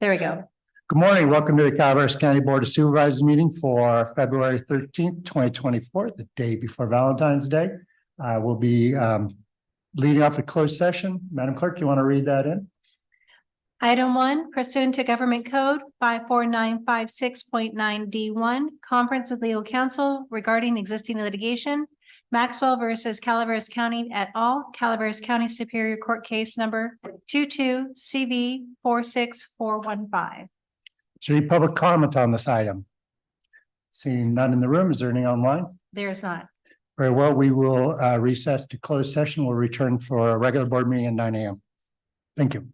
There we go. Good morning. Welcome to the Calaveras County Board of Supervisors meeting for February 13th, 2024, the day before Valentine's Day. We'll be leading off the closed session. Madam Clerk, you want to read that in? Item 1, pursuant to Government Code 54956.9D1, conference with legal counsel regarding existing litigation, Maxwell versus Calaveras County et al., Calaveras County Superior Court case number 22CV46415. Is there any public comment on this item? Seeing none in the room, is there any online? There's not. Very well, we will recess to closed session. We'll return for a regular board meeting at 9 a.m. Thank you.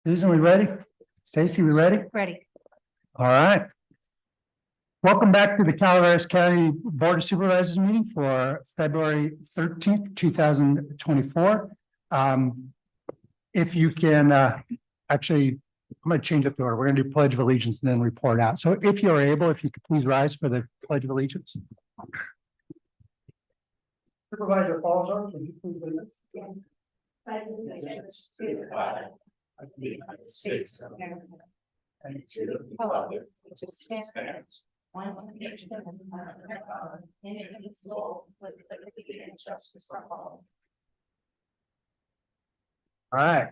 Susan, we ready? Stacy, we ready? Ready. All right. Welcome back to the Calaveras County Board of Supervisors meeting for February 13th, 2024. If you can, actually, I'm going to change up the order. We're going to do Pledge of Allegiance and then report out. So if you're able, if you could please rise for the Pledge of Allegiance. Supervisor Falls, would you please lead us? Allegiance to the flag of the United States of America and to the republic which stands one nation under God, indivisible, with liberty and justice for all. All right.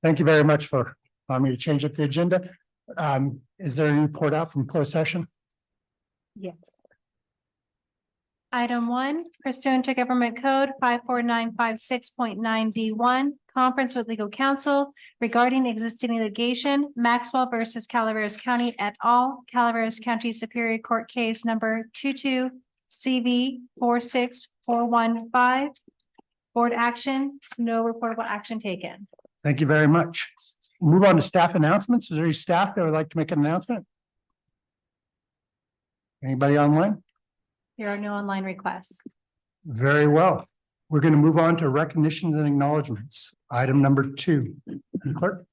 Thank you very much for allowing me to change up the agenda. Is there a report out from closed session? Yes. Item 1, pursuant to Government Code 54956.9B1, conference with legal counsel regarding existing litigation, Maxwell versus Calaveras County et al., Calaveras County Superior Court Case number 22 CV 46415. Board action, no reportable action taken. Thank you very much. Move on to staff announcements. Is there any staff that would like to make an announcement? Anybody online? There are no online requests. Very well. We're going to move on to recognitions and acknowledgements. Item number 2. Clerk.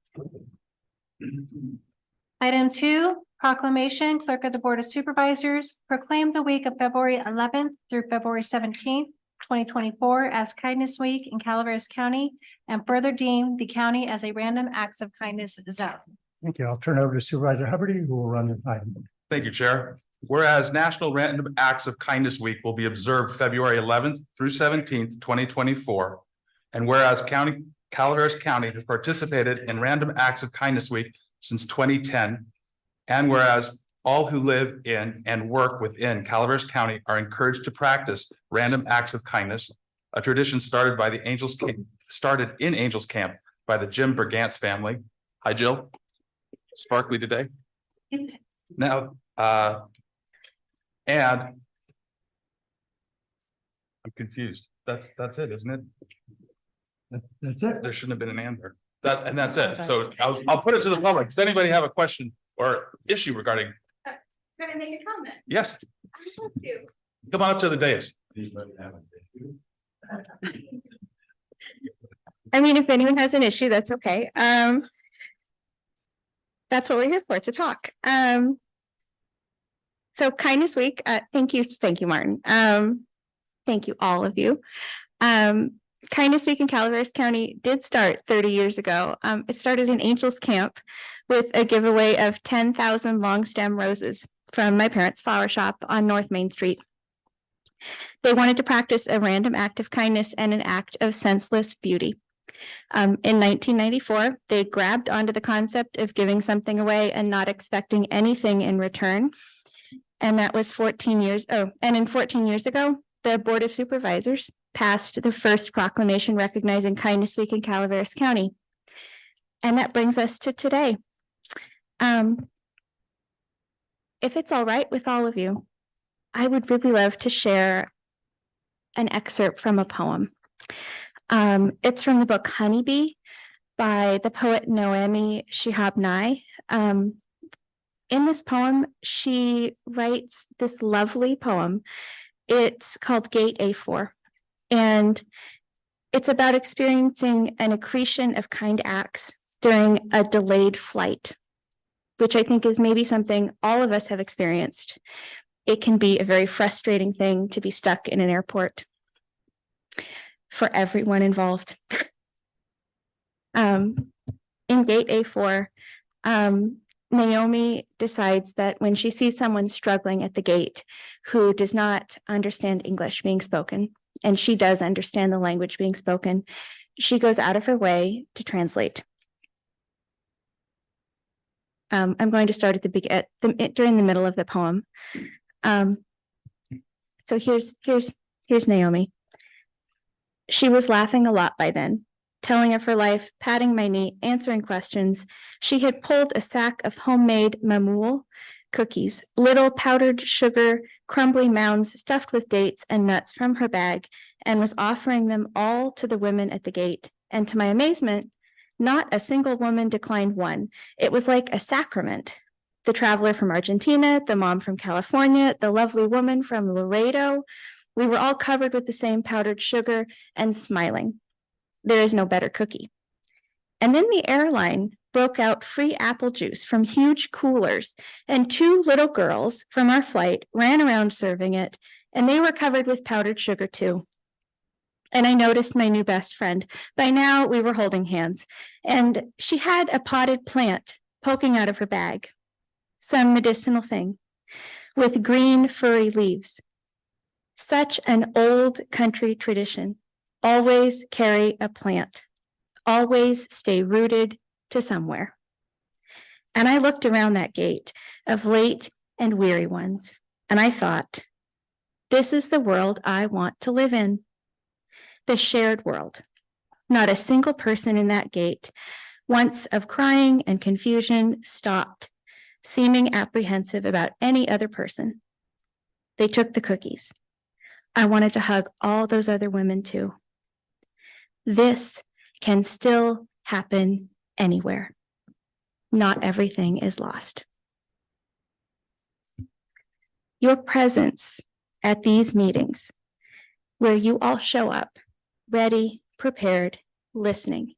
Item 2, proclamation, Clerk of the Board of Supervisors, proclaim the week of February 11th through February 17th, 2024 as Kindness Week in Calaveras County, and further deem the county as a random acts of kindness zone. Thank you. I'll turn it over to Supervisor Hubbard, who will run the item. Thank you, Chair. Whereas National Random Acts of Kindness Week will be observed February 11th through 17th, 2024. And whereas Calaveras County has participated in Random Acts of Kindness Week since 2010. And whereas all who live in and work within Calaveras County are encouraged to practice random acts of kindness, a tradition started by the Angels Camp, by the Jim Bergantz family. Hi, Jill. Sparkly today. Now, and I'm confused. That's it, isn't it? That's it. There shouldn't have been an and there. That's it. So I'll put it to the public. Does anybody have a question or issue regarding? Can I make a comment? Yes, I love you. come on up to the dais. I mean, if anyone has an issue, that's okay. That's what we're here for, to talk. So Kindness Week, thank you, Martin. Thank you, all of you. Kindness Week in Calaveras County did start 30 years ago. It started in Angels Camp with a giveaway of 10,000 long stem roses from my parents' flower shop on North Main Street. They wanted to practice a random act of kindness and an act of senseless beauty. In 1994, they grabbed onto the concept of giving something away and not expecting anything in return. And that was 14 years. And 14 years ago, the Board of Supervisors passed the first proclamation recognizing Kindness Week in Calaveras County. And that brings us to today. If it's all right with all of you, I would really love to share an excerpt from a poem. It's from the book Honeybee by the poet Noemi Shihab Nye. In this poem, she writes this lovely poem. It's called Gate A4, and it's about experiencing an accretion of kind acts during a delayed flight, which I think is maybe something all of us have experienced. It can be a very frustrating thing to be stuck in an airport for everyone involved. In Gate A4, Naomi decides that when she sees someone struggling at the gate who does not understand English being spoken, and she does understand the language being spoken, she goes out of her way to translate. I'm going to start at during the middle of the poem. So here's Naomi. She was laughing a lot by then, telling of her life, patting my knee, answering questions. She had pulled a sack of homemade mamoul cookies, little powdered sugar, crumbly mounds stuffed with dates and nuts from her bag, and was offering them all to the women at the gate. And to my amazement, Not a single woman declined one. It was like a sacrament. The traveler from Argentina, the mom from California, the lovely woman from Laredo. We were all covered with the same powdered sugar and smiling. There is no better cookie. And then the airline broke out free apple juice from huge coolers, and 2 little girls from our flight ran around serving it, and they were covered with powdered sugar too. And I noticed my new best friend. By now we were holding hands, and she had a potted plant poking out of her bag, some medicinal thing with green furry leaves. Such an old country tradition. Always carry a plant. Always stay rooted to somewhere. And I looked around that gate of late and weary ones, and I thought, this is the world I want to live in. The shared world. Not a single person in that gate, once of crying and confusion, stopped, seeming apprehensive about any other person. They took the cookies. I wanted to hug all those other women too. This can still happen anywhere. Not everything is lost. Your presence at these meetings, where you all show up, ready, prepared, listening,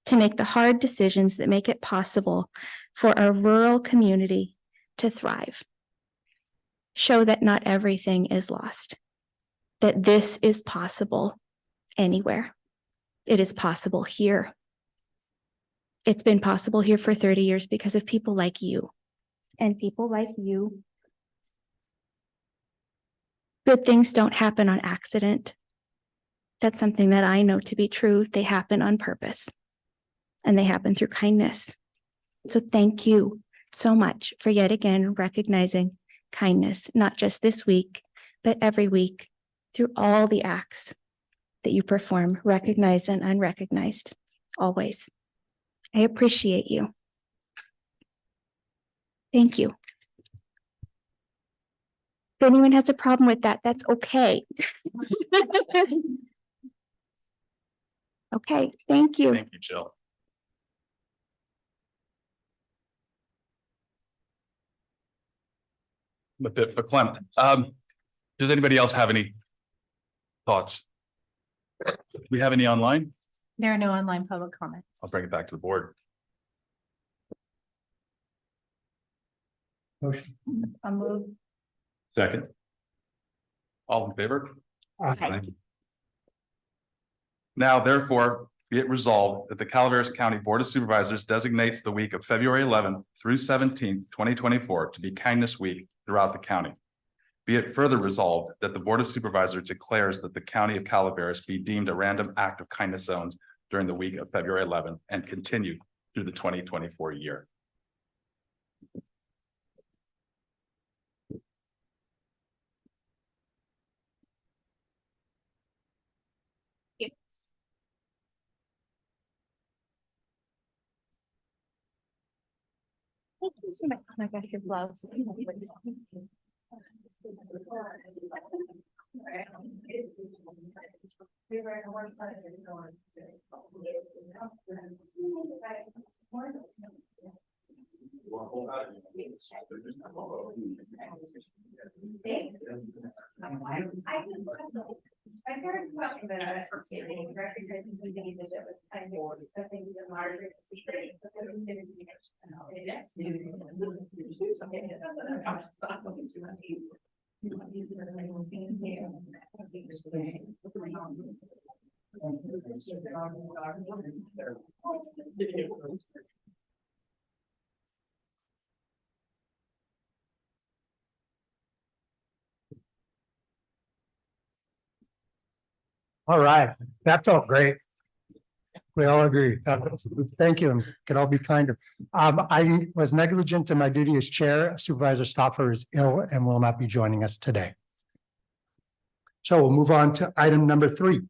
to make the hard decisions that make it possible for a rural community to thrive. Show that not everything is lost, that this is possible anywhere. It is possible here. It's been possible here for 30 years because of people like you and people like you. Good things don't happen on accident. That's something that I know to be true. They happen on purpose, and they happen through kindness. So thank you so much for yet again recognizing kindness, not just this week, but every week through all the acts that you perform, recognized and unrecognized, always. I appreciate you. Thank you. If anyone has a problem with that, that's okay. Okay, thank you. Thank you, Jill. I'm a bit verklempt. Does anybody else have any thoughts? Do we have any online? There are no online public comments. I'll bring it back to the board. Motion. I'll move. Second. All in favor? Aye. Now, therefore, be it resolved that the Calaveras County Board of Supervisors designates the week of February 11th through 17th, 2024 to be Kindness Week throughout the county. Be it further resolved that the Board of Supervisors declares that the County of Calaveras be deemed a random act of kindness zones during the week of February 11th and continue through the 2024 year. Oh my gosh, your gloves. I heard something that I was recognizing we need this. It was kind of, I think the Margaret is great. All right, that felt great. We all agree. Thank you, and can all be kinder. I was negligent in my duty as chair. Supervisor Stopper is ill and will not be joining us today. So we'll move on to item number 3.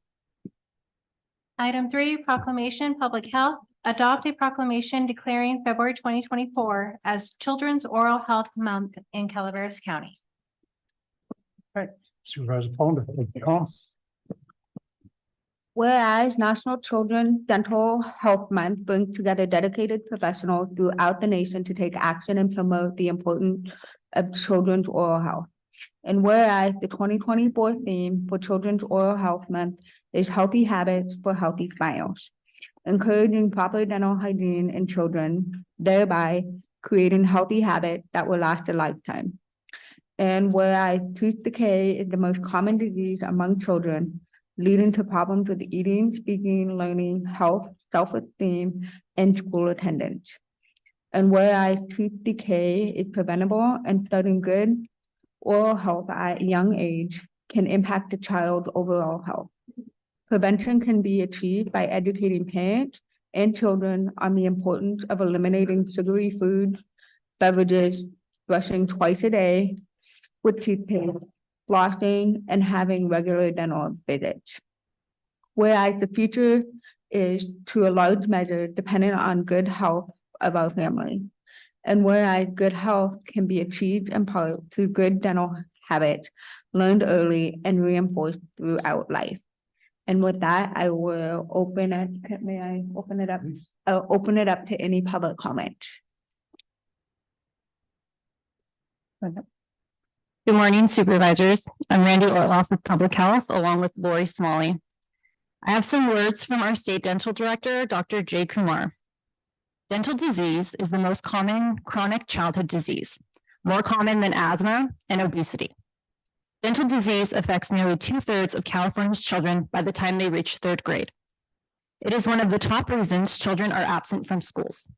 Item 3, proclamation, public health. Adopt a proclamation declaring February 2024 as Children's Oral Health Month in Calaveras County. Right, Supervisor Fonda, take the call. Whereas National Children's Dental Health Month brings together dedicated professionals throughout the nation to take action and promote the importance of children's oral health. And whereas the 2024 theme for Children's Oral Health Month is Healthy Habits for Healthy Smiles, encouraging proper dental hygiene in children, thereby creating healthy habits that will last a lifetime. And whereas tooth decay is the most common disease among children, leading to problems with eating, speaking, learning, health, self-esteem, and school attendance. And whereas tooth decay is preventable and studying good oral health at a young age can impact a child's overall health. Prevention can be achieved by educating parents and children on the importance of eliminating sugary foods, beverages, brushing twice a day with toothpaste, flossing, and having regular dental visits. Whereas the future is to a large measure dependent on good health of our family. And whereas good health can be achieved in part through good dental habits learned early and reinforced throughout life. And with that, I will open it, may I open it up? I'll open it up to any public comment. Good morning, supervisors. I'm Randy Ortloff with Public Health, along with Lori Smalley. I have some words from our state dental director, Dr. Jay Kumar. Dental disease is the most common chronic childhood disease, more common than asthma and obesity. Dental disease affects nearly 2/3 of California's children by the time they reach 3rd grade. It is one of the top reasons children are absent from schools.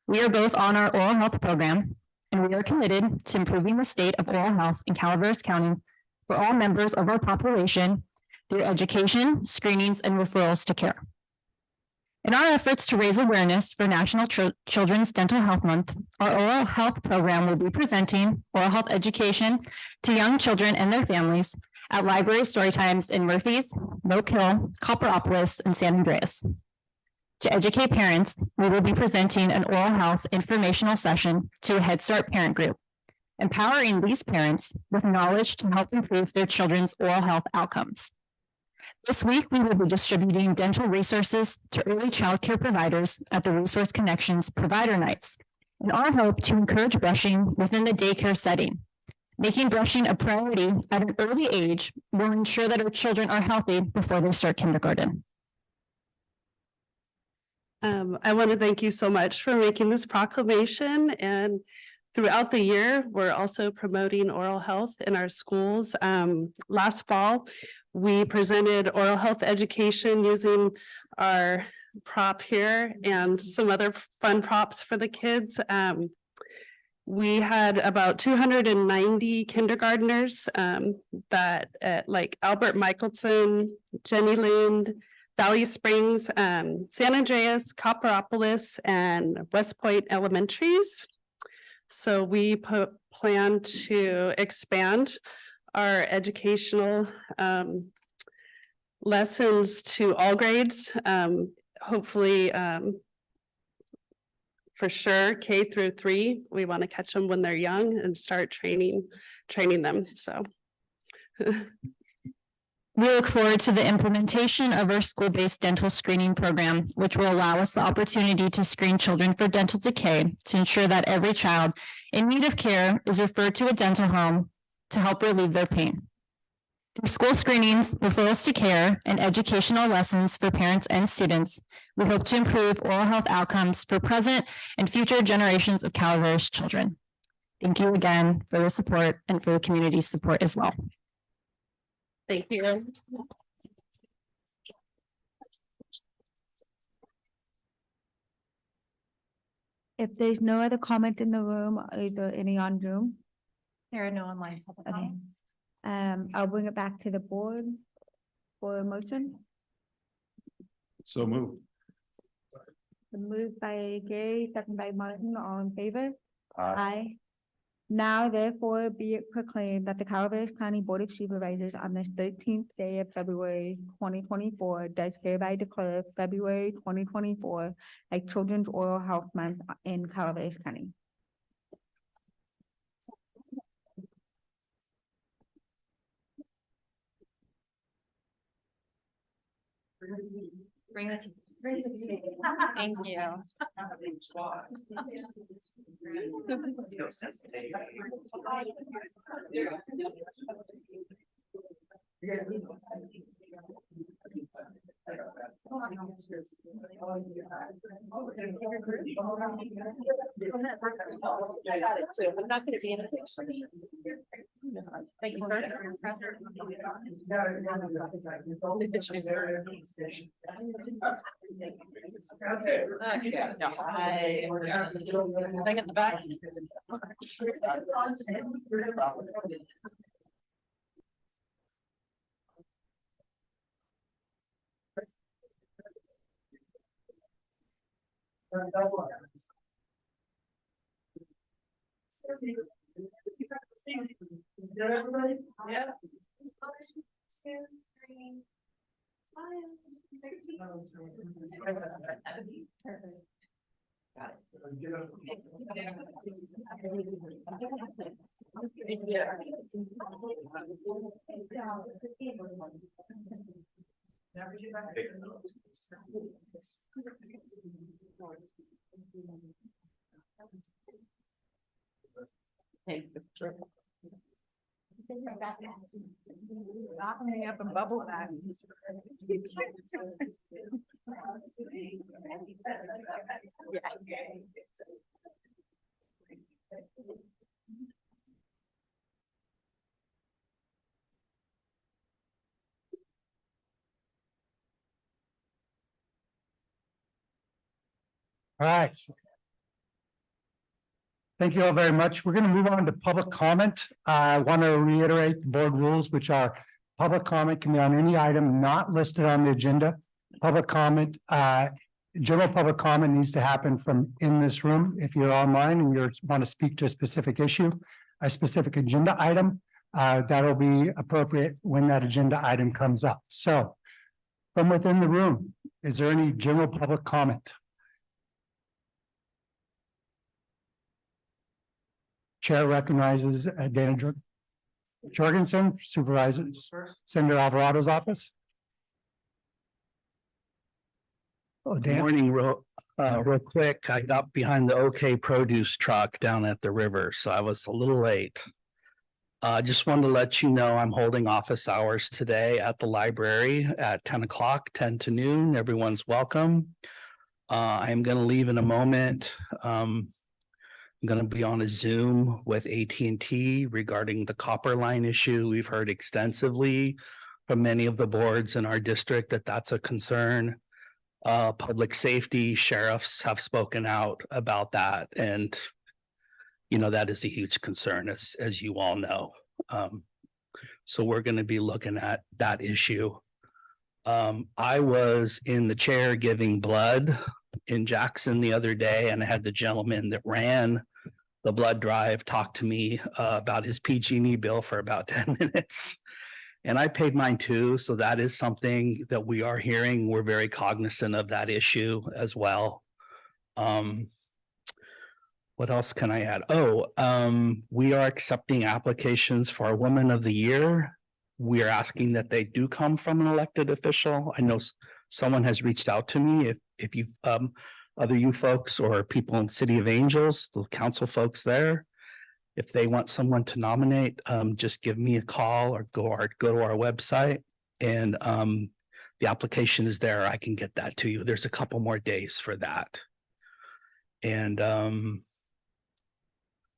We are both on our oral health program, and we are committed to improving the state of oral health in Calaveras County for all members of our population through education, screenings, and referrals to care. In our efforts to raise awareness for National Children's Dental Health Month, our oral health program will be presenting oral health education to young children and their families at library story times in Murphy's, Oak Hill, Copperopolis, and San Andreas. To educate parents, we will be presenting an oral health informational session to a Head Start parent group, empowering these parents with knowledge to help improve their children's oral health outcomes. This week, we will be distributing dental resources to early child care providers at the Resource Connections Provider Nights in our hope to encourage brushing within the daycare setting. Making brushing a priority at an early age will ensure that our children are healthy before they start kindergarten. I want to thank you so much for making this proclamation, and throughout the year, we're also promoting oral health in our schools. Last fall, we presented oral health education using our prop here and some other fun props for the kids. We had about 290 kindergartners that at like Albert Michelson, Jenny Lind, Valley Springs, San Andreas, Copperopolis, and West Point Elementaries. So we plan to expand our educational lessons to all grades, hopefully for sure K through 3. We want to catch them when they're young and start training them. So we look forward to the implementation of our school-based dental screening program, which will allow us the opportunity to screen children for dental decay to ensure that every child in need of care is referred to a dental home to help relieve their pain. Through school screenings, referrals to care, and educational lessons for parents and students, we hope to improve oral health outcomes for present and future generations of Calaveras children. Thank you again for the support and for the community's support as well. thank you. If there's no other comment in the room, are there any on Zoom? There are no online public Okay. comments. I'll bring it back to the board for a motion. So move. Moved by Gary, second by Martin, all in favor? Aye. Now therefore be it proclaimed that the Calaveras County Board of Supervisors on the 13th day of February 2024 does hereby declare February 2024 a Children's Oral Health Month in Calaveras County. Bring it. Thank you. I'm not gonna be in a picture. Thank you. Thing at the back. Yeah. Opening up a bubble bath. All right. Thank you all very much. We're going to move on to public comment. I want to reiterate the board rules, which are public comment can be on any item not listed on the agenda. Public comment, general public comment needs to happen from in this room. If you're online and you want to speak to a specific issue, a specific agenda item, that'll be appropriate when that agenda item comes up. So from within the room, is there any general public comment? Chair recognizes Dana Jorgensen, Supervisors, Senator Alvarado's office. Oh, Good Dan. morning, real quick. I got behind the OK Produce truck down at the river, so I was a little late. I just wanted to let you know I'm holding office hours today at the library at 10 o'clock, 10 to noon. Everyone's welcome. I'm going to leave in a moment. I'm going to be on a Zoom with AT&T regarding the copper line issue. We've heard extensively from many of the boards in our district that that's a concern. Public safety sheriffs have spoken out about that. And, you know, that is a huge concern, as you all know. So we're going to be looking at that issue. I was in the chair giving blood in Jackson the other day, and I had the gentleman that ran the blood drive talk to me about his PG&E bill for about 10 minutes. And I paid mine too. So that is something that we are hearing. We're very cognizant of that issue as well. What else can I add? We are accepting applications for a Woman of the Year. We are asking that they do come from an elected official. I know someone has reached out to me. If you other you folks or people in City of Angels, the council folks there, if they want someone to nominate, just give me a call or go to our website, and the application is there. I can get that to you. There's a couple more days for that. And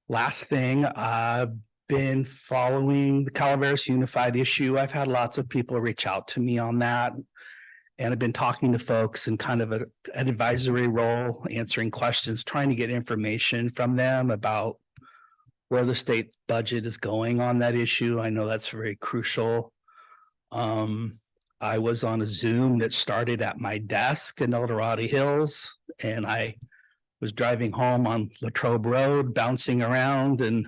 last thing, I've been following the Calaveras Unified issue. I've had lots of people reach out to me on that. And I've been talking to folks in kind of an advisory role, answering questions, trying to get information from them about where the state budget is going on that issue. I know that's very crucial. I was on a Zoom that started at my desk in El Dorado Hills, and I was driving home on Latrobe Road, bouncing around, and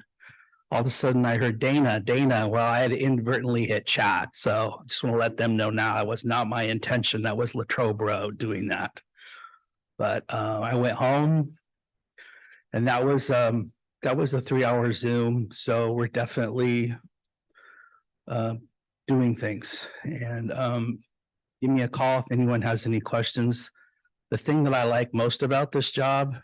all of a sudden I heard Dana. Well, I had inadvertently hit chat. So I just want to let them know now, it was not my intention. That was Latrobe Road doing that. But I went home, and that was a 3-hour Zoom. So we're definitely doing things. And Give me a call if anyone has any questions. The thing that I like most about this job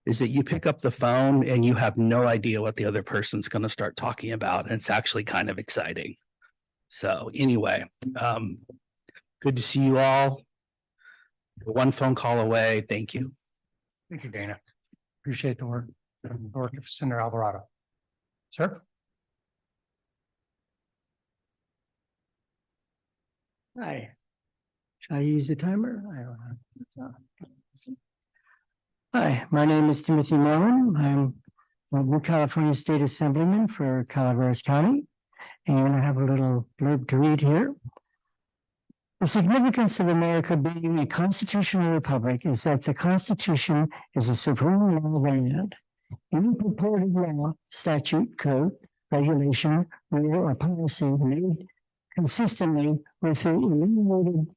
is that you pick up the phone and you have no idea what the other person's going to start talking about. And it's actually kind of exciting. So anyway, good to see you all. One phone call away. Thank you. Thank you, Dana. Appreciate the work of Senator Alvarado. Sir? Hi. Shall I use the timer? I don't know. Hi, my name is Timothy Merwin. I'm a New California State Assemblyman for Calaveras County. And I have a little blurb to read here. The significance of America being a constitutional republic is that the Constitution is the supreme law of the land. Any purported law, statute, code, regulation, rule, or policy made consistently with the eliminated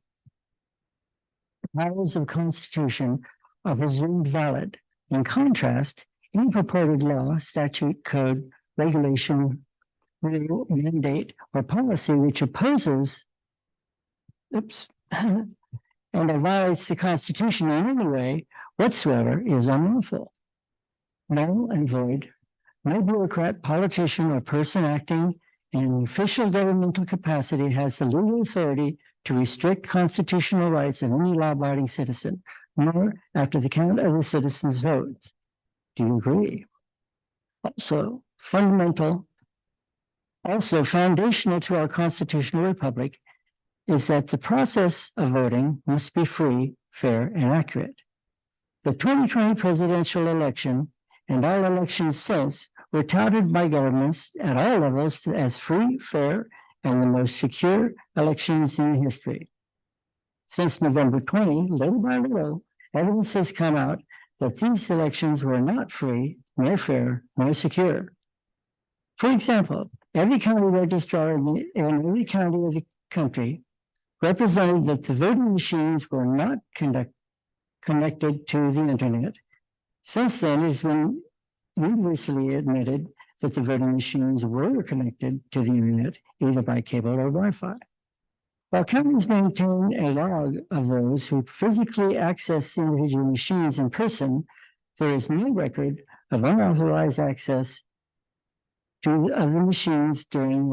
powers of Constitution are presumed valid. In contrast, any purported law, statute, code, regulation, rule, mandate, or policy which opposes and it violates the Constitution in any way whatsoever is unlawful. Null and void. No bureaucrat, politician, or person acting in an official governmental capacity has the legal authority to restrict constitutional rights of any law-abiding citizen, nor after the count of the citizens' votes. Do you agree? Also, foundational to our constitutional republic is that the process of voting must be free, fair, and accurate. The 2020 presidential election and all elections since were touted by governments at all levels as free, fair, and the most secure elections in history. Since November 20, little by little, evidence has come out that these elections were not free, nor fair, nor secure. For example, every county registrar in every county of the country represented that the voting machines were not connected to the internet. Since then, it has been universally admitted that the voting machines were connected to the internet, either by cable or Wi-Fi. While counties maintain a log of those who physically access the individual machines in person, there is no record of unauthorized access of the machines during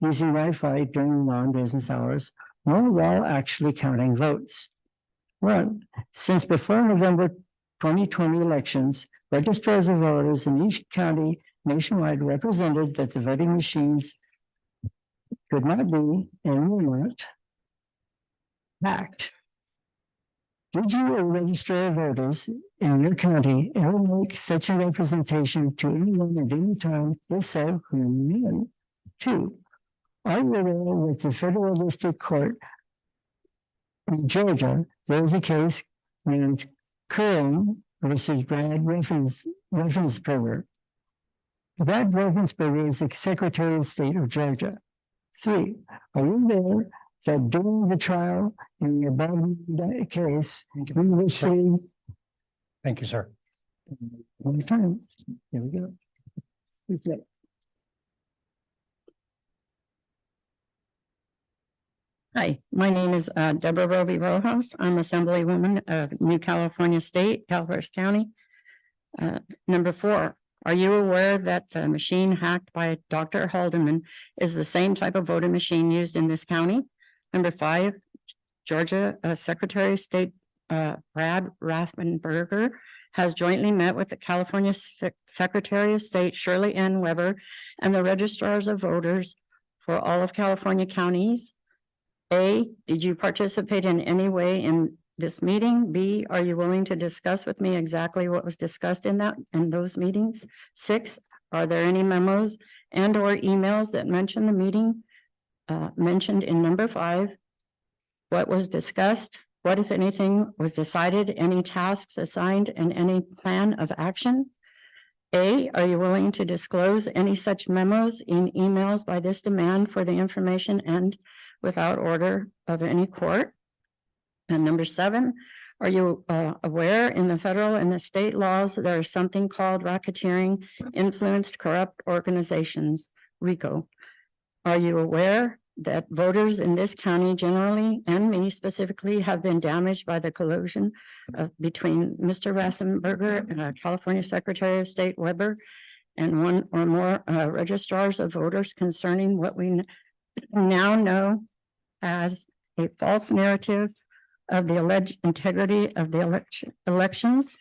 using Wi-Fi during non-business hours, nor while actually counting votes. One, since before November 2020 elections, registrars of voters in each county nationwide represented that the voting machines could not be and were not hacked. Did you, a registrar of voters in your county, ever make such a representation to anyone at any time? If so, whom? Two, are you aware that the federal district court in Georgia, there was a case named Curran versus Brad Raffensperger. Brad Raffensperger is the Secretary of State of Georgia. Three, are you aware that during the trial in the above case, University. Thank you, sir. One time. Here we go. Okay. Hi, my name is Deborah Roby Rojas. I'm Assemblywoman of New California State, Calaveras County. Number 4, are you aware that the machine hacked by Dr. Haldeman is the same type of voting machine used in this county? Number 5, Georgia Secretary of State Brad Raffensperger has jointly met with the California Secretary of State Shirley N. Weber and the registrars of voters for all of California counties. A, did you participate in any way in this meeting? B, are you willing to discuss with me exactly what was discussed in those meetings? 6, are there any memos and or emails that mention the meeting mentioned in number 5? What was discussed? What, if anything, was decided? Any tasks assigned and any plan of action? A, are you willing to disclose any such memos in emails by this demand for the information and without order of any court? And number 7, are you aware in the federal and the state laws there is something called racketeering influenced corrupt organizations, RICO? Are you aware that voters in this county generally and me specifically have been damaged by the collusion between Mr. Rassenberger and our California Secretary of State Weber and one or more registrars of voters concerning what we now know as a false narrative of the alleged integrity of the elections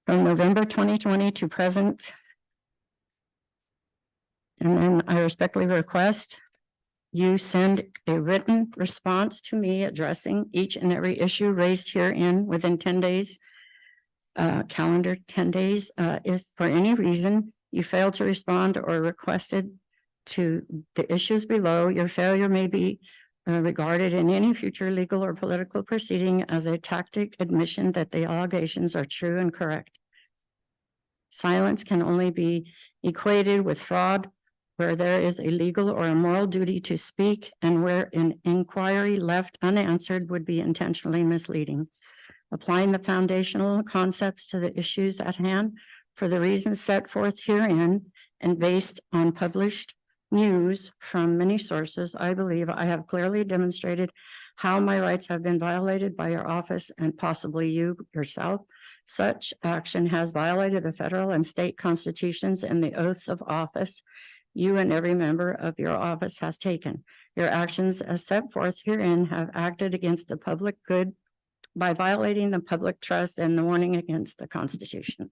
from November 2020 to present. And then I respectfully request you send a written response to me addressing each and every issue raised herein within 10 days, calendar 10 days. If for any reason you fail to respond or requested to the issues below, your failure may be regarded in any future legal or political proceeding as a tacit admission that the allegations are true and correct. Silence can only be equated with fraud, where there is a legal or a moral duty to speak and where an inquiry left unanswered would be intentionally misleading. Applying the foundational concepts to the issues at hand for the reasons set forth herein and based on published news from many sources, I believe I have clearly demonstrated how my rights have been violated by your office and possibly you yourself. Such action has violated the federal and state constitutions and the oaths of office you and every member of your office has taken. Your actions as set forth herein have acted against the public good by violating the public trust and warning against the Constitution.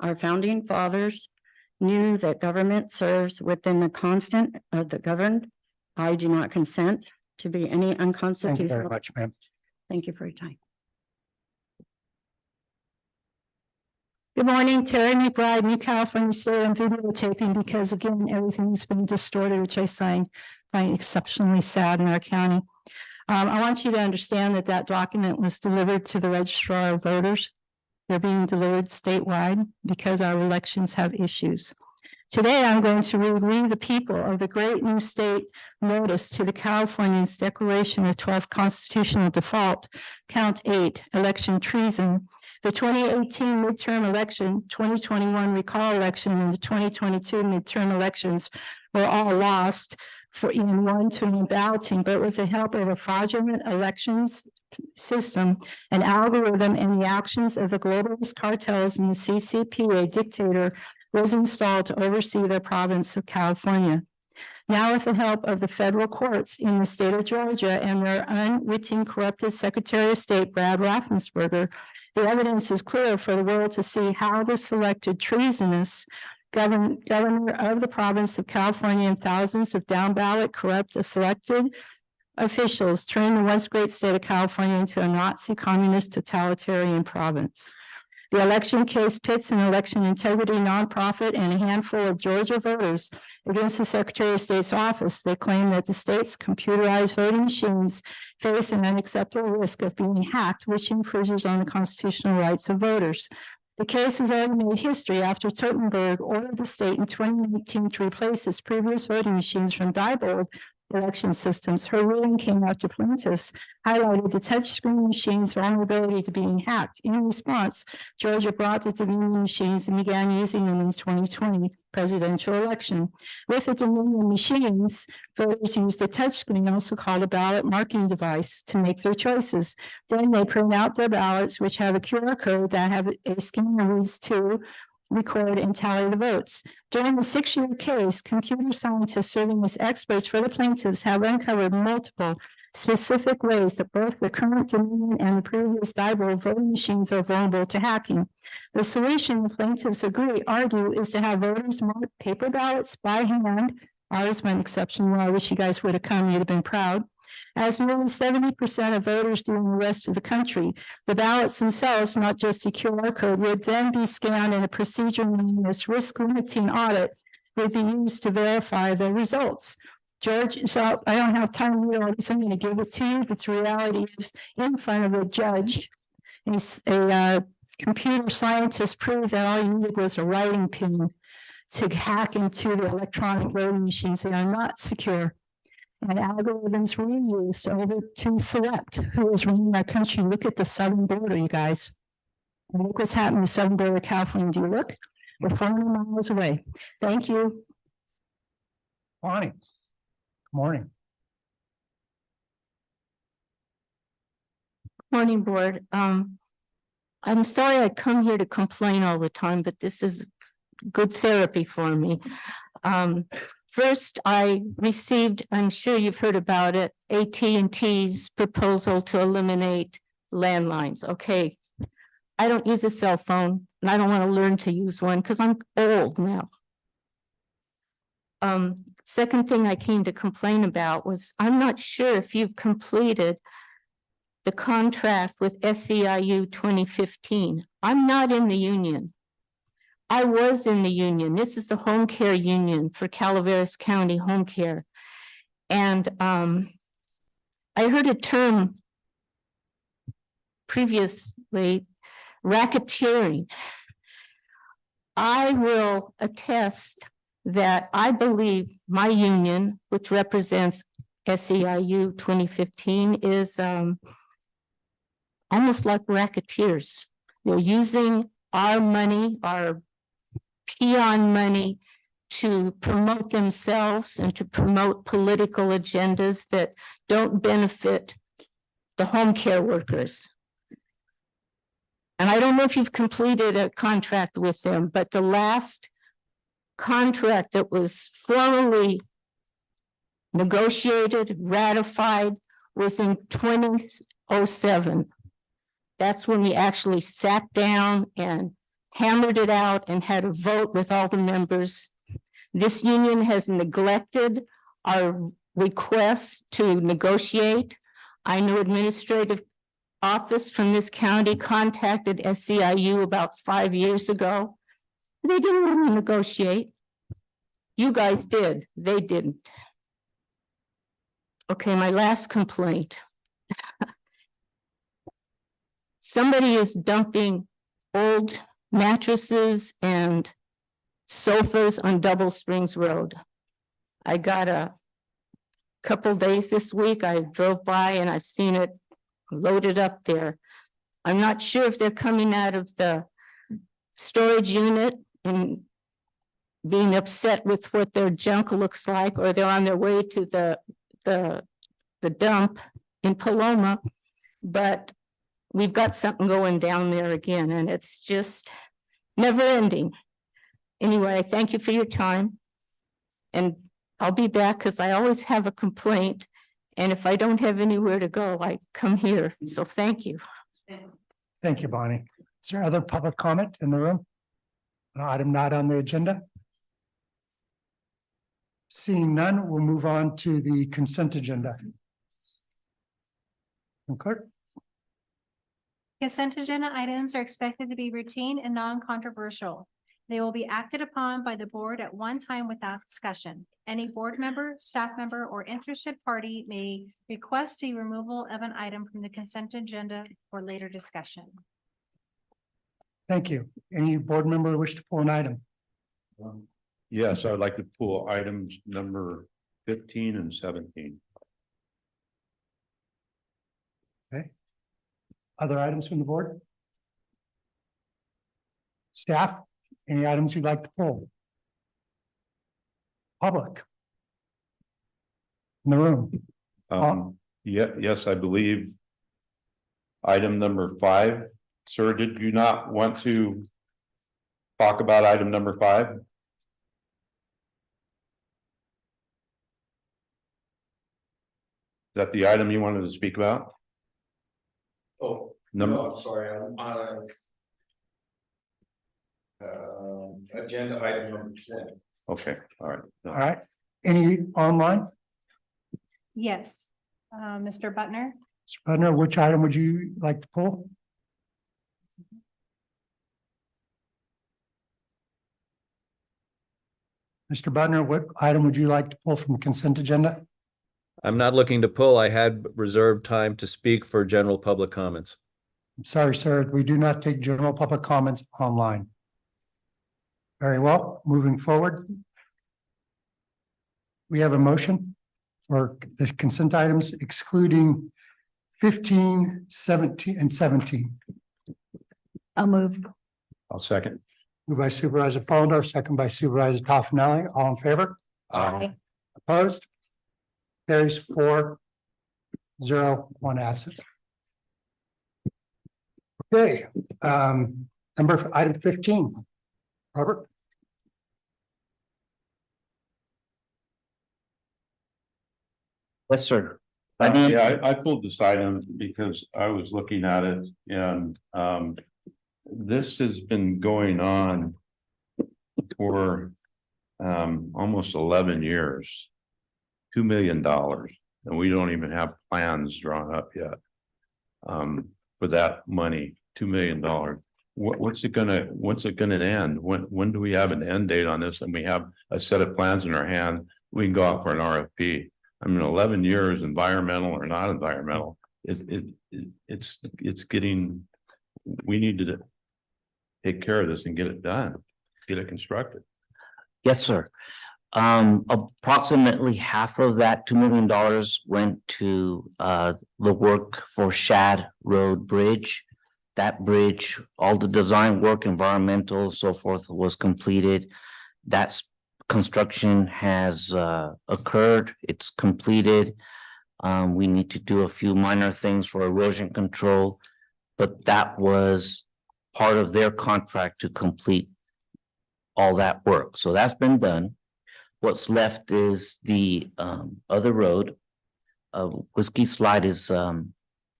Our founding fathers knew that government serves within the constant of the governed. I do not consent to be any unconstitutional. Thank you very much, ma'am. Thank you for your time. Good morning, Terry McBride, New California State. I'm videotaping because again, everything's been distorted, which I find exceptionally sad in our county. I want you to understand that that document was delivered to the registrar of voters. They're being delivered statewide because our elections have issues. Today, I'm going to read We the People of the Great New State Notice to the Californians Declaration of 12th Constitutional Default, Count 8, Election Treason. The 2018 midterm election, 2021 recall election, and the 2022 midterm elections were all lost in one-to-one balloting, but with the help of a fraudulent elections system, an algorithm, and the actions of the globalist cartels and the CCP, a dictator was installed to oversee the province of California. Now, with the help of the federal courts in the state of Georgia and their unwitting corrupted Secretary of State, Brad Raffensperger, the evidence is clear for the world to see how the selected treasonous governor of the province of California and thousands of down-ballot corrupt selected officials turned the once great state of California into a Nazi communist totalitarian province. The election case pits an election integrity nonprofit and a handful of Georgia voters against the Secretary of State's office. They claim that the state's computerized voting machines face an unacceptable risk of being hacked, which infringes on the constitutional rights of voters. The case has already made history after Totenberg ordered the state in 2019 to replace its previous voting machines from Diebold election systems. Her ruling came after plaintiffs highlighted the touchscreen machines' vulnerability to being hacked. In response, Georgia brought the Dominion machines and began using them in the 2020 presidential election. With the Dominion machines, voters used a touchscreen, also called a ballot marking device, to make their choices. Then they print out their ballots, which have a QR code that have a scanner used to record and tally the votes. During the 6-year case, computer scientists serving as experts for the plaintiffs have uncovered multiple specific ways that both the current Dominion and the previous Diebold voting machines are vulnerable to hacking. The solution, the plaintiffs argue, is to have voters mark paper ballots by hand. Ours went exceptionally well. I wish you guys would have come. You'd have been proud. As nearly 70% of voters do in the rest of the country, the ballots themselves, not just a QR code, would then be scanned and a procedure known as risk limiting audit would be used to verify the results. George, so I don't have time to read all this. I'm going to give it to you. But the reality is, in front of a judge, a computer scientist proved that all you needed was a writing pin to hack into the electronic voting machines. They are not secure. And algorithms were used to select who is running our country. Look at the southern border, you guys. And look what's happening in the southern border of California. Do you look? We're 400 miles away. Thank you. Bonnie. Morning. Morning, board. I'm sorry I come here to complain all the time, but this is good therapy for me. First, I received, I'm sure you've heard about it, AT&T's proposal to eliminate landlines. Okay. I don't use a cell phone and I don't want to learn to use one because I'm old now. Second thing I came to complain about was I'm not sure if you've completed the contract with SEIU 2015. I'm not in the union. I was in the union. This is the home care union for Calaveras County Home Care. And I heard a term previously, racketeering. I will attest that I believe my union, which represents SEIU 2015, is almost like racketeers. They're using our money, our peon money, to promote themselves and to promote political agendas that don't benefit the home care workers. And I don't know if you've completed a contract with them, but the last contract that was formally negotiated, ratified, was in 2007. That's when we actually sat down and hammered it out and had a vote with all the members. This union has neglected our requests to negotiate. I know administrative office from this county contacted SEIU about 5 years ago. They didn't want to negotiate. You guys did, they didn't. Okay, my last complaint. Somebody is dumping old mattresses and sofas on Double Springs Road. I got a couple days this week. I drove by and I've seen it loaded up there. I'm not sure if they're coming out of the storage unit and being upset with what their junk looks like, or they're on their way to the dump in Paloma, but we've got something going down there again, and it's just never ending. Anyway, I thank you for your time, and I'll be back because I always have a complaint, and if I don't have anywhere to go, I come here. So thank you. Thank you, Bonnie. Is there other public comment in the room? An item not on the agenda? Seeing none, we'll move on to the consent agenda. Clerk? Consent agenda items are expected to be routine and non-controversial. They will be acted upon by the board at one time without discussion. Any board member, staff member, or interested party may request the removal of an item from the consent agenda for later discussion. Thank you. Any board member wish to pull an item? Yes, I would like to pull items number 15 and 17. Other items from the board? Staff, any items you'd like to pull? Public? In the room? Yes, I believe item number 5. Sir, did you not want to talk about item number 5? Is that the item you wanted to speak about? Oh, Number, no, I'm sorry, I'm agenda item number 20. okay, all right. No. All right. Any online? Yes, Mr. Butner. Mr. Putner, which item would you like to pull? Mr. Butner, what item would you like to pull from consent agenda? I'm not looking to pull. I had reserved time to speak for general public comments. I'm sorry, sir, we do not take general public comments online. Very well, moving forward. We have a motion for the consent items excluding 15, 17, and 17. I'll move. I'll second. Moved by Supervisor Foldor, second by Supervisor Toffenelli. All in favor? Aye. Opposed? Carries 4-0, 1 absent. Okay, item 15. Robert? Yes, sir. I pulled this item because I was looking at it and, this has been going on for, almost 11 years. $2 million, and we don't even have plans drawn up yet. For that money, $2 million. What's it gonna end? When do we have an end date on this and we have a set of plans in our hand? We can go out for an RFP. I mean, 11 years, environmental or not environmental, it's getting, we need to take care of this and get it done, get it constructed. Yes, sir. Approximately half of that $2 million went to the work for Shad Road Bridge. That bridge, all the design work, environmental, so forth, was completed. That's construction has occurred. It's completed. We need to do a few minor things for erosion control, but that was part of their contract to complete all that work. So that's been done. What's left is the other road. Whiskey Slide is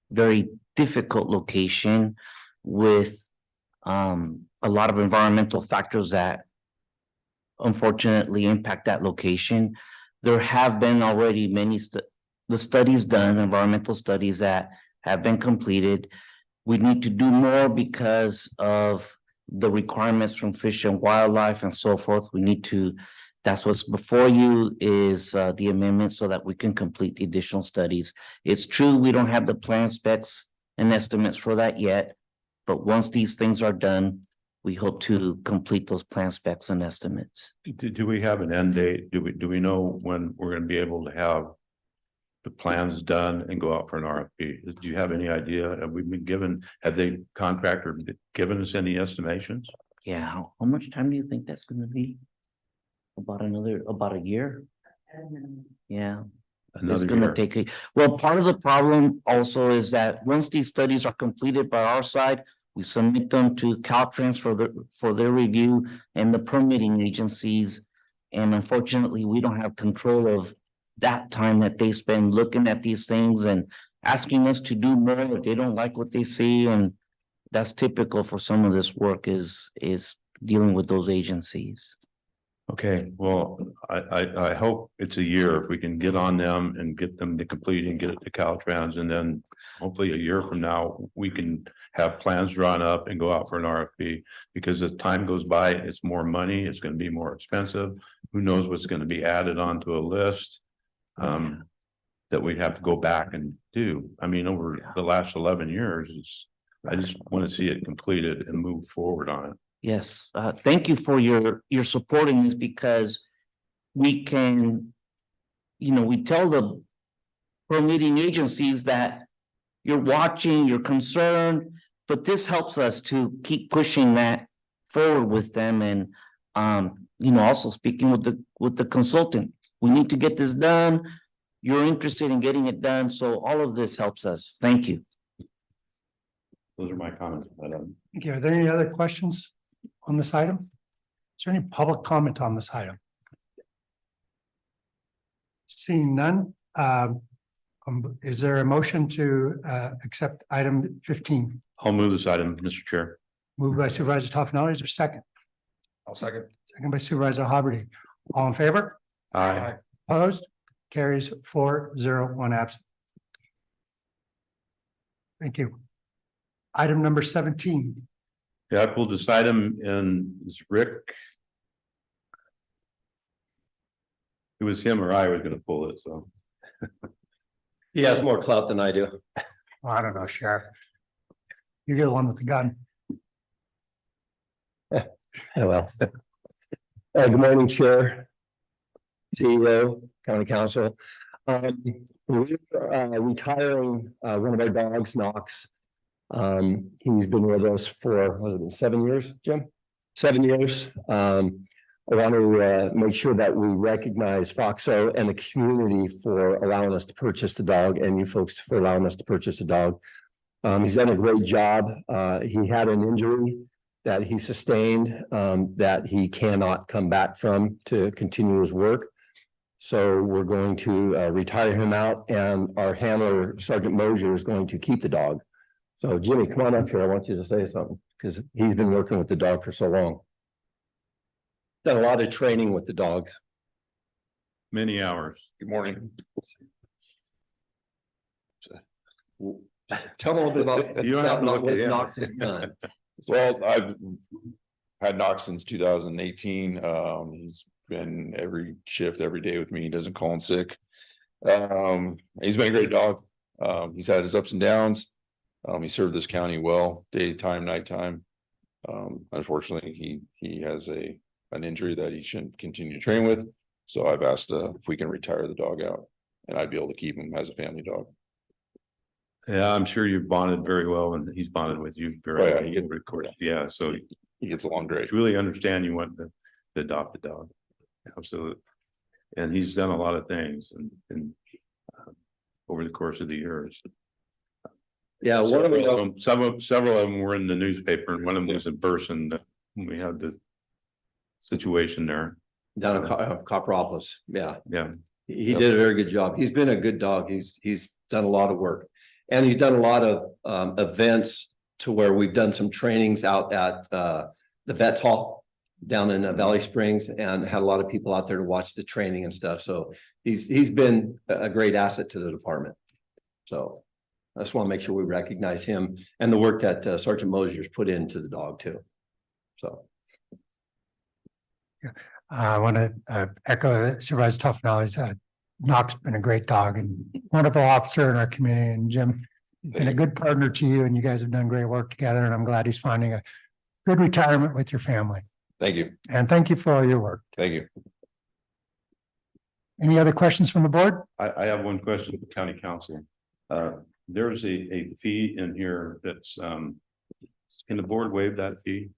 very difficult location with a lot of environmental factors that unfortunately impact that location. There have been already many the studies done, environmental studies that have been completed. We need to do more because of the requirements from Fish and Wildlife and so forth. We need to, that's what's before you is the amendment so that we can complete the additional studies. It's true, we don't have the plan specs and estimates for that yet, but once these things are done, we hope to complete those plan specs and estimates. Do we have an end date? Do we know when we're going to be able to have the plans done and go out for an RFP? Do you have any idea? Have we been given, have the contractor given us any estimations? Yeah, how much time do you think that's gonna be? About a year? Yeah. It's gonna take well, part of the problem also is that once these studies are completed by our side, we submit them to Caltrans for their review and the permitting agencies. And unfortunately, we don't have control of that time that they spend looking at these things and asking us to do more if they don't like what they see. And that's typical for some of this work is dealing with those agencies. Okay, well, I hope it's a year if we can get on them and get them to complete and get it to Caltrans, and then hopefully a year from now, we can have plans drawn up and go out for an RFP, because as time goes by, it's more money, it's going to be more expensive. Who knows what's going to be added onto a list that we'd have to go back and do. I mean, over the last 11 years, I just want to see it completed and move forward on it. Yes, thank you for your supporting this, because we can, we tell the permitting agencies that you're watching, you're concerned, but this helps us to keep pushing that forward with them. And also speaking with the consultant, we need to get this done. You're interested in getting it done, so all of this helps us. Thank you. Those are my comments. Thank you. Are there any other questions on this item? Is there any public comment on this item? Seeing none, is there a motion to accept item 15? I'll move this item, Mr. Chair. Moved by Supervisor Toffenali. Is there a second? I'll second. Second by Supervisor Haberty. All in favor? Aye. Opposed? Carries 4-0, 1 absent. Thank you. Item number 17. Yeah, I pulled this item and it's Rick. It was him or I was going to pull it, so. He has more clout than I do. I don't know, Sheriff. You get the one with the gun. Oh, well. Good morning, Chair, CEO, County Council. We're retiring one of our dogs, Knox. He's been with us for 7 years, Jim? 7 years. I want to make sure that we recognize Foxo and the community for allowing us to purchase the dog, and you folks for allowing us to purchase the dog. He's done a great job. He had an injury that he sustained that he cannot come back from to continue his work. So we're going to retire him out, and our handler, Sergeant Mosier, is going to keep the dog. So Jimmy, come on up here. I want you to say something because he's been working with the dog for so long. Done a lot of training with the dogs. Many hours. Good morning. Tell them a little bit about You don't have to look what at him. Knox has done. Well, I've had Knox since 2018. He's been every shift, every day with me. He doesn't call in sick. He's been a great dog. He's had his ups and downs. He served this county well, daytime, nighttime. Unfortunately, he has an injury that he shouldn't continue to train with. So I've asked if we can retire the dog out, and I'd be able to keep him as a family dog. Yeah, I'm sure you've bonded very well, and he's bonded with you very well. He gets recorded. Yeah, so He gets along great. I really understand you want to adopt the dog. Absolutely. And he's done a lot of things and over the course of the years. Yeah, one of Several them, several of them were in the newspaper, and one of them was in person that we had the situation there. down in Copperopolis, yeah. Yeah. He did a very good job. He's been a good dog. He's done a lot of work. And he's done a lot of events to where we've done some trainings out at the Vets Hall down in Valley Springs, and had a lot of people out there to watch the training and stuff. So he's been a great asset to the department. So I just want to make sure we recognize him and the work that Sergeant Mosier's put into the dog too. So. I want to echo Supervisor Toffenelli's, Knox been a great dog and wonderful officer in our community, and Jim, he's been a good partner to you, and you guys have done great work together, and I'm glad he's finding a good retirement with your family. Thank you. And thank you for all your work. Thank you. Any other questions from the board? I have one question for county council. There's a fee in here that's can the board waive that fee?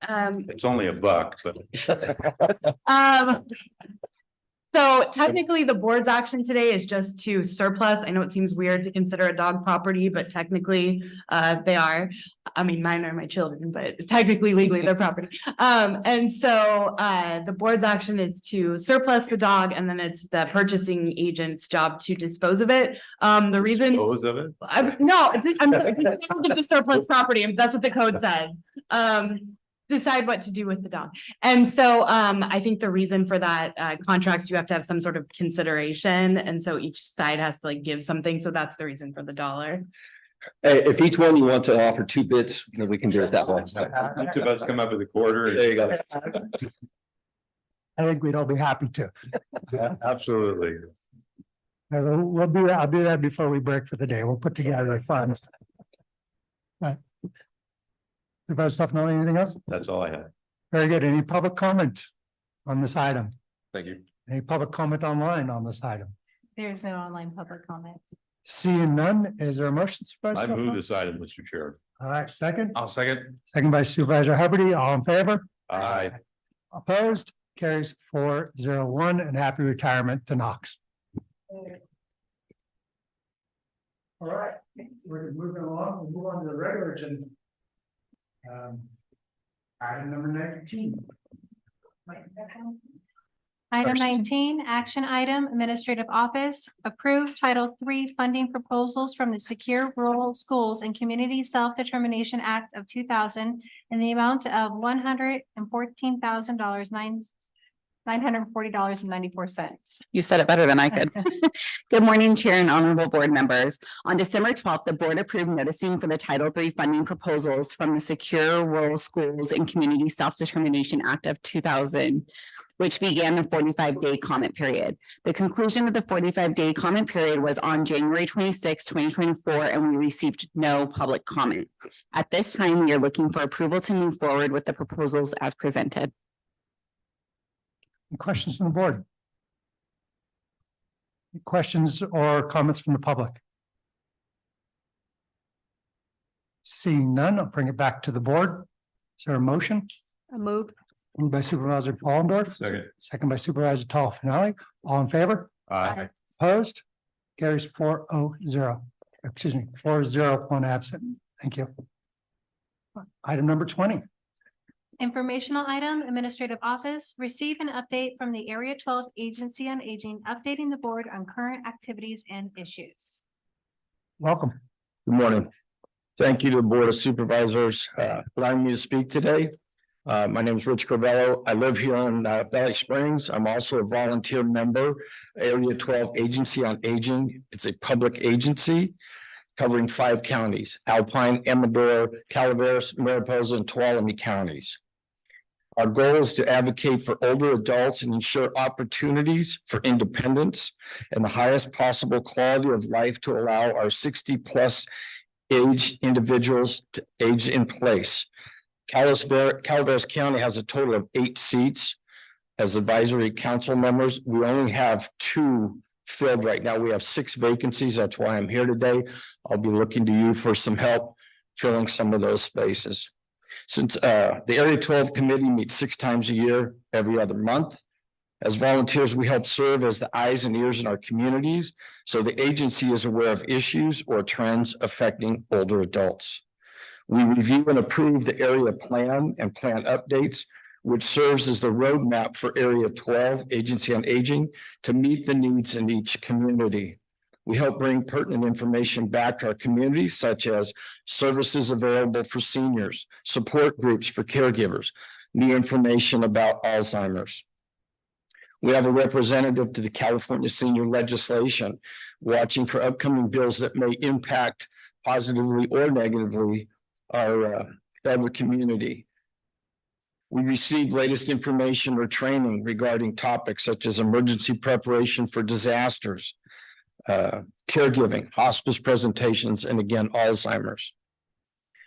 It's only $1, but So technically, the board's action today is just to surplus. I know it seems weird to consider a dog property, but technically, they are. I mean, mine are my children, but technically, legally, they're property. And so, the board's action is to surplus the dog, and then it's the purchasing agent's job to dispose of it. The reason. dispose of it? I'm the surplus property, and that's what the code says. Decide what to do with the dog. And so I think the reason for that contracts, you have to have some sort of consideration. And so each side has to like give something. So that's the reason for the $1. Hey, if each one you want to offer 2 bits, then we can do it that way. Each of us come up with a quarter. There you go. I think we'd all be happy to. Absolutely. I'll do that before we break for the day. We'll put together the funds. Right. Supervisor Toffenelli, anything else? That's all I have. Very good. Any public comment on this item? Thank you. Any public comment online on this item? There's no online public comment. Seeing none, is there a motion, Supervisor? I move Toffenelli? this item, Mr. Chair. All right, second. I'll second. Second by Supervisor Hubbard. All in favor? Aye. Opposed? Carries 4-0-1, and happy retirement to Knox. All right, we're moving along. We'll move on to the regular agenda. Item number 19. Item First. 19, action item, administrative office, approve Title III funding proposals from the Secure Rural Schools and Community Self-Determination Act of 2000 in the amount of $114,000, $940.94. You said it better than I could. Good morning, Chair and honorable board members. On December 12th, the board approved noticing for the Title III funding proposals from the Secure Rural Schools and Community Self-Determination Act of 2000, which began the 45-day comment period. The conclusion of the 45-day comment period was on January 26, 2024, and we received no public comment. At this time, we are looking for approval to move forward with the proposals as presented. Any questions from the board? Any questions or comments from the public? Seeing none, I'll bring it back to the board. Is there a motion? A move. Moved by Supervisor Pauldorf, second by Supervisor Toffenali. All in favor? Aye. Opposed? Carries 4-0. Excuse me, 4-0, one absent. Thank you. Item number 20. Informational item, Administrative Office, receive an update from the Area 12 Agency on Aging, updating the board on current activities and issues. Welcome. Good morning. Thank you to the Board of Supervisors, allowing me to speak today. My name is Rich Corvello. I live here in Valley Springs. I'm also a volunteer member, Area 12 Agency on Aging. It's a public agency covering 5 counties: Alpine, Amador, Calaveras, Mariposa, and Tuolumne counties. Our goal is to advocate for older adults and ensure opportunities for independence and the highest possible quality of life to allow our 60+ age individuals to age in place. Calaveras County has a total of 8 seats as advisory council members. We only have 2 filled right now. We have 6 vacancies. That's why I'm here today. I'll be looking to you for some help filling some of those spaces. Since the Area 12 committee meets 6 times a year, every other month. As volunteers, we help serve as the eyes and ears in our communities, so the agency is aware of issues or trends affecting older adults. We review and approve the area plan and plan updates, which serves as the roadmap for Area 12 Agency on Aging to meet the needs in each community. We help bring pertinent information back to our communities, such as services available for seniors, support groups for caregivers, new information about Alzheimer's. We have a representative to the California Senior Legislation, watching for upcoming bills that may impact positively or negatively our elder community. We receive latest information or training regarding topics such as emergency preparation for disasters, caregiving, hospice presentations, and again, Alzheimer's.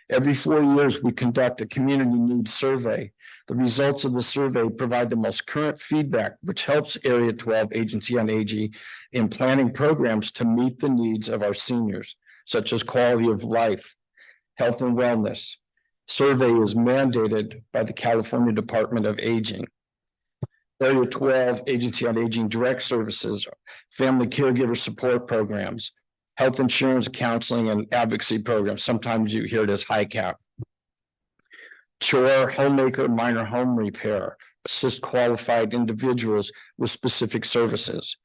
Every 4 years, we conduct a community needs survey. The results of the survey provide the most current feedback, which helps Area 12 Agency on Aging in planning programs to meet the needs of our seniors, such as quality of life, health and wellness. Survey is mandated by the California Department of Aging. Area 12 Agency on Aging direct services, family caregiver support programs, health insurance, counseling, and advocacy programs. Sometimes you hear it as HICAP. Chore, homemaker, minor home repair, assist qualified individuals with specific services.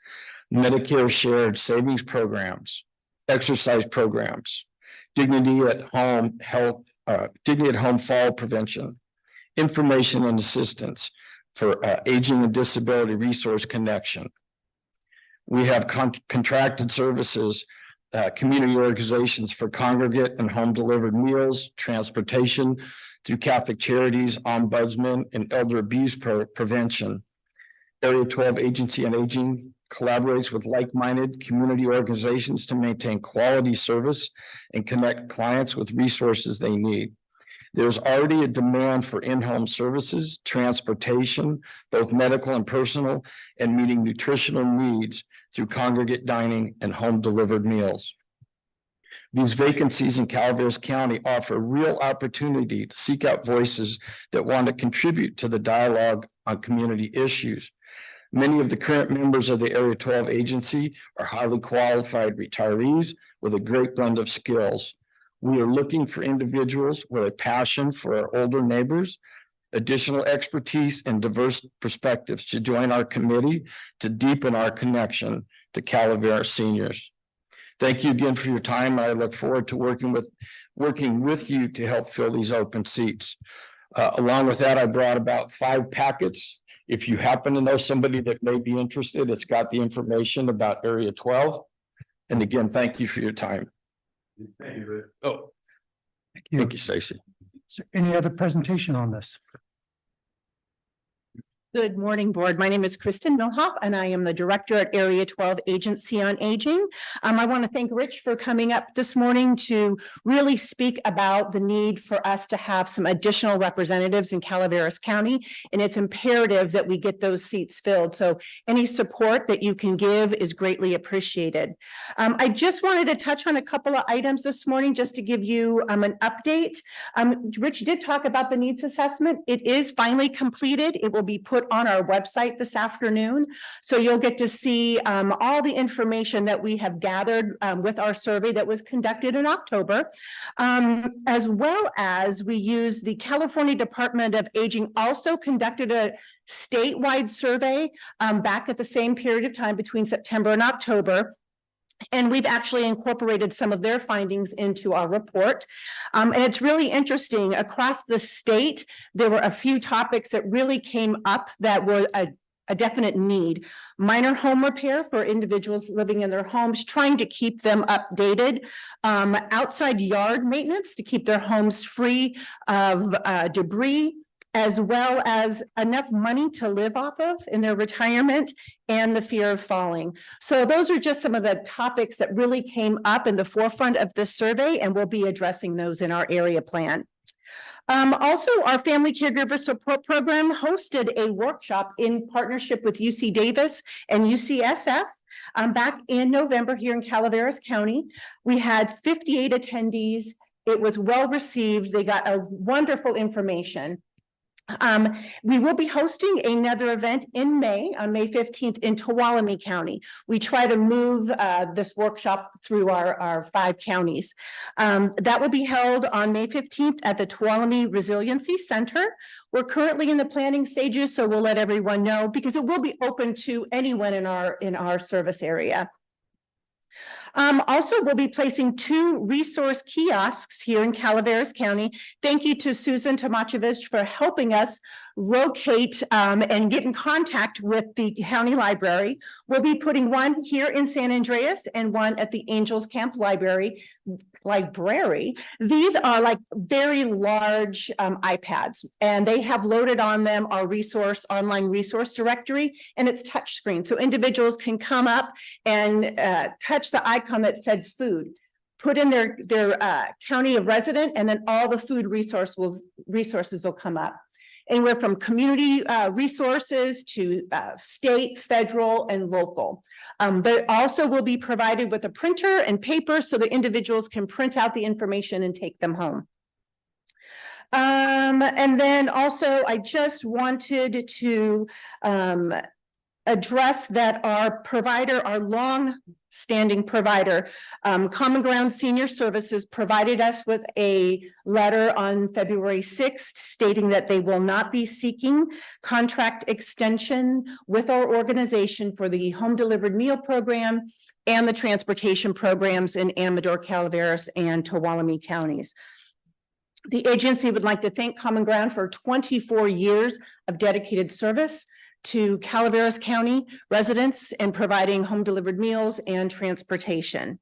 Medicare shared savings programs, exercise programs, dignity at home health, dignity at home fall prevention, information and assistance for aging and disability resource connection. We have contracted services, community organizations for congregate and home delivered meals, transportation through Catholic Charities, Ombudsman, and elder abuse prevention. Area 12 Agency on Aging collaborates with like-minded community organizations to maintain quality service and connect clients with resources they need. There's already a demand for in-home services, transportation, both medical and personal, and meeting nutritional needs through congregate dining and home delivered meals. These vacancies in Calaveras County offer a real opportunity to seek out voices that want to contribute to the dialogue on community issues. Many of the current members of the Area 12 Agency are highly qualified retirees with a great blend of skills. We are looking for individuals with a passion for our older neighbors, additional expertise, and diverse perspectives to join our committee to deepen our connection to Calaveras seniors. Thank you again for your time. I look forward to working with you to help fill these open seats. Along with that, I brought about 5 packets. If you happen to know somebody that may be interested, it's got the information about Area 12. And again, thank you for your time. Thank you. Oh, Thank you. thank you, Stacy. Is there any other presentation on this? Good morning, Board. My name is Kristen Milhoff, and I am the Director at Area 12 Agency on Aging. I want to thank Rich for coming up this morning to really speak about the need for us to have some additional representatives in Calaveras County, and it's imperative that we get those seats filled. So any support that you can give is greatly appreciated. I just wanted to touch on a couple of items this morning just to give you an update. Rich did talk about the needs assessment. It is finally completed. It will be put on our website this afternoon. So you'll get to see all the information that we have gathered with our survey that was conducted in October. As well as we use the California Department of Aging also conducted a statewide survey back at the same period of time between September and October. And we've actually incorporated some of their findings into our report. And it's really interesting. Across the state, there were a few topics that really came up that were a definite need. Minor home repair for individuals living in their homes, trying to keep them updated. Outside yard maintenance to keep their homes free of debris, as well as enough money to live off of in their retirement and the fear of falling. So those are just some of the topics that really came up in the forefront of this survey, and we'll be addressing those in our area plan. Also, our Family Caregiver Support Program hosted a workshop in partnership with UC Davis and UCSF back in November here in Calaveras County. We had 58 attendees. It was well received. They got a wonderful information. We will be hosting another event in May, on May 15th in Tuolumne County. We try to move this workshop through our 5 counties. That will be held on May 15th at the Tuolumne Resiliency Center. We're currently in the planning stages, so we'll let everyone know because it will be open to anyone in our service area. Also, we'll be placing 2 resource kiosks here in Calaveras County. Thank you to Susan Tomachevich for helping us locate and get in contact with the county library. We'll be putting one here in San Andreas and one at the Angels Camp Library. These are like very large iPads, and they have loaded on them our online resource directory, and it's touchscreen. So individuals can come up and touch the icon that said food, put in their county of resident, and then all the food resources will come up. Anywhere from community resources to state, federal, and local. But also will be provided with a printer and paper so the individuals can print out the information and take them home. And then also, I just wanted to address that our provider, our long-standing provider, Common Ground Senior Services, provided us with a letter on February 6th stating that they will not be seeking contract extension with our organization for the home delivered meal program and the transportation programs in Amador, Calaveras, and Tuolumne counties. The agency would like to thank Common Ground for 24 years of dedicated service to Calaveras County residents and providing home delivered meals and transportation.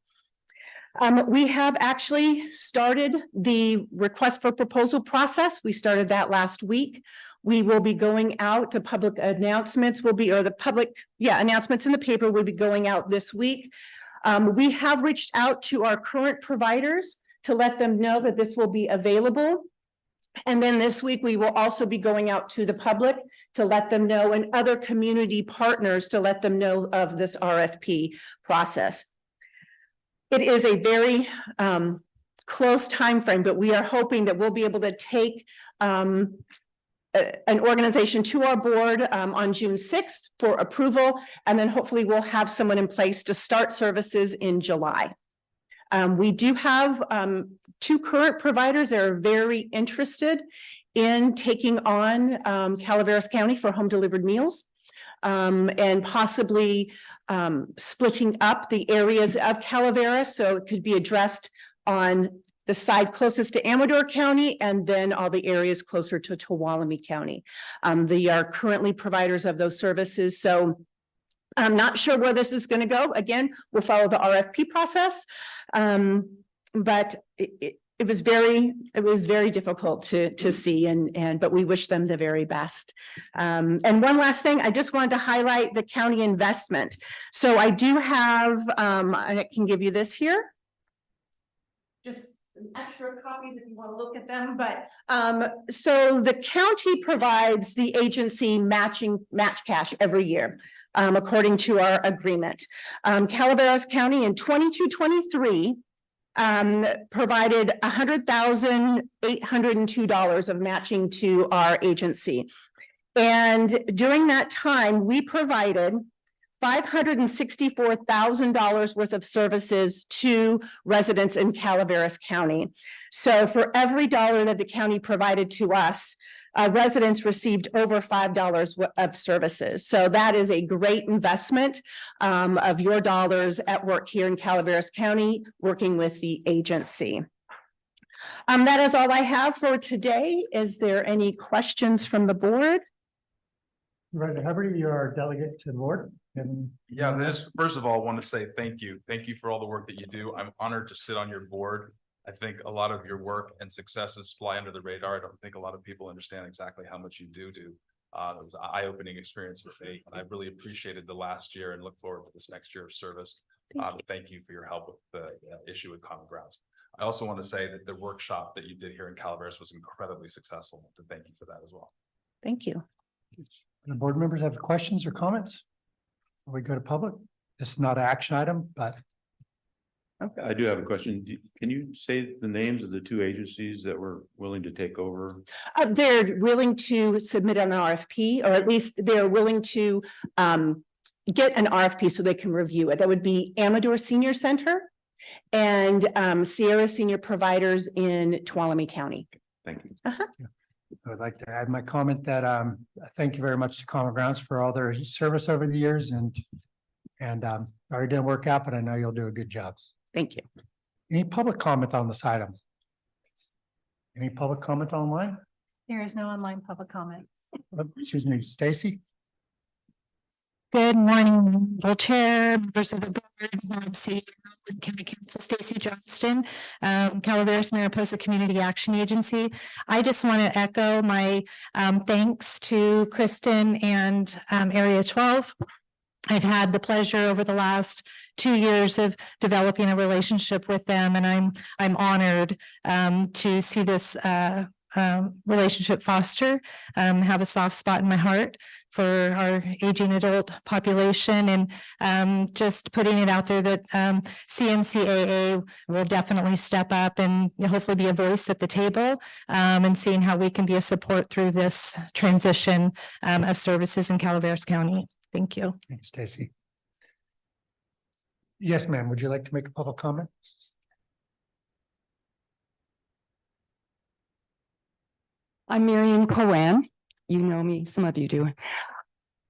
We have actually started the request for proposal process. We started that last week. We will be going out to public announcements announcements in the paper will be going out this week. We have reached out to our current providers to let them know that this will be available. And then this week, we will also be going out to the public to let them know, and other community partners to let them know of this RFP process. It is a very close timeframe, but we are hoping that we'll be able to take an organization to our board on June 6th for approval, and then hopefully we'll have someone in place to start services in July. We do have 2 current providers that are very interested in taking on Calaveras County for home delivered meals and possibly splitting up the areas of Calaveras so it could be addressed on the side closest to Amador County and then all the areas closer to Tuolumne County. They are currently providers of those services. So I'm not sure where this is going to go. Again, we'll follow the RFP process. But it was very difficult to see but we wish them the very best. And one last thing, I just wanted to highlight the county investment. So I do have, I can give you this here. Just extra copies if you want to look at them, but so the county provides the agency match cash every year. According to our agreement. Calaveras County in 22-23 provided $100,802 of matching to our agency. And during that time, we provided $564,000 worth of services to residents in Calaveras County. So for every dollar that the county provided to us, residents received over $5 of services. So that is a great investment of your dollars at work here in Calaveras County, working with the agency. That is all I have for today. Is there any questions from the board? Right, Hubbard, you're our delegate to the board. Yeah, first of all, I want to say thank you. Thank you for all the work that you do. I'm honored to sit on your board. I think a lot of your work and successes fly under the radar. I don't think a lot of people understand exactly how much you do. It was an eye-opening experience for me, and I really appreciated the last year and look forward to this next year of service. Thank you for your help with the issue with Common Grounds. I also want to say that the workshop that you did here in Calaveras was incredibly successful. So thank you for that as well. Thank you. The board members have questions or comments? Before we go to public, this is not an action item, but I do have a question. Can you say the names of the two agencies that were willing to take over? They're willing to submit an RFP, or at least they're willing to get an RFP so they can review it. That would be Amador Senior Center and Sierra Senior Providers in Tuolumne County. Thank you. I would like to add my comment that thank you very much to Common Grounds for all their service over the years, and already didn't work out, but I know you'll do a good job. Thank you. Any public comment on this item? Any public comment online? There is no online public comments. Excuse me, Stacy? Good morning, Board Chair, members of the board, CEO, and County Council Stacy Johnston, Calaveras Mariposa Community Action Agency. I just want to echo my thanks to Kristen and Area 12. I've had the pleasure over the last 2 years of developing a relationship with them, and I'm honored to see this relationship foster, have a soft spot in my heart for our aging adult population, and just putting it out there that CMCAA will definitely step up and hopefully be a voice at the table, and seeing how we can be a support through this transition of services in Calaveras County. Thank you. Thanks, Stacy. Yes, ma'am. Would you like to make a public comment? I'm Marion Cowan. You know me, some of you do.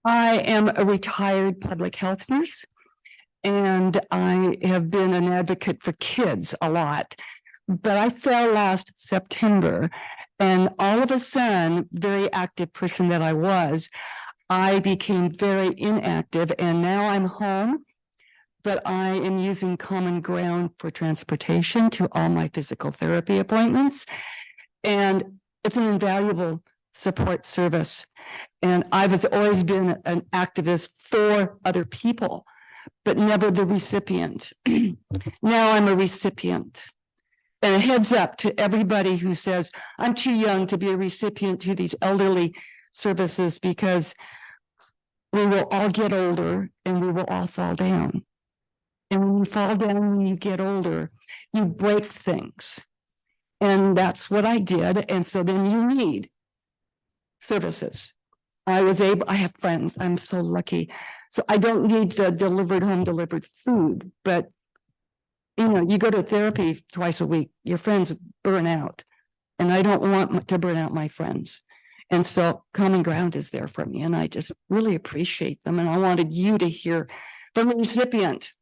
I am a retired public health nurse, and I have been an advocate for kids a lot. But I fell last September, and all of a sudden, very active person that I was, I became very inactive, and now I'm home. But I am using Common Ground for transportation to all my physical therapy appointments. And it's an invaluable support service. And I've always been an activist for other people, but never the recipient. Now I'm a recipient. And a heads up to everybody who says, I'm too young to be a recipient to these elderly services, because we will all get older and we will all fall down. And when you fall down, when you get older, you break things. And that's what I did. And so then you need services. I have friends. I'm so lucky. So I don't need the home delivered food, but you go to therapy twice a week, your friends burn out. And I don't want to burn out my friends. And so Common Ground is there for me. And I just really appreciate them. And I wanted you to hear from the recipient.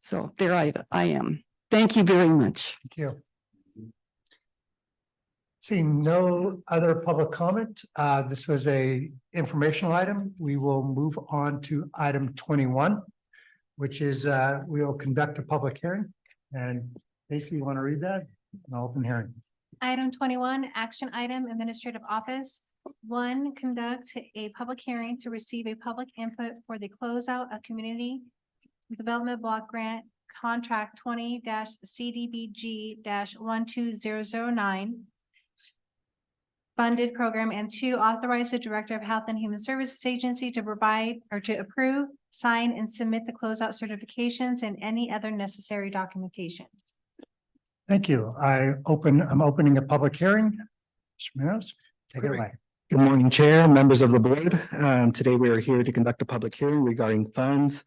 So there I am. Thank you very much. Thank you. Seeing no other public comment, this was a informational item. We will move on to item 21, which is we will conduct a public hearing. And Stacey, you want to read that? Open hearing. Item 21, action item, administrative office. 1, conduct a public hearing to receive a public input for the closeout of community development block grant contract 20-CDBG 12009 funded program, and 2, authorize the Director of Health and Human Services Agency to provide or to approve, sign, and submit the closeout certifications and any other necessary documentation. Thank you. I'm opening a public hearing. Mr. Munoz, take it away. Good morning, Chair, members of the board. Today we are here to conduct a public hearing regarding funds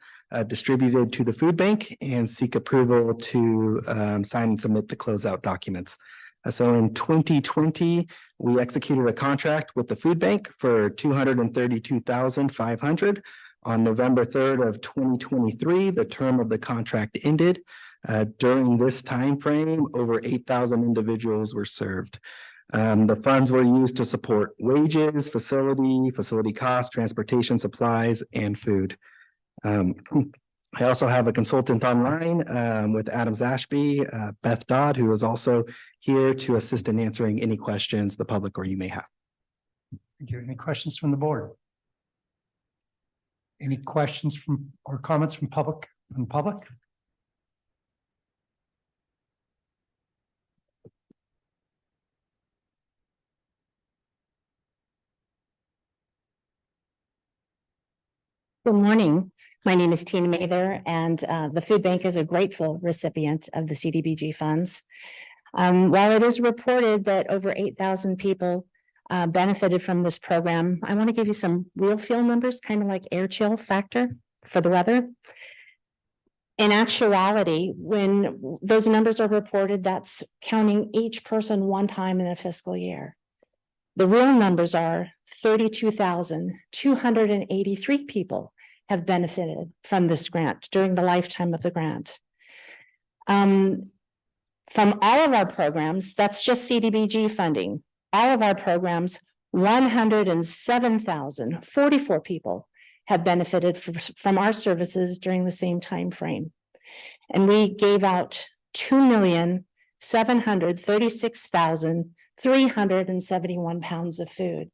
distributed to the food bank and seek approval to sign and submit the closeout documents. So in 2020, we executed a contract with the food bank for $232,500. On November 3rd of 2023, the term of the contract ended. During this time frame, over 8,000 individuals were served. The funds were used to support wages, facility costs, transportation supplies, and food. I also have a consultant online with Adams Ashby, Beth Dodd, who is also here to assist in answering any questions the public or you may have. Thank you. Any questions from the board? Any questions from or comments from public? Good morning. My name is Tina Mather, and the food bank is a grateful recipient of the CDBG funds. While it is reported that over 8,000 people benefited from this program, I want to give you some real feel numbers, kind of like air chill factor for the weather. In actuality, when those numbers are reported, that's counting each person one time in a fiscal year. The real numbers are 32,283 people have benefited from this grant during the lifetime of the grant. From all of our programs, that's just CDBG funding. All of our programs, 107,044 people have benefited from our services during the same time frame. And we gave out 2,736,371 pounds of food.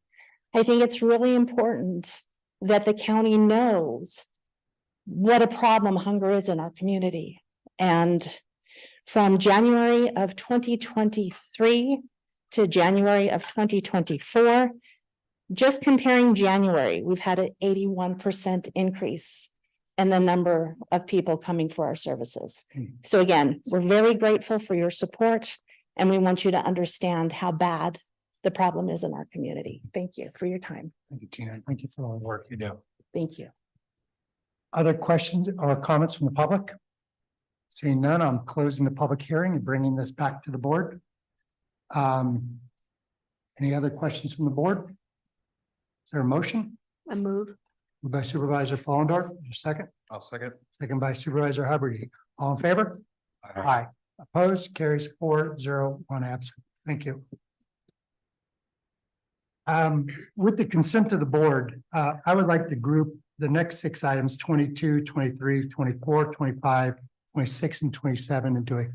I think it's really important that the county knows what a problem hunger is in our community. And from January of 2023 to January of 2024, just comparing January, we've had an 81% increase in the number of people coming for our services. So again, we're very grateful for your support, and we want you to understand how bad the problem is in our community. Thank you for your time. Thank you, Tina. Thank you for all the work you do. Thank you. Other questions or comments from the public? Seeing none, I'm closing the public hearing and bringing this back to the board. Any other questions from the board? Is there a motion? I move. Moved by Supervisor Frauendorf, second. I'll second. Second by Supervisor Hubbard. All in favor? Aye. Opposed? Carries 4-0, 1 absent. Thank you. With the consent of the board, I would like to group the next 6 items, 22, 23, 24, 25, 26, and 27 into a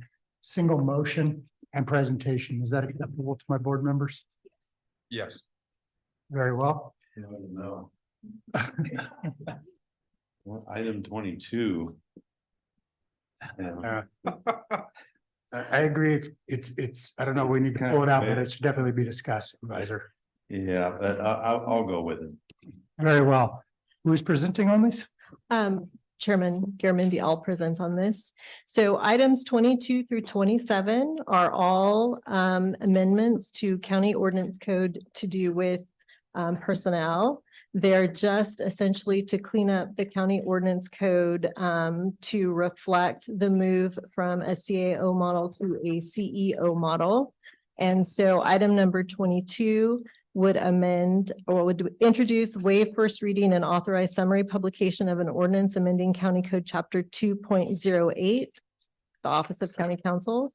single motion and presentation. Is that acceptable to my board members? Yes. Very well. No. Well, item 22. I agree. It's, I don't know, we need to pull it out, but it should definitely be discussed, Supervisor. Yeah, but I'll go with it. Very well. Who's presenting on this? Chairman Garamendi, I'll present on this. So items 22 through 27 are all amendments to county ordinance code to do with personnel. They're just essentially to clean up the county ordinance code to reflect the move from a CAO model to a CEO model. And so item number 22 would amend or would introduce, waive first reading and authorize summary publication of an ordinance amending County Code Chapter 2.08, the Office of County Counsel.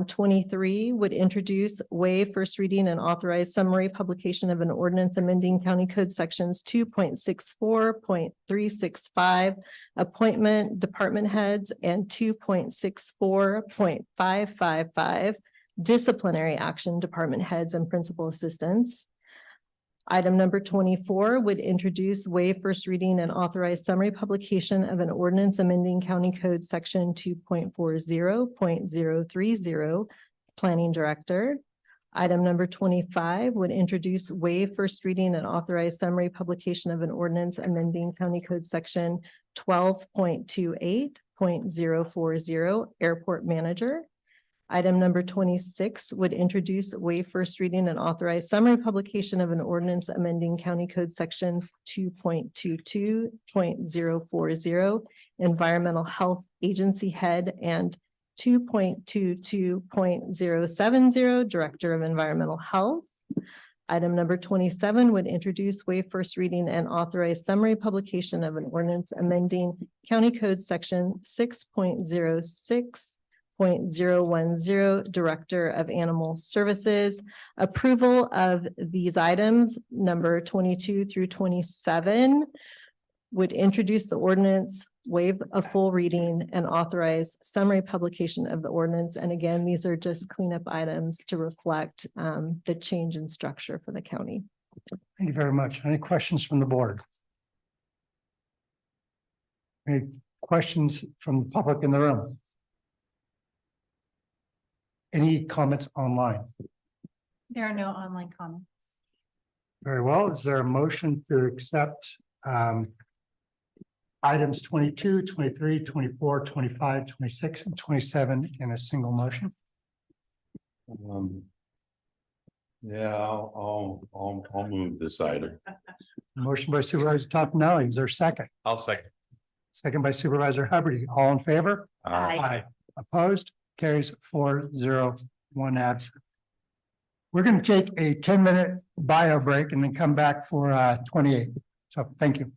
23 would introduce, waive first reading and authorize summary publication of an ordinance amending County Code Sections 2.64.365, appointment department heads, and 2.64.555, disciplinary action, department heads and principal assistants. Item number 24 would introduce, waive first reading and authorize summary publication of an ordinance amending County Code Section 2.40.030, Planning Director. Item number 25 would introduce, waive first reading and authorize summary publication of an ordinance amending County Code Section 12.28.040, Airport Manager. Item number 26 would introduce, waive first reading and authorize summary publication of an ordinance amending County Code Sections 2.22.040, Environmental Health Agency Head, and 2.22.070, Director of Environmental Health. Item number 27 would introduce, waive first reading and authorize summary publication of an ordinance amending County Code Section 6.06.010, Director of Animal Services. Approval of these items, number 22 through 27, would introduce the ordinance, waive a full reading, and authorize summary publication of the ordinance. And again, these are just cleanup items to reflect the change in structure for the county. Thank you very much. Any questions from the board? Any questions from the public in the room? Any comments online? There are no online comments. Very well. Is there a motion to accept items 22, 23, 24, 25, 26, and 27 in a single motion? Yeah, I'll move this item. Motion by Supervisor Toffenelli. Is there a second? I'll second. Second by Supervisor Hubbard. All in favor? Aye. Opposed? Carries 4-0, 1 absent. We're going to take a 10-minute bio break and then come back for 28. So thank you.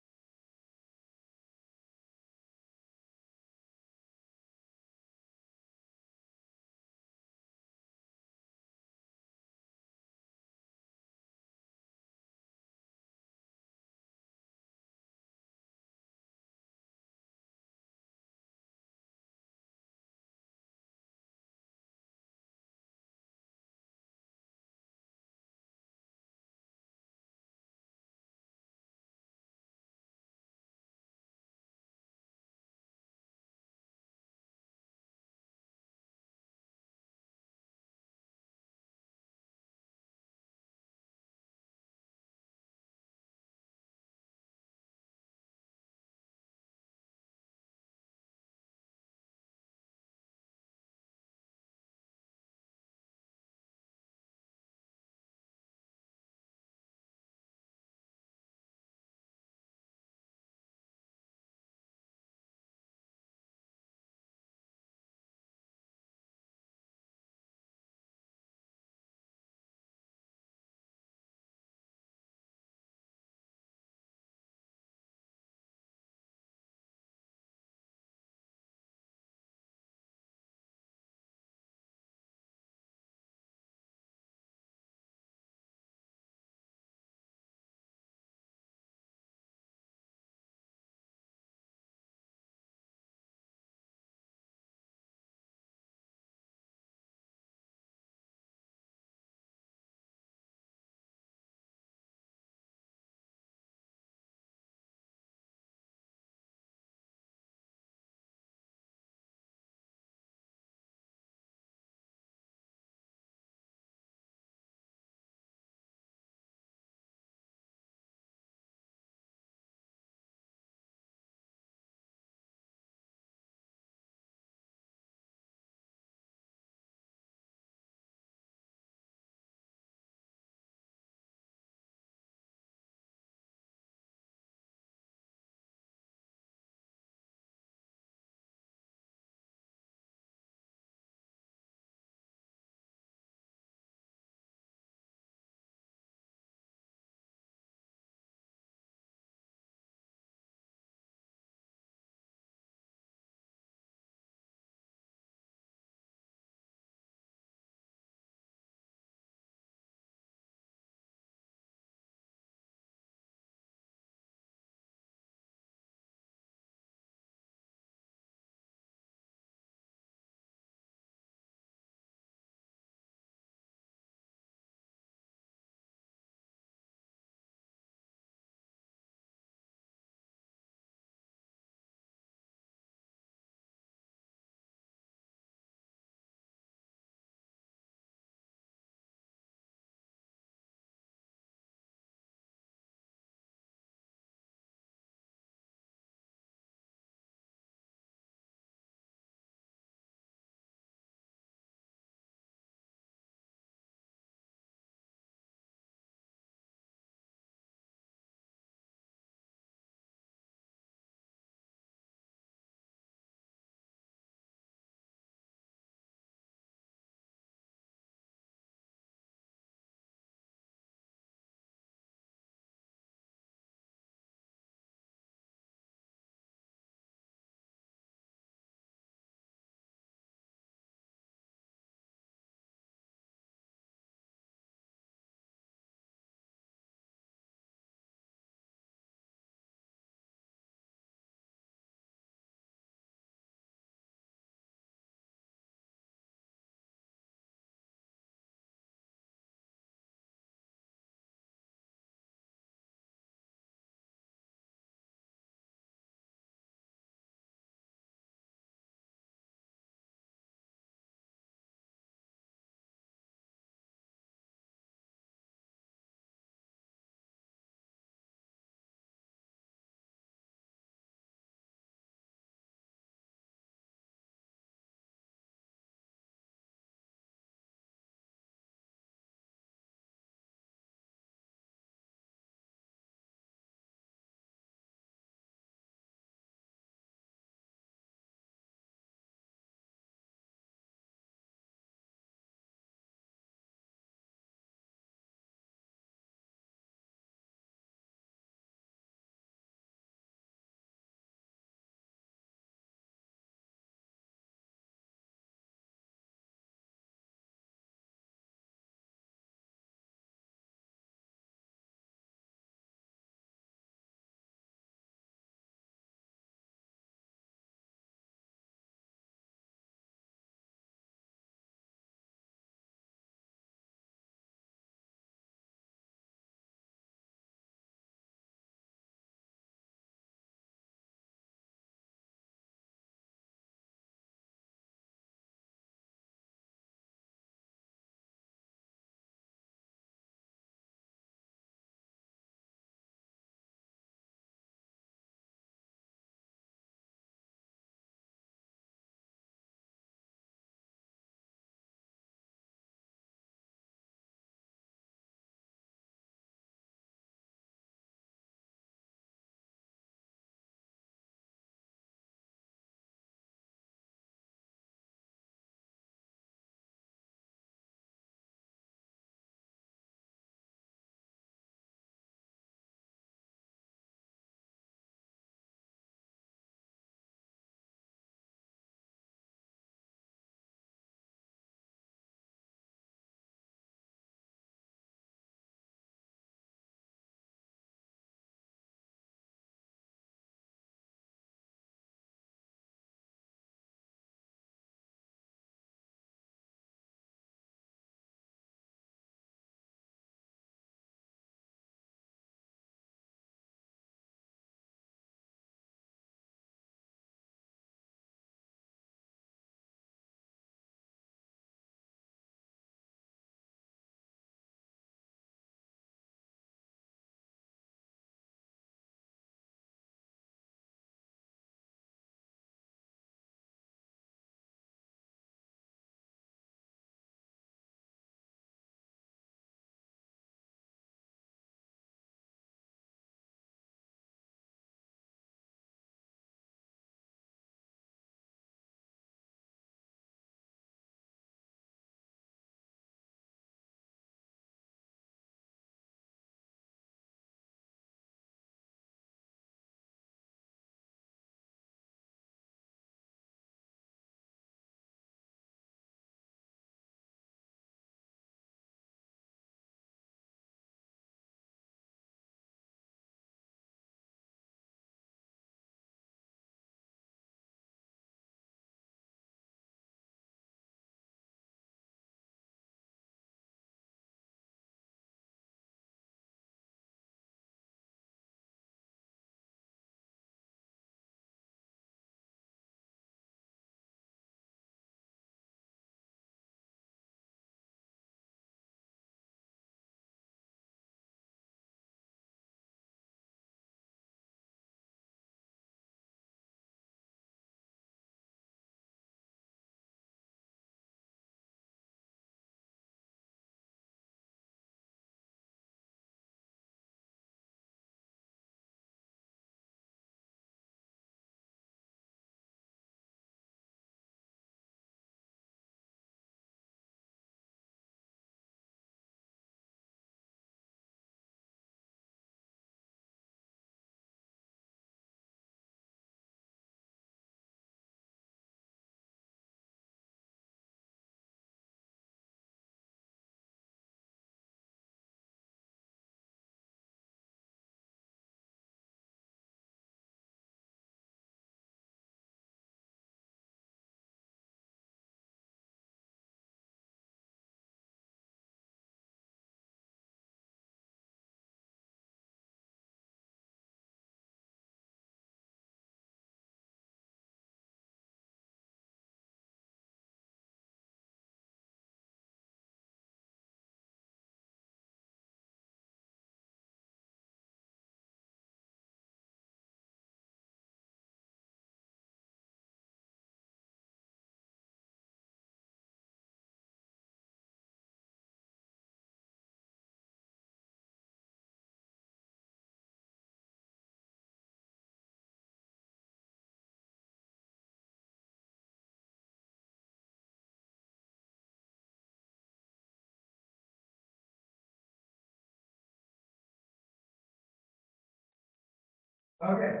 Okay.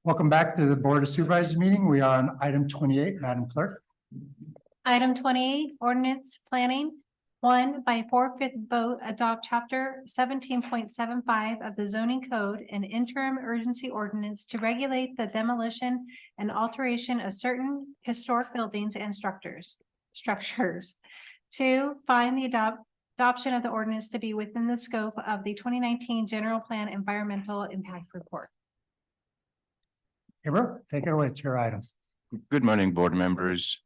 Welcome back to the Board of Supervisors meeting. We are on item 28, Madam Clerk. Item 28, ordinance planning. 1, by 4/5 vote, adopt chapter 17.75 of the zoning code, an interim urgency ordinance to regulate the demolition and alteration of certain historic buildings and structures. 2, find the adoption of the ordinance to be within the scope of the 2019 general plan environmental impact report. Gabriel, take it away. It's your item. Good morning, board members,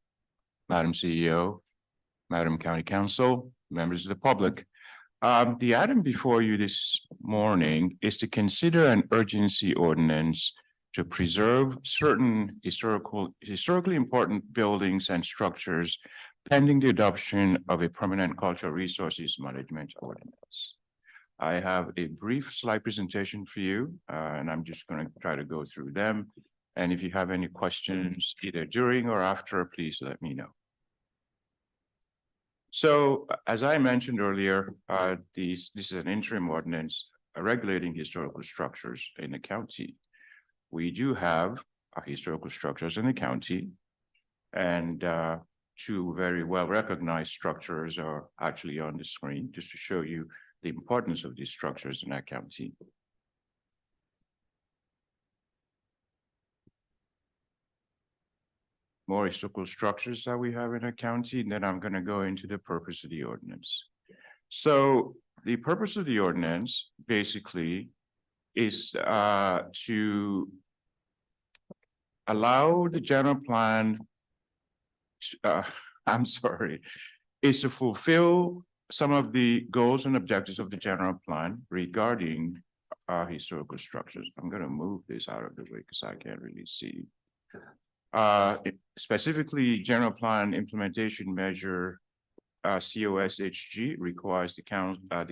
Madam CEO, Madam County Council, members of the public. The item before you this morning is to consider an urgency ordinance to preserve certain historically important buildings and structures pending the adoption of a permanent cultural resources management ordinance. I have a brief slide presentation for you, and I'm just going to try to go through them. And if you have any questions either during or after, please let me know. So as I mentioned earlier, this is an interim ordinance regulating historical structures in the county. We do have historical structures in the county, and two very well recognized structures are actually on the screen just to show you the importance of these structures in our county. More historical structures that we have in our county, and then I'm going to go into the purpose of the ordinance. So the purpose of the ordinance basically is to allow the general plan, is to fulfill some of the goals and objectives of the general plan regarding historical structures. I'm going to move this out of the way because I can't really see. Specifically, general plan implementation measure COSHG requires the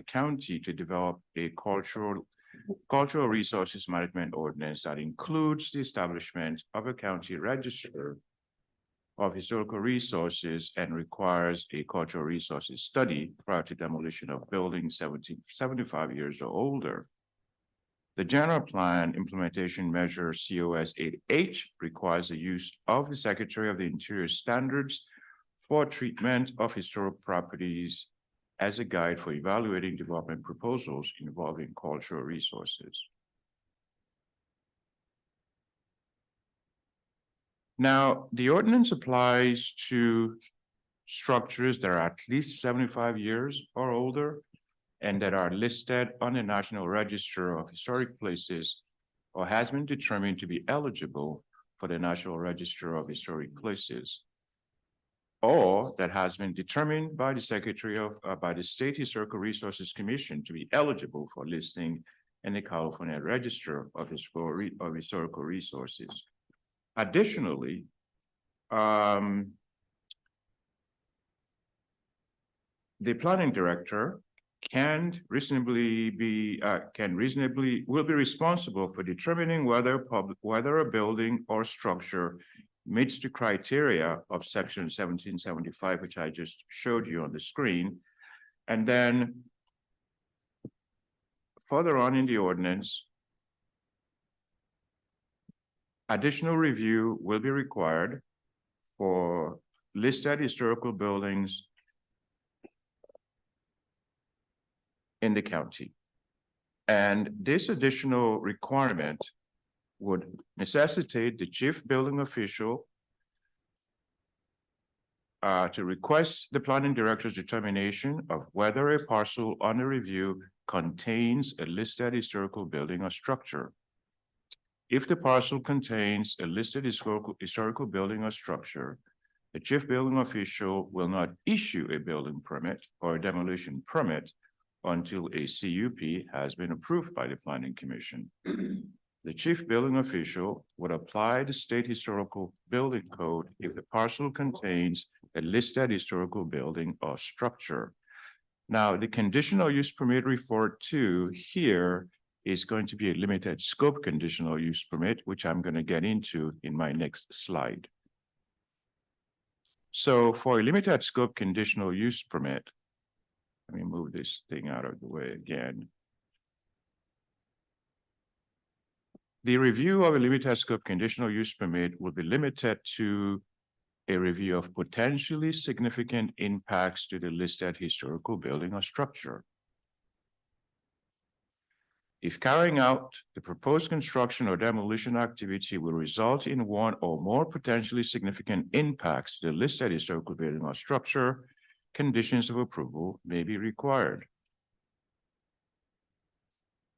county to develop a cultural resources management ordinance that includes the establishment of a county register of historical resources and requires a cultural resources study prior to demolition of buildings 75 years or older. The general plan implementation measure COS 8H requires the use of the Secretary of the Interior standards for treatment of historic properties as a guide for evaluating development proposals involving cultural resources. Now, the ordinance applies to structures that are at least 75 years or older and that are listed on the National Register of Historic Places or has been determined to be eligible for the National Register of Historic Places, or that has been determined by the Secretary of, by the State Historical Resources Commission to be eligible for listing in the California Register of Historical Resources. Additionally, the planning director will be responsible for determining whether a building or structure meets the criteria of section 1775, which I just showed you on the screen. And then further on in the ordinance, additional review will be required for listed historical buildings in the county. And this additional requirement would necessitate the chief building official to request the planning director's determination of whether a parcel under review contains a listed historical building or structure. If the parcel contains a listed historical building or structure, the chief building official will not issue a building permit or a demolition permit until a CUP has been approved by the Planning Commission. The chief building official would apply the state historical building code if the parcel contains a listed historical building or structure. Now, the conditional use permit referred to here is going to be a limited scope conditional use permit, which I'm going to get into in my next slide. So for a limited scope conditional use permit, let me move this thing out of the way again. The review of a limited scope conditional use permit will be limited to a review of potentially significant impacts to the listed historical building or structure. If carrying out the proposed construction or demolition activity will result in one or more potentially significant impacts to the listed historical building or structure, conditions of approval may be required.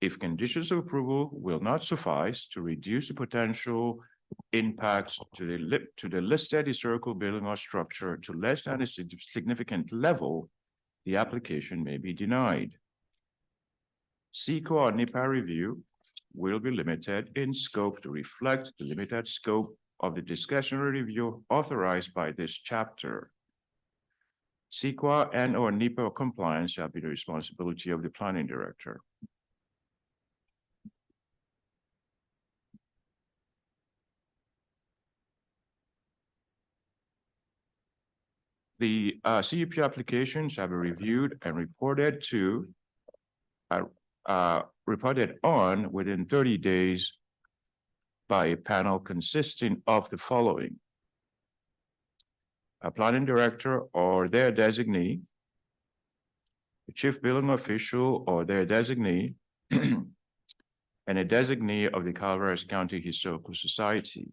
If conditions of approval will not suffice to reduce the potential impacts to the listed historical building or structure to less than a significant level, the application may be denied. CEQA or NEPA review will be limited in scope to reflect the limited scope of the discretionary review authorized by this chapter. CEQA and or NEPA compliance shall be the responsibility of the planning director. The CUP application shall be reviewed and reported on within 30 days by a panel consisting of the following: a planning director or their designee, the chief building official or their designee, and a designee of the Calaveras County Historical Society.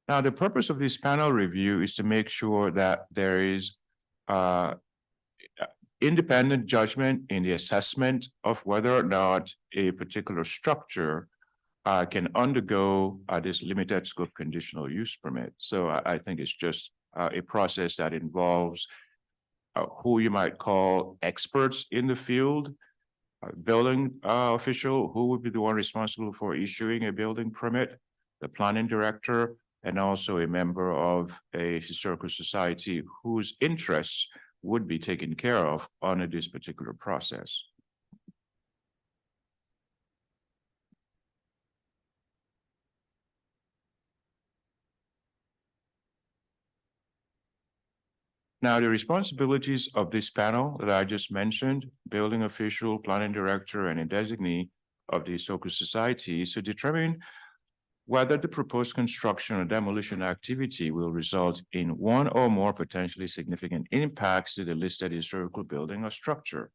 Now, the purpose of this panel review is to make sure that there is independent judgment in the assessment of whether or not a particular structure can undergo this limited scope conditional use permit. So I think it's just a process that involves who you might call experts in the field, building official who would be the one responsible for issuing a building permit, the planning director, and also a member of a historical society whose interests would be taken care of under this particular process. Now, the responsibilities of this panel that I just mentioned, building official, planning director, and a designee of the historical society, is to determine whether the proposed construction or demolition activity will result in one or more potentially significant impacts to the listed historical building or structure.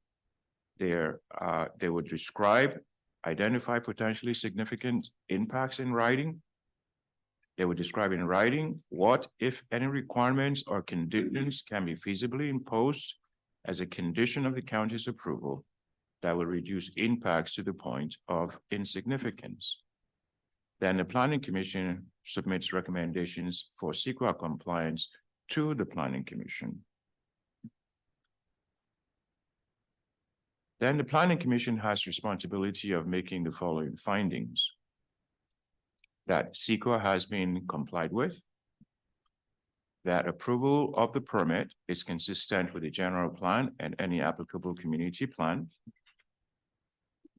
They would describe, identify potentially significant impacts in writing. They would describe in writing what, if any, requirements or conditions can be feasibly imposed as a condition of the county's approval that will reduce impacts to the point of insignificance. Then the Planning Commission submits recommendations for CEQA compliance to the Planning Commission. Then the Planning Commission has responsibility of making the following findings: that CEQA has been complied with, that approval of the permit is consistent with the general plan and any applicable community plan,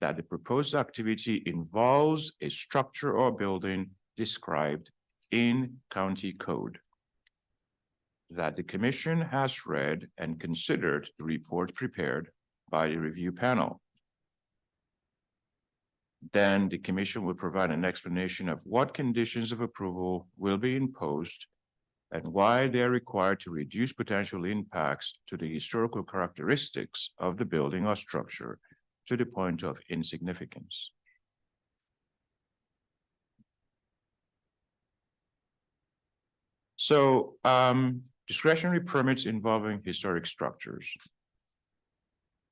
that the proposed activity involves a structure or building described in county code, that the commission has read and considered the report prepared by the review panel. Then the commission will provide an explanation of what conditions of approval will be imposed and why they are required to reduce potential impacts to the historical characteristics of the building or structure to the point of insignificance. So discretionary permits involving historic structures.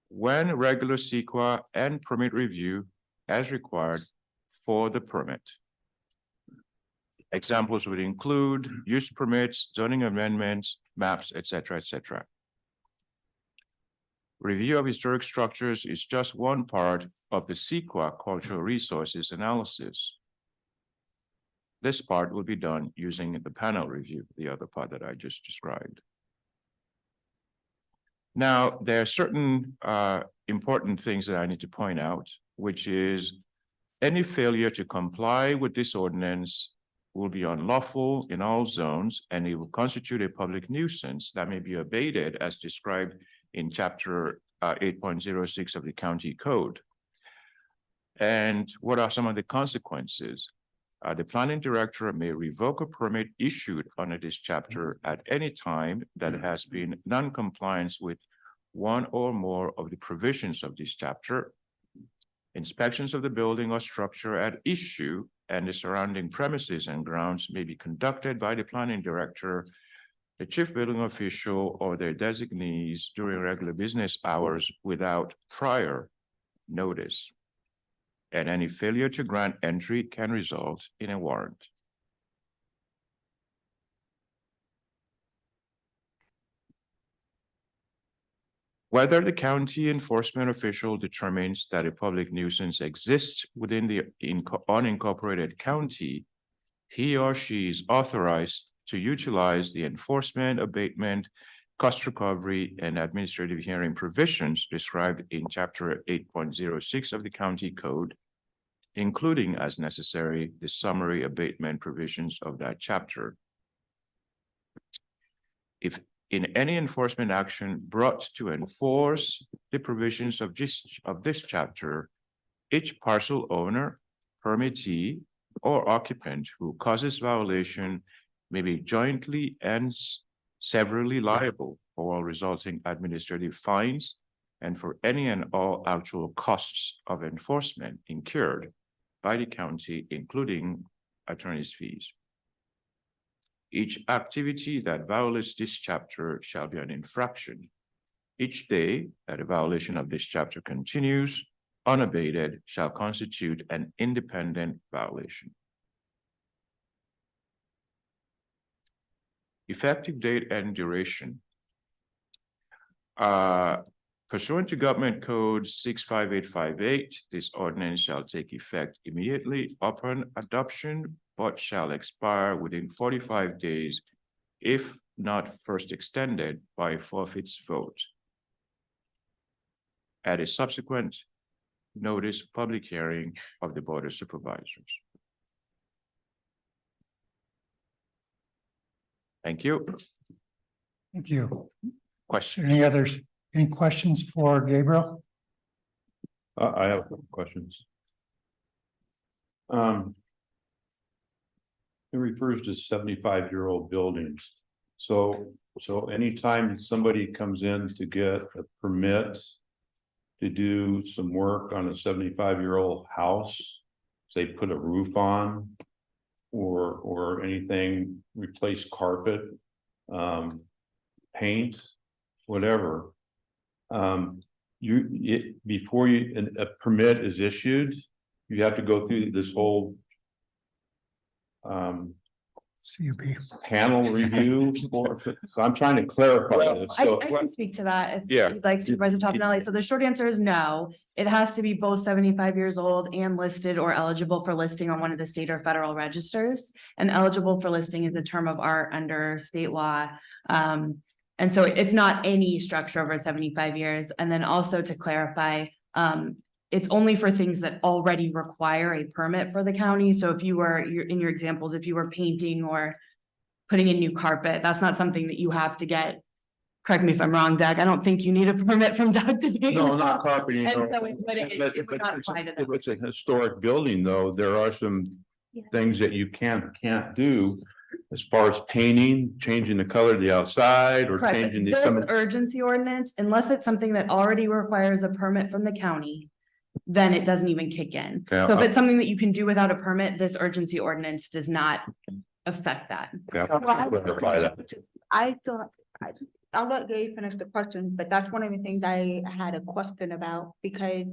When regular CEQA and permit review as required for the permit. Examples would include use permits, zoning amendments, maps, etc., etc. Review of historic structures is just one part of the CEQA cultural resources analysis. This part will be done using the panel review, the other part that I just described. Now, there are certain important things that I need to point out, which is any failure to comply with this ordinance will be unlawful in all zones, and it will constitute a public nuisance that may be abated as described in chapter 8.06 of the county code. And what are some of the consequences? The planning director may revoke a permit issued under this chapter at any time that has been non-compliance with one or more of the provisions of this chapter. Inspections of the building or structure at issue and the surrounding premises and grounds may be conducted by the planning director, the chief building official, or their designees during regular business hours without prior notice. And any failure to grant entry can result in a warrant. Whether the county enforcement official determines that a public nuisance exists within the unincorporated county, he or she is authorized to utilize the enforcement, abatement, cost recovery, and administrative hearing provisions described in chapter 8.06 of the county code, including as necessary the summary abatement provisions of that chapter. If in any enforcement action brought to enforce the provisions of this chapter, each parcel owner, permittee, or occupant who causes violation may be jointly and severally liable for all resulting administrative fines and for any and all actual costs of enforcement incurred by the county, including attorney's fees. Each activity that violates this chapter shall be an infraction. Each day that a violation of this chapter continues unabated shall constitute an independent violation. Effective date and duration. Pursuant to Government Code 65858, this ordinance shall take effect immediately upon adoption, but shall expire within 45 days if not first extended by 4/5 vote at a subsequent notice public hearing of the Board of Supervisors. Thank you. Thank you. Question. Any questions for Gabriel? I have questions. It refers to 75-year-old buildings. So anytime somebody comes in to get a permit to do some work on a 75-year-old house, say put a roof on or anything, replace carpet, paint, whatever. Before a permit is issued, you have to go through this whole CUP panel review. So I'm trying to clarify this. I So can speak to that if Yeah. you'd like, Supervisor Toppinelli. So the short answer is no. It has to be both 75 years old and listed or eligible for listing on one of the state or federal registers. And eligible for listing is a term of art under state law. And so it's not any structure over 75 years. And then also to clarify, it's only for things that already require a permit for the county. So if you were, in your examples, if you were painting or putting in new carpet, that's not something that you have to get. Correct me if I'm wrong, Doug. I don't think you need a permit from Doug to do. no, not carpeting. And no. so it would not apply to If it's a historic building, though, there are some things that you can't do as far as painting, changing the color of the outside or Correct. changing the. This urgency ordinance, unless it's something that already requires a permit from the county, then it doesn't even kick in. Yeah, So if it's something that you can do without a permit, this urgency ordinance does not affect that. Yeah, clarify that. I'll let Gary finish the question, but that's one of the things I had a question about because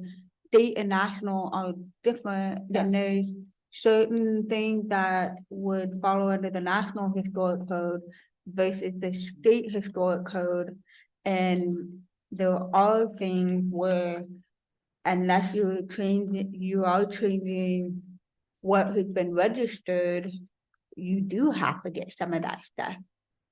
state and national are different. And there's certain things that would follow under the National Historic Code versus the state historic code. And there are things where unless you are changing what has been registered, you do have to get some of that stuff.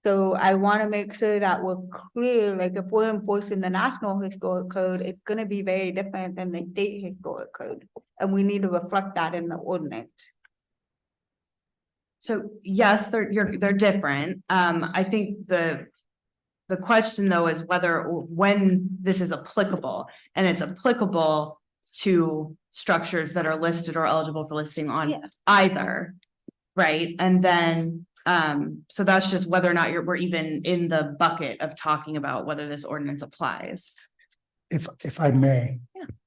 So I want to make sure that we're clear, like if we're enforcing the National Historic Code, it's going to be very different than the state historic code. And we need to reflect that in the ordinance. So yes, they're different. I think the question though is whether or when this is applicable, and it's applicable to structures that are listed or eligible for listing on either. Right, and then, so that's just whether or not we're even in the bucket of talking about whether this ordinance applies. If I may.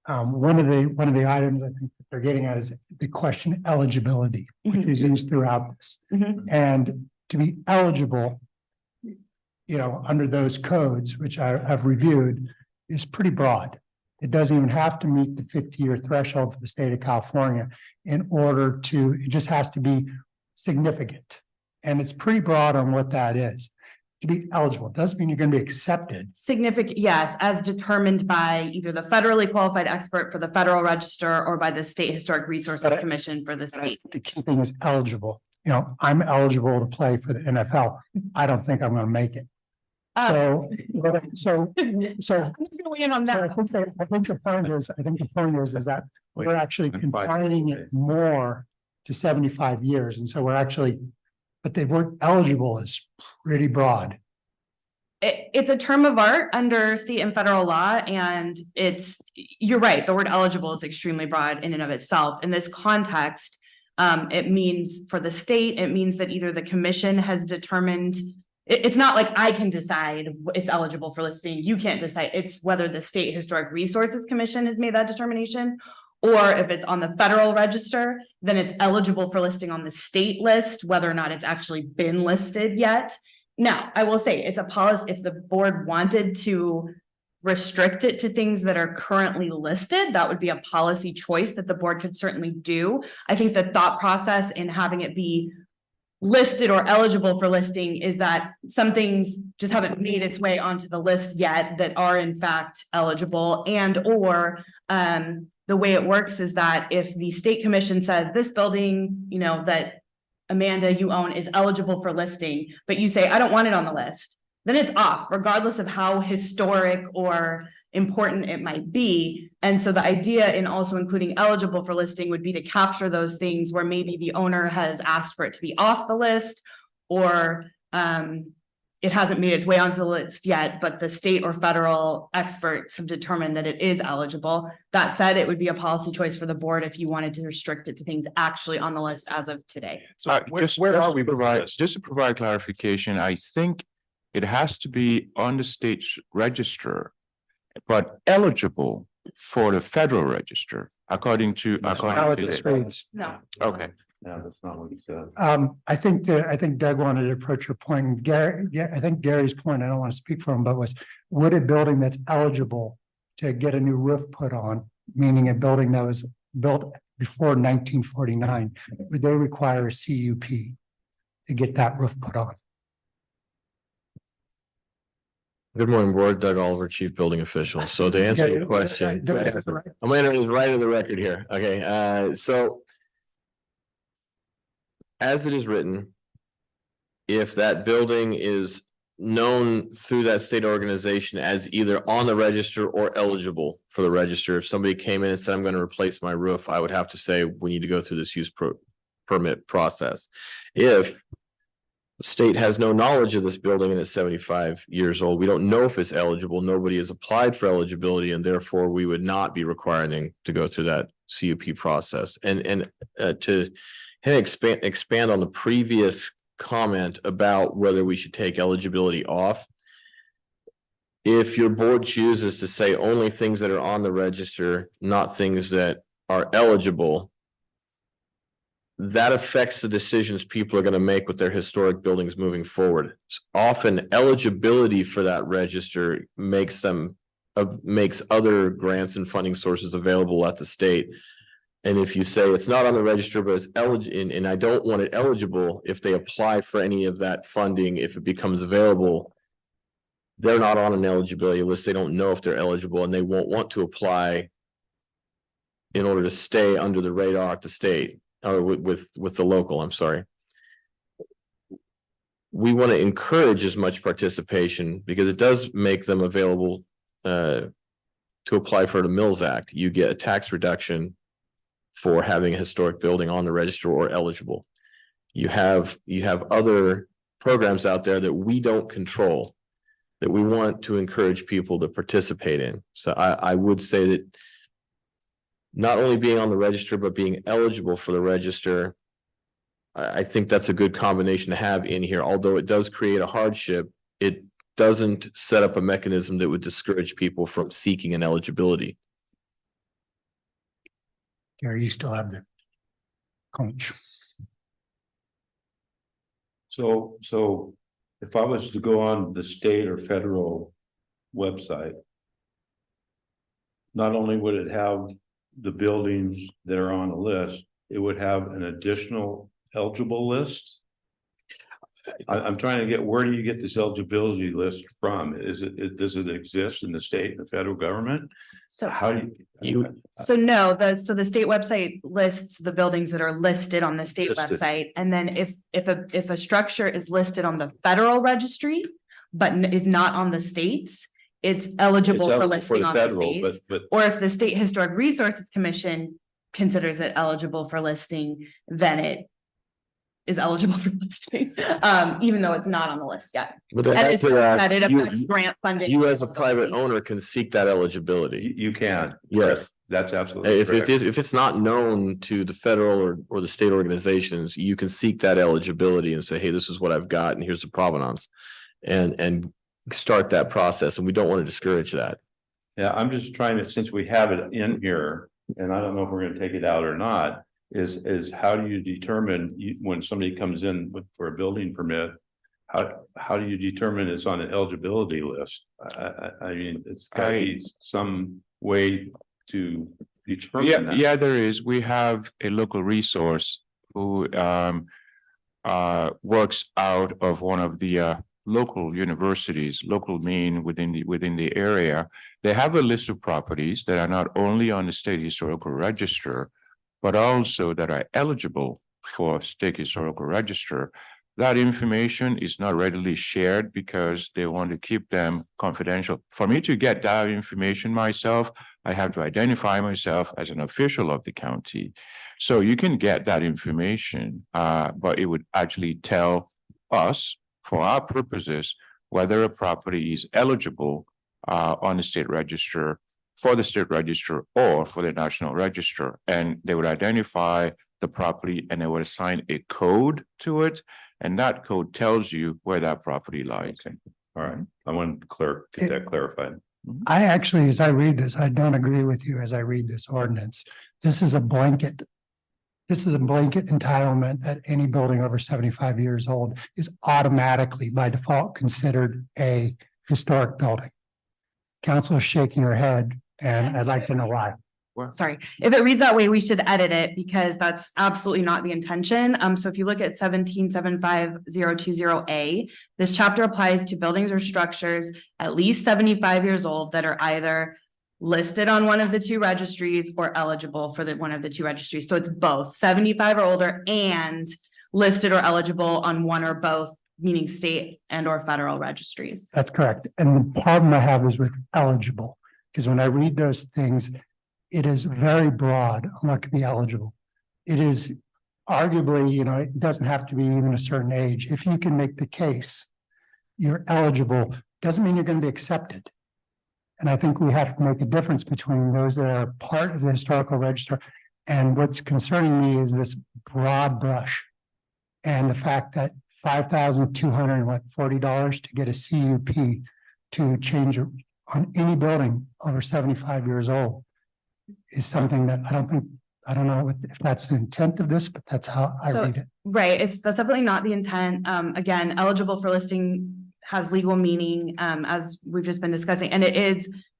One of the items I think that they're getting at is the question eligibility, which is used throughout this. And to be eligible, under those codes, which I've reviewed, is pretty broad. It doesn't even have to meet the 50-year threshold for the state of California in order to, it just has to be significant. And it's pretty broad on what that is. To be eligible, it doesn't mean you're going to be accepted. Significant, yes, as determined by either the federally qualified expert for the Federal Register or by the State Historic Resources Commission for the state. The key thing is eligible. I'm eligible to play for the NFL. I don't think I'm going to make it. So I'm going in on that. I think the point is that we're actually confining it more to 75 years. And so we're actually, but the word eligible is pretty broad. It's a term of art under state and federal law, and you're right, the word eligible is extremely broad in and of itself. In this context, it means for the state, it means that either the commission has determined, it's not like I can decide it's eligible for listing, you can't decide, it's whether the State Historic Resources Commission has made that determination, or if it's on the Federal Register, then it's eligible for listing on the state list, whether or not it's actually been listed yet. Now, I will say it's a policy, if the board wanted to restrict it to things that are currently listed, that would be a policy choice that the board could certainly do. I think the thought process in having it be listed or eligible for listing is that some things just haven't made its way onto the list yet that are in fact eligible, and or the way it works is that if the state commission says this building, that Amanda, you own is eligible for listing, but you say, I don't want it on the list, then it's off, regardless of how historic or important it might be. And so the idea in also including eligible for listing would be to capture those things where maybe the owner has asked for it to be off the list, or it hasn't made its way onto the list yet, but the state or federal experts have determined that it is eligible. That said, it would be a policy choice for the board if you wanted to restrict it to things actually on the list as of today. So where are we? Just to provide clarification, I think it has to be on the state register, but eligible for the Federal Register, according to. No. Okay. No, that's not what he said. I think Doug wanted to approach your point. I think Gary's point, I don't want to speak for him, but would a building that's eligible to get a new roof put on, meaning a building that was built before 1949, would they require a CUP to get that roof put on? Good morning, board. Doug Oliver, Chief Building Official. So to answer your question, I'm going to enter this right in the record here. Okay, so as it is written, if that building is known through that state organization as either on the register or eligible for the register, if somebody came in and said, I'm going to replace my roof, I would have to say, we need to go through this use permit process. If the state has no knowledge of this building and it's 75 years old, we don't know if it's eligible, nobody has applied for eligibility, and therefore we would not be requiring to go through that CUP process. And to expand on the previous comment about whether we should take eligibility off. If your board chooses to say only things that are on the register, not things that are eligible, that affects the decisions people are going to make with their historic buildings moving forward. Often eligibility for that register makes other grants and funding sources available at the state. And if you say it's not on the register, but it's eligible, and I don't want it eligible, if they apply for any of that funding, if it becomes available, they're not on an eligibility list. They don't know if they're eligible, and they won't want to apply in order to stay under the radar at the state or with the local. I'm sorry. We want to encourage as much participation because it does make them available to apply for the Mills Act. You get a tax reduction for having a historic building on the register or eligible. You have other programs out there that we don't control, that we want to encourage people to participate in. So I would say that not only being on the register, but being eligible for the register, I think that's a good combination to have in here. Although it does create a hardship, it doesn't set up a mechanism that would discourage people from seeking an eligibility. Gary, you still have the coach. So if I was to go on the state or federal website, not only would it have the buildings that are on the list, it would have an additional eligible list. I'm trying to get, where do you get this eligibility list from? Does it exist in the state and the federal government? So How do you? So no, the state website lists the buildings that are listed on the state Listed. website. And then if a structure is listed on the federal registry, but is not on the states, it's eligible for listing on the states. Or if the State Historic Resources Commission considers it eligible for listing, then it is eligible for listing, even though it's not on the list yet. But That it affects grant funding. You as a private owner can seek that eligibility. You can. Yes. That's absolutely If correct. if it's not known to the federal or the state organizations, you can seek that eligibility and say, hey, this is what I've got and here's the provenance. And start that process. And we don't want to discourage that. Yeah, I'm just trying to, since we have it in here, and I don't know if we're gonna take it out or not, is how do you determine when somebody comes in for a building permit, how do you determine it's on an eligibility list? I mean, it's gotta be some way to determine that. Yeah, there is. We have a local resource who works out of one of the local universities, local mean within the area. They have a list of properties that are not only on the state historical register, but also that are eligible for state historical register. That information is not readily shared because they want to keep them confidential. For me to get that information myself, I have to identify myself as an official of the county. So you can get that information, but it would actually tell us, for our purposes, whether a property is eligible on the state register, for the state register or for the national register. And they would identify the property and they would assign a code to it. And that code tells you where that property lies. Okay. All right. I want to get that clarified. I actually, as I read this, I don't agree with you as I read this ordinance. This is a blanket. This is a blanket entitlement that any building over 75 years old is automatically by default considered a historic building. Council is shaking her head and I'd like to know why. Sorry, if it reads that way, we should edit it because that's absolutely not the intention. So if you look at 1775-020A, this chapter applies to buildings or structures at least 75 years old that are either listed on one of the two registries or eligible for one of the two registries. So it's both 75 or older and listed or eligible on one or both, meaning state and or federal registries. That's correct. And the problem I have is with eligible, because when I read those things, it is very broad on what can be eligible. It is arguably, it doesn't have to be even a certain age. If you can make the case, you're eligible, doesn't mean you're going to be accepted. And I think we have to make a difference between those that are part of the historical register. And what's concerning me is this broad brush. And the fact that $5,240 to get a CUP to change on any building over 75 years old is something that I don't know if that's the intent of this, but that's how I read it. Right, that's definitely not the intent. Again, eligible for listing has legal meaning, as we've just been discussing. And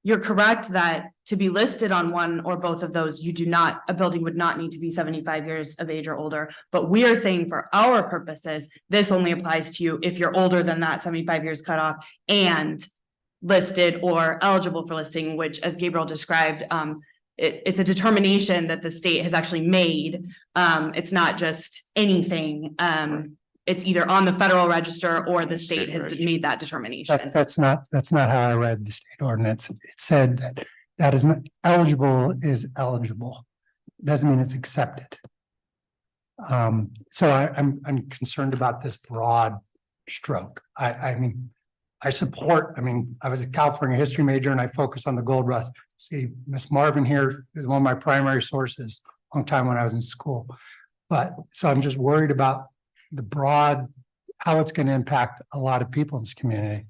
you're correct that to be listed on one or both of those, a building would not need to be 75 years of age or older. But we are saying for our purposes, this only applies to you if you're older than that 75 years cutoff and listed or eligible for listing, which, as Gabriel described, it's a determination that the state has actually made. It's not just anything. It's either on the federal register or the state has made that determination. That's not how I read the state ordinance. It said that is not eligible is eligible. Doesn't mean it's accepted. I'm concerned about this broad stroke. I mean, I was a California history major and I focused on the gold rush. See, Miss Marvin here is one of my primary sources, a long time when I was in school. But so I'm just worried about the broad, how it's going to impact a lot of people in this community.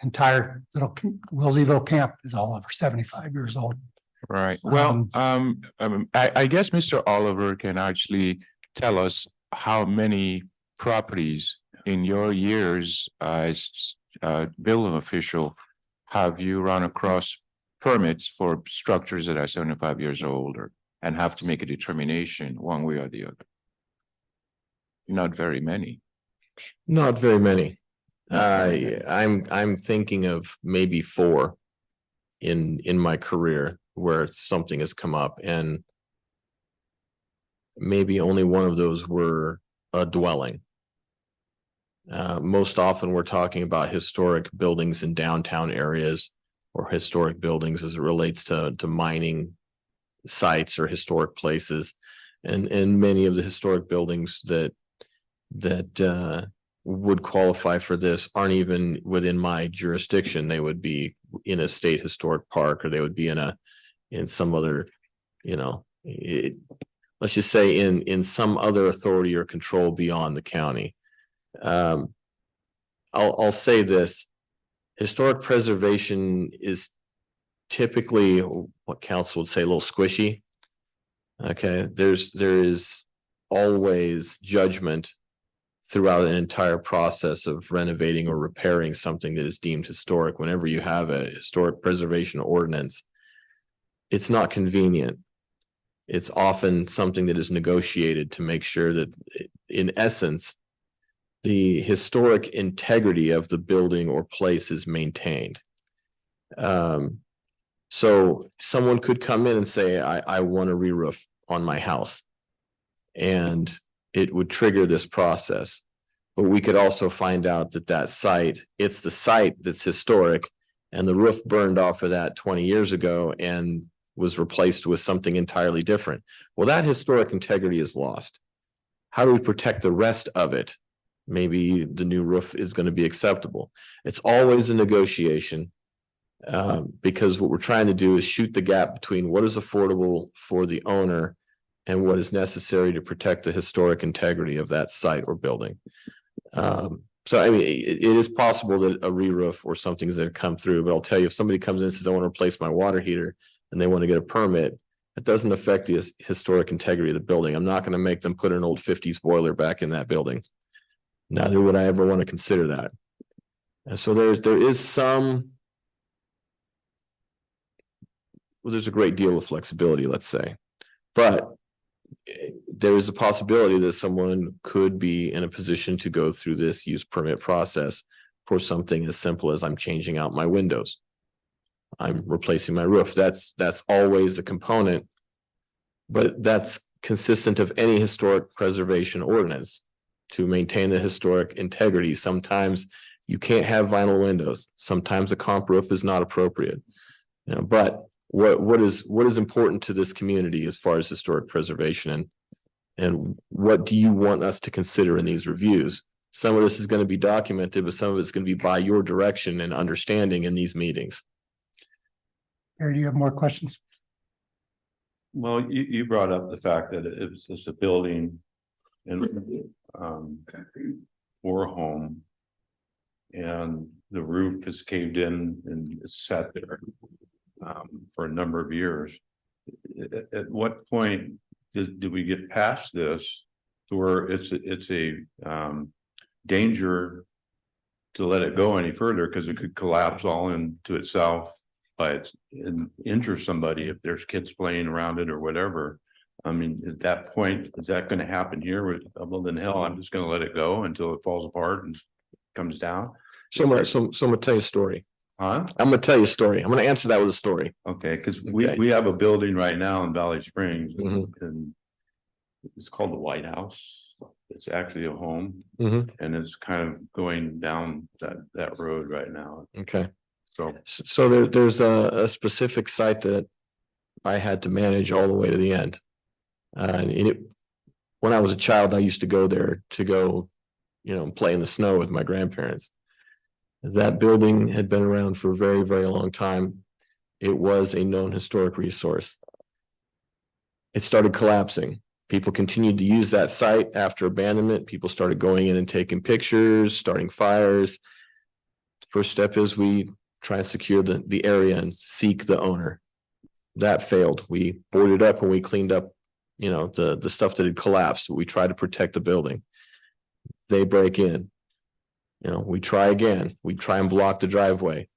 Entire little Wilseyville camp is all over 75 years old. Right. Well, I guess Mr. Oliver can actually tell us how many properties in your years as building official have you run across permits for structures that are 75 years old and have to make a determination one way or the other? Not very many. Not very many. I'm thinking of maybe 4 in my career where something has come up, and maybe only one of those were a dwelling. Most often we're talking about historic buildings in downtown areas or historic buildings as it relates to mining sites or historic places. And many of the historic buildings that would qualify for this aren't even within my jurisdiction. They would be in a state historic park, or they would be in some other, let's just say in some other authority or control beyond the county. I'll say this: historic preservation is typically what council would say a little squishy. Okay, there is always judgment throughout an entire process of renovating or repairing something that is deemed historic. Whenever you have a historic preservation ordinance, it's not convenient. It's often something that is negotiated to make sure that, in essence, the historic integrity of the building or place is maintained. So someone could come in and say, I want a re-roof on my house, and it would trigger this process. But we could also find out that site, it's the site that's historic, and the roof burned off of that 20 years ago and was replaced with something entirely different. Well, that historic integrity is lost. How do we protect the rest of it? Maybe the new roof is going to be acceptable. It's always a negotiation, because what we're trying to do is shoot the gap between what is affordable for the owner and what is necessary to protect the historic integrity of that site or building. So, I mean, it is possible that a re-roof or something's that come through, but I'll tell you, if somebody comes in and says, I want to replace my water heater, and they want to get a permit, it doesn't affect the historic integrity of the building. I'm not going to make them put an old 50s boiler back in that building. Neither would I ever want to consider that. And so there is some, well, there's a great deal of flexibility, let's say, but there is a possibility that someone could be in a position to go through this use permit process for something as simple as I'm changing out my windows. I'm replacing my roof. That's always a component, but that's consistent of any historic preservation ordinance to maintain the historic integrity. Sometimes you can't have vinyl windows. Sometimes a comp roof is not appropriate. But what is important to this community as far as historic preservation, and what do you want us to consider in these reviews? Some of this is going to be documented, but some of it's going to be by your direction and understanding in these meetings. Gary, do you have more questions? Well, you brought up the fact that it's a building and or a home, and the roof is caved in and it's sat there for a number of years. At what point do we get past this to where it's a danger to let it go any further, because it could collapse all into itself and injure somebody if there's kids playing around it or whatever? I mean, at that point, is that going to happen here? Well, then hell, I'm just going to let it go until it falls apart and comes down. So I'm gonna tell you a story. Huh? I'm gonna tell you a story. I'm gonna answer that with a story. Okay, because we have a building right now in Valley Springs, and it's called the White House. It's actually a home, and it's kind of going down that road right now. Okay. So there's a specific site that I had to manage all the way to the end. And when I was a child, I used to go there to go, play in the snow with my grandparents. That building had been around for a very, very long time. It was a known historic resource. It started collapsing. People continued to use that site after abandonment. People started going in and taking pictures, starting fires. First step is we try and secure the area and seek the owner. That failed. We boarded up and we cleaned up, the stuff that had collapsed. We tried to protect the building. They break in. We try again. We try and block the driveway.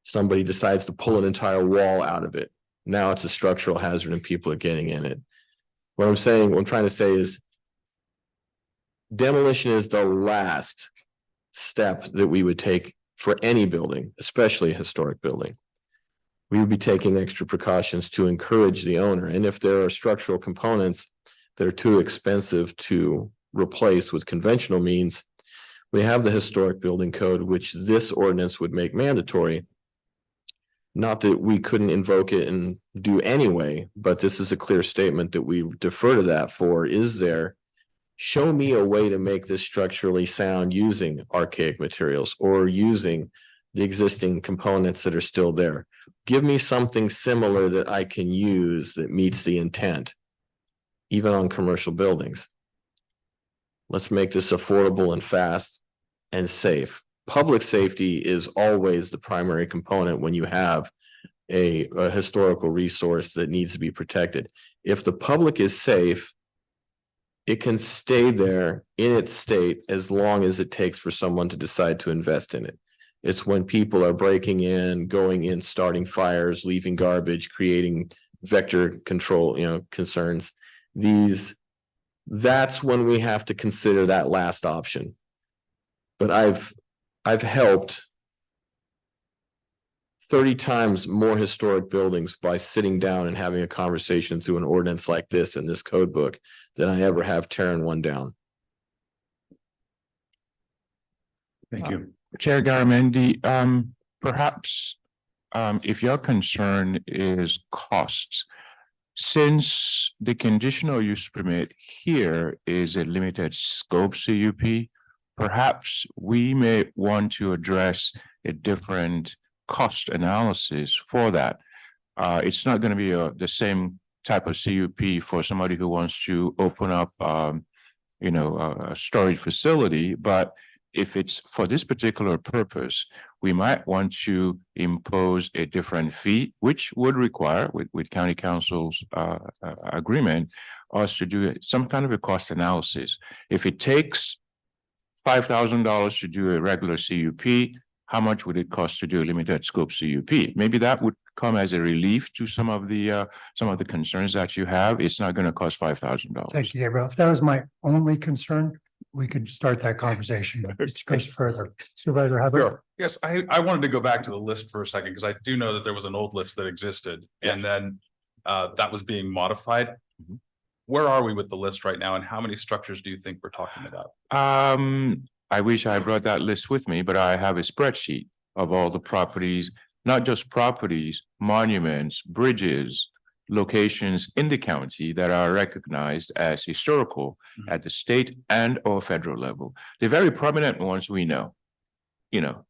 Somebody decides to pull an entire wall out of it. Now it's a structural hazard and people are getting in it. What I'm trying to say is demolition is the last step that we would take for any building, especially a historic building. We would be taking extra precautions to encourage the owner. And if there are structural components that are too expensive to replace with conventional means, we have the historic building code, which this ordinance would make mandatory. Not that we couldn't invoke it and do anyway, but this is a clear statement that we defer to that for. Show me a way to make this structurally sound using archaic materials or using the existing components that are still there. Give me something similar that I can use that meets the intent, even on commercial buildings. Let's make this affordable and fast and safe. Public safety is always the primary component when you have a historical resource that needs to be protected. If the public is safe, it can stay there in its state as long as it takes for someone to decide to invest in it. It's when people are breaking in, going in, starting fires, leaving garbage, creating vector control, concerns. That's when we have to consider that last option. But I've helped 30 times more historic buildings by sitting down and having a conversation through an ordinance like this in this code book than I ever have tearing one down. Thank you. Chair Garamendi, perhaps if your concern is costs, since the conditional use permit here is a limited scope CUP, perhaps we may want to address a different cost analysis for that. It's not going to be the same type of CUP for somebody who wants to open up, a storage facility, but if it's for this particular purpose, we might want to impose a different fee, which would require, with county council's agreement, us to do some kind of a cost analysis. If it takes $5,000 to do a regular CUP, how much would it cost to do a limited scope CUP? Maybe that would come as a relief to some of the concerns that you have. It's not going to cost $5,000. Thank you, Gabriel. If that was my only concern, we could start that conversation, but it goes further. Supervisor Hubbard? Sure. Yes, I wanted to go back to the list for a second because I do know that there was an old list that existed and then that was being modified. Mm-hmm. Where are we with the list right now and how many structures do you think we're talking about? I wish I brought that list with me, but I have a spreadsheet of all the properties, not just properties, monuments, bridges, locations in the county that are recognized as historical at the state and or federal level. The very prominent ones we know. The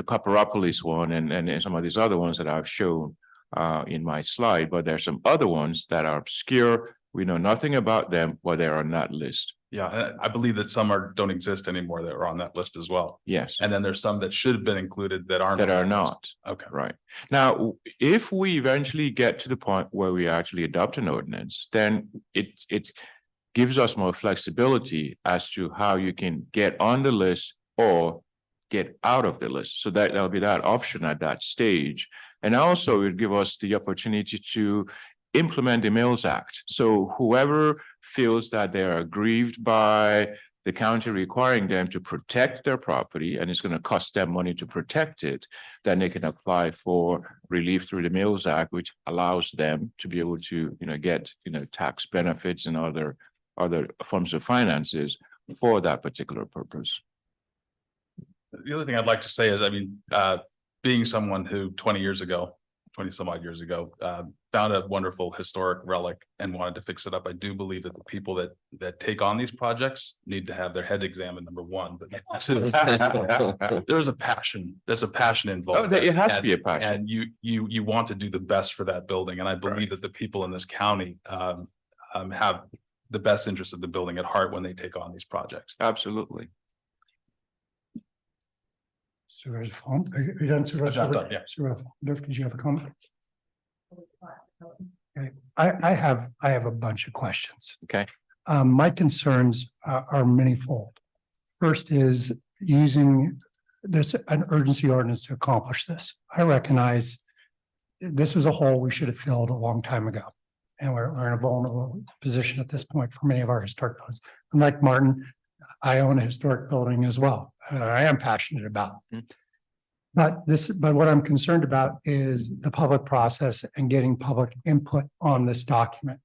Copperopolis one and some of these other ones that I've shown in my slide, but there's some other ones that are obscure. We know nothing about them, but they're on that list. Yeah, I believe that some don't exist anymore that are on that list as well. Yes. And then there's some that should have been included that aren't. That are not. Okay. Right. Now, if we eventually get to the point where we actually adopt an ordinance, then it gives us more flexibility as to how you can get on the list or get out of the list. So that'll be that option at that stage. And also it give us the opportunity to implement the Mills Act. So whoever feels that they are aggrieved by the county requiring them to protect their property and it's going to cost them money to protect it, then they can apply for relief through the Mills Act, which allows them to be able to, get, tax benefits and other forms of finances for that particular purpose. The other thing I'd like to say is, being someone who 20 years ago 20 some odd years ago, found a wonderful historic relic and wanted to fix it up. I do believe that the people that take on these projects need to have their head examined, number one, but two, there's a passion involved. Oh, it has to be a passion. And you want to do the best for that building. And I believe that the people in this county have the best interest of the building at heart when they take on these projects. Absolutely. Supervisor Fawn, are you done, Supervisor? I'm done, yeah. Supervisor Durf, did you have a comment? Okay, I have a bunch of questions. Okay. My concerns are manyfold. First is using, there's an urgency ordinance to accomplish this. I recognize this was a hole we should have filled a long time ago. And we're in a vulnerable position at this point for many of our historic buildings. And like Martin, I own a historic building as well. I am passionate about. But what I'm concerned about is the public process and getting public input on this document.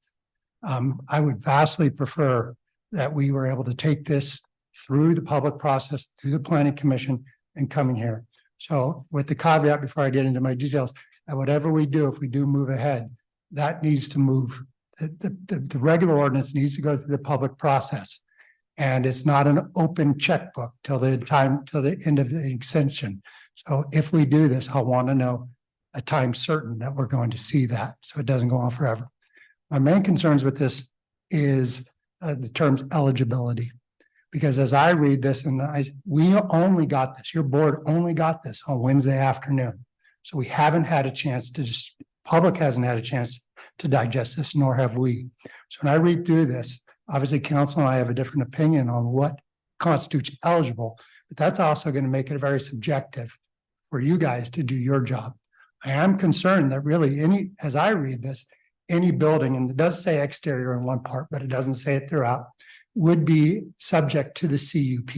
I would vastly prefer that we were able to take this through the public process, through the planning commission and coming here. So with the caveat before I get into my details, that whatever we do, if we do move ahead, that needs to move. The regular ordinance needs to go through the public process. And it's not an open checkbook till the end of the extension. So if we do this, I want to know a time certain that we're going to see that, so it doesn't go on forever. My main concerns with this is the terms eligibility, because as I read this, and we only got this, your board only got this on Wednesday afternoon. So we haven't had a chance to public hasn't had a chance to digest this, nor have we. So when I read through this, obviously council and I have a different opinion on what constitutes eligible, but that's also going to make it very subjective for you guys to do your job. I am concerned that really as I read this, any building, and it does say exterior in one part, but it doesn't say it throughout, would be subject to the CUP.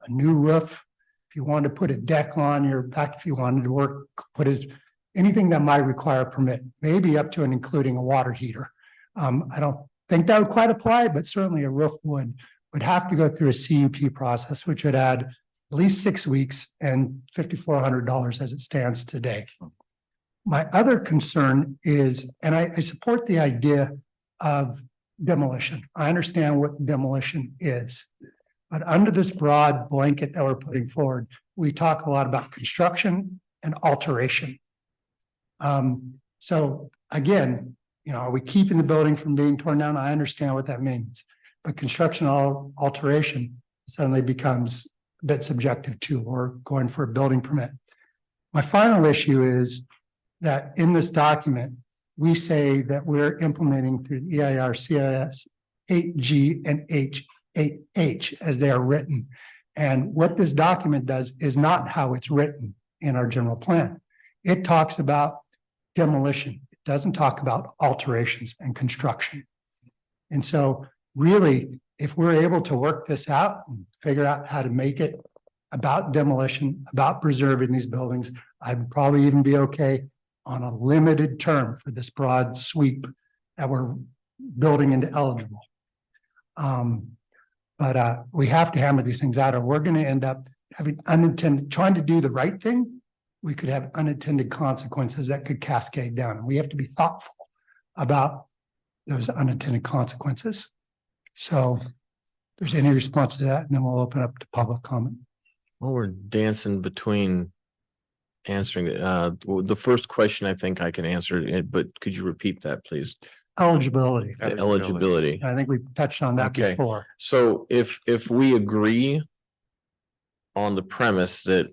A new roof, if you wanted to put a deck on your back, if you wanted to anything that might require a permit, maybe up to and including a water heater. I don't think that would quite apply, but certainly a roof would have to go through a CUP process, which would add at least 6 weeks and $5,400 as it stands today. My other concern is, and I support the idea of demolition. I understand what demolition is, but under this broad blanket that we're putting forward, we talk a lot about construction and alteration. So again, are we keeping the building from being torn down? I understand what that means, but construction alteration suddenly becomes a bit subjective too, or going for a building permit. My final issue is that in this document, we say that we're implementing through the EIR, CIS 8G and H8H as they are written. And what this document does is not how it's written in our general plan. It talks about demolition. It doesn't talk about alterations and construction. And so really, if we're able to work this out and figure out how to make it about demolition, about preserving these buildings, I'd probably even be okay on a limited term for this broad sweep that we're building into eligible. But we have to hammer these things out, or we're going to end up having trying to do the right thing. We could have unintended consequences that could cascade down. And we have to be thoughtful about those unintended consequences. So if there's any response to that, and then we'll open up to public comment. Well, we're dancing between answering it. The first question I think I can answer it, but could you repeat that, please? Eligibility. Eligibility. I think we touched on that Okay. before. So if we agree on the premise that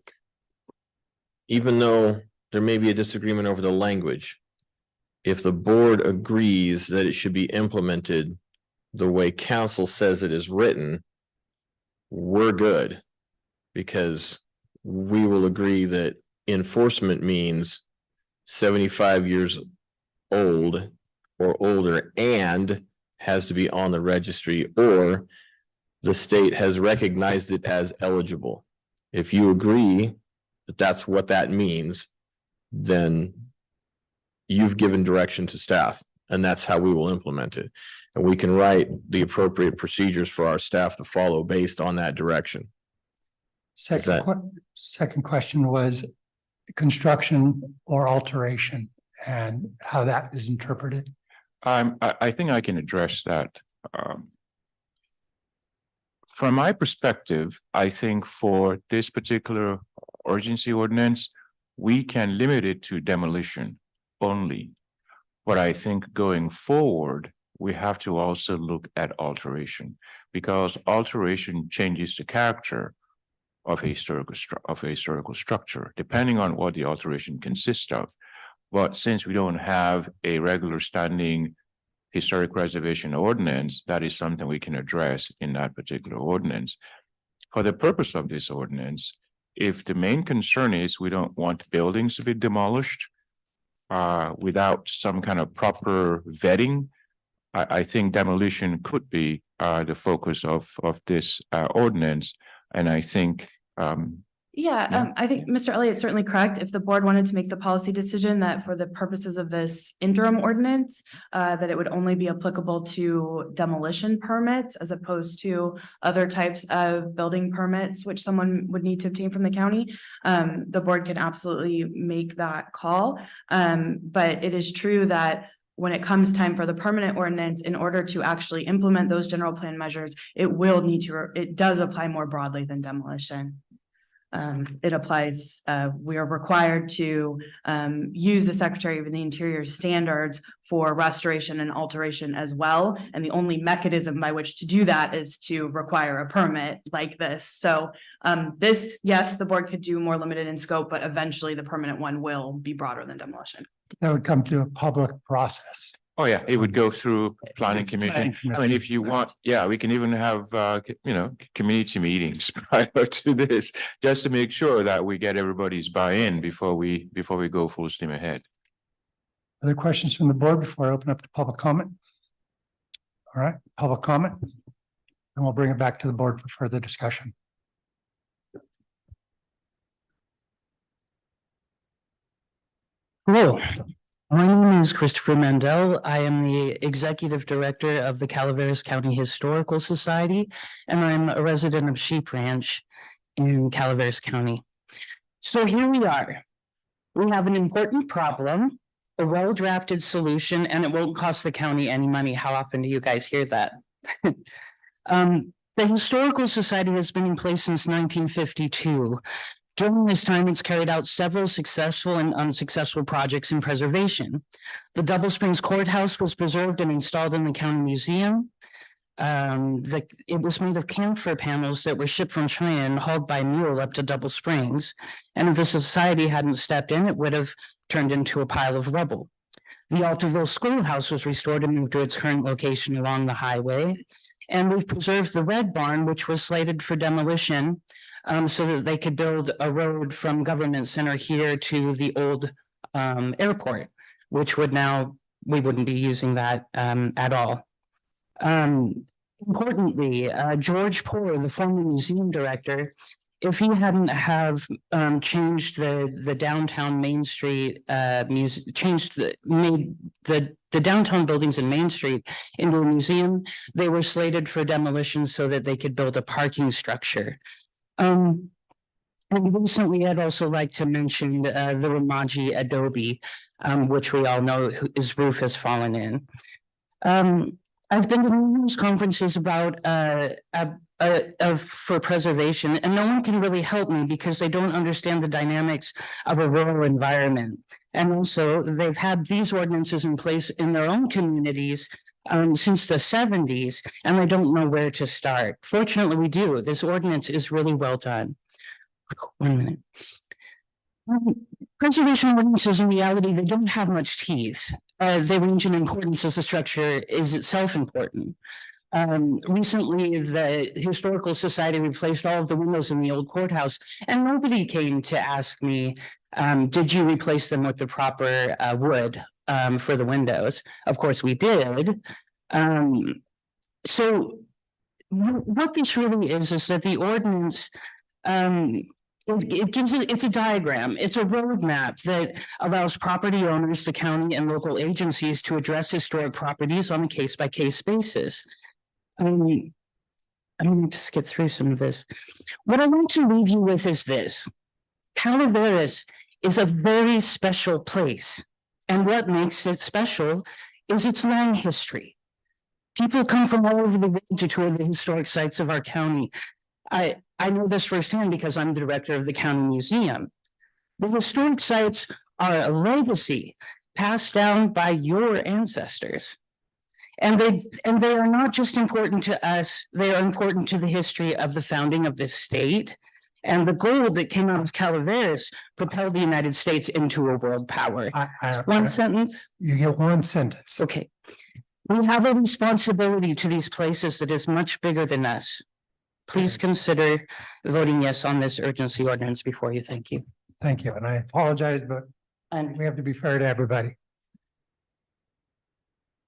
even though there may be a disagreement over the language, if the board agrees that it should be implemented the way council says it is written, we're good, because we will agree that enforcement means 75 years old or older and has to be on the registry, or the state has recognized it as eligible. If you agree that that's what that means, then you've given direction to staff, and that's how we will implement it. And we can write the appropriate procedures for our staff to follow based on that direction. Second question was construction or alteration. and how that is interpreted? I think I can address that. From my perspective, I think for this particular urgency ordinance, we can limit it to demolition only. But I think going forward, we have to also look at alteration, because alteration changes the character of a historical structure, depending on what the alteration consists of. But since we don't have a regular standing historic preservation ordinance, that is something we can address in that particular ordinance. For the purpose of this ordinance, if the main concern is we don't want buildings to be demolished without some kind of proper vetting, I think demolition could be the focus of this ordinance. And I think I think Mr. Elliott's certainly correct. If the board wanted to make the policy decision that for the purposes of this interim ordinance, that it would only be applicable to demolition permits as opposed to other types of building permits, which someone would need to obtain from the county, the board can absolutely make that call. But it is true that when it comes time for the permanent ordinance, in order to actually implement those general plan measures, it does apply more broadly than demolition. It applies, we are required to use the Secretary of the Interior standards for restoration and alteration as well. And the only mechanism by which to do that is to require a permit like this. So yes, the board could do more limited in scope, but eventually the permanent one will be broader than demolition. That would come to a public process. oh yeah, it would go through planning committee. I mean, if you want, yeah, we can even have community meetings prior to this, just to make sure that we get everybody's buy-in before we go full steam ahead. Other questions from the board before I open up to public comment? All right, public comment. And we'll bring it back to the board for further discussion. Hello, my name is Christopher Mandel. I am the Executive Director of the Calaveras County Historical Society, and I'm a resident of Sheep Ranch in Calaveras County. So here we are. We have an important problem, a well-drafted solution, and it won't cost the county any money. How often do you guys hear that? The Historical Society has been in place since 1952. During this time, it's carried out several successful and unsuccessful projects in preservation. The Double Springs Courthouse was preserved and installed in the county museum. It was made of camphor panels that were shipped from China and hauled by mule up to Double Springs. And if the society hadn't stepped in, it would have turned into a pile of rubble. The Altarville Schoolhouse was restored and moved to its current location along the highway. And we've preserved the Red Barn, which was slated for demolition, so that they could build a road from Government Center here to the old airport, which would now, we wouldn't be using that at all. Importantly, George Poor, the former museum director, if he hadn't have changed the downtown Main Street made the downtown buildings in Main Street into a museum, they were slated for demolition so that they could build a parking structure. And recently, I'd also like to mention the Ramaji Adobe, which we all know his roof has fallen in. I've been to numerous conferences about for preservation, and no one can really help me because they don't understand the dynamics of a rural environment. And also, they've had these ordinances in place in their own communities since the 70s, and they don't know where to start. Fortunately, we do. This ordinance is really well done. 1 minute. Preservation ordinances, in reality, they don't have much teeth. They range in importance as the structure is itself important. Recently, the Historical Society replaced all of the windows in the old courthouse, and nobody came to ask me, did you replace them with the proper wood for the windows? Of course we did. So what this really is that the ordinance, it's a diagram, it's a roadmap that allows property owners, the county, and local agencies to address historic properties on a case-by-case basis. I'm going to skip through some of this. What I want to leave you with is this. Calaveras is a very special place. And what makes it special is its long history. People come from all over the world to tour the historic sites of our county. I know this firsthand because I'm the director of the county museum. The historic sites are a legacy passed down by your ancestors. And they are not just important to us, they are important to the history of the founding of this state. And the gold that came out of Calaveras propelled the United States into a world power. One sentence? You get one sentence. Okay. We have a responsibility to these places that is much bigger than us. Please consider voting yes on this urgency ordinance before you. Thank you. Thank you. And I apologize, but we have to be fair to everybody.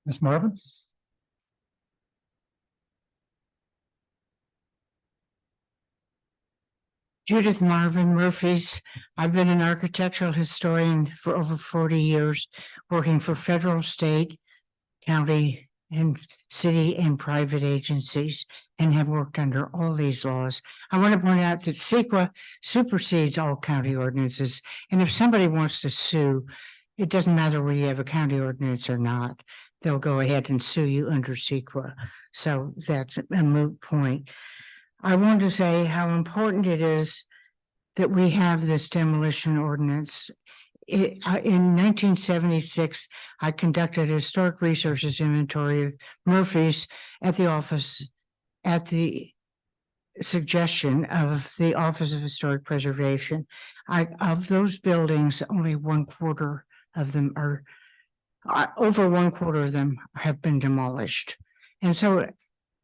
Ms. Marvin? Judith Marvin Murphys. I've been an architectural historian for over 40 years, working for federal, state, county, and city and private agencies, and have worked under all these laws. I want to point out that CEQA supersedes all county ordinances. And if somebody wants to sue, it doesn't matter whether you have a county ordinance or not. They'll go ahead and sue you under CEQA. So that's a moot point. I want to say how important it is that we have this demolition ordinance. In 1976, I conducted a historic resources inventory of Murphy's at the office, at the suggestion of the Office of Historic Preservation. Of those buildings, only 1/4 of them are, over 1/4 of them have been demolished. And so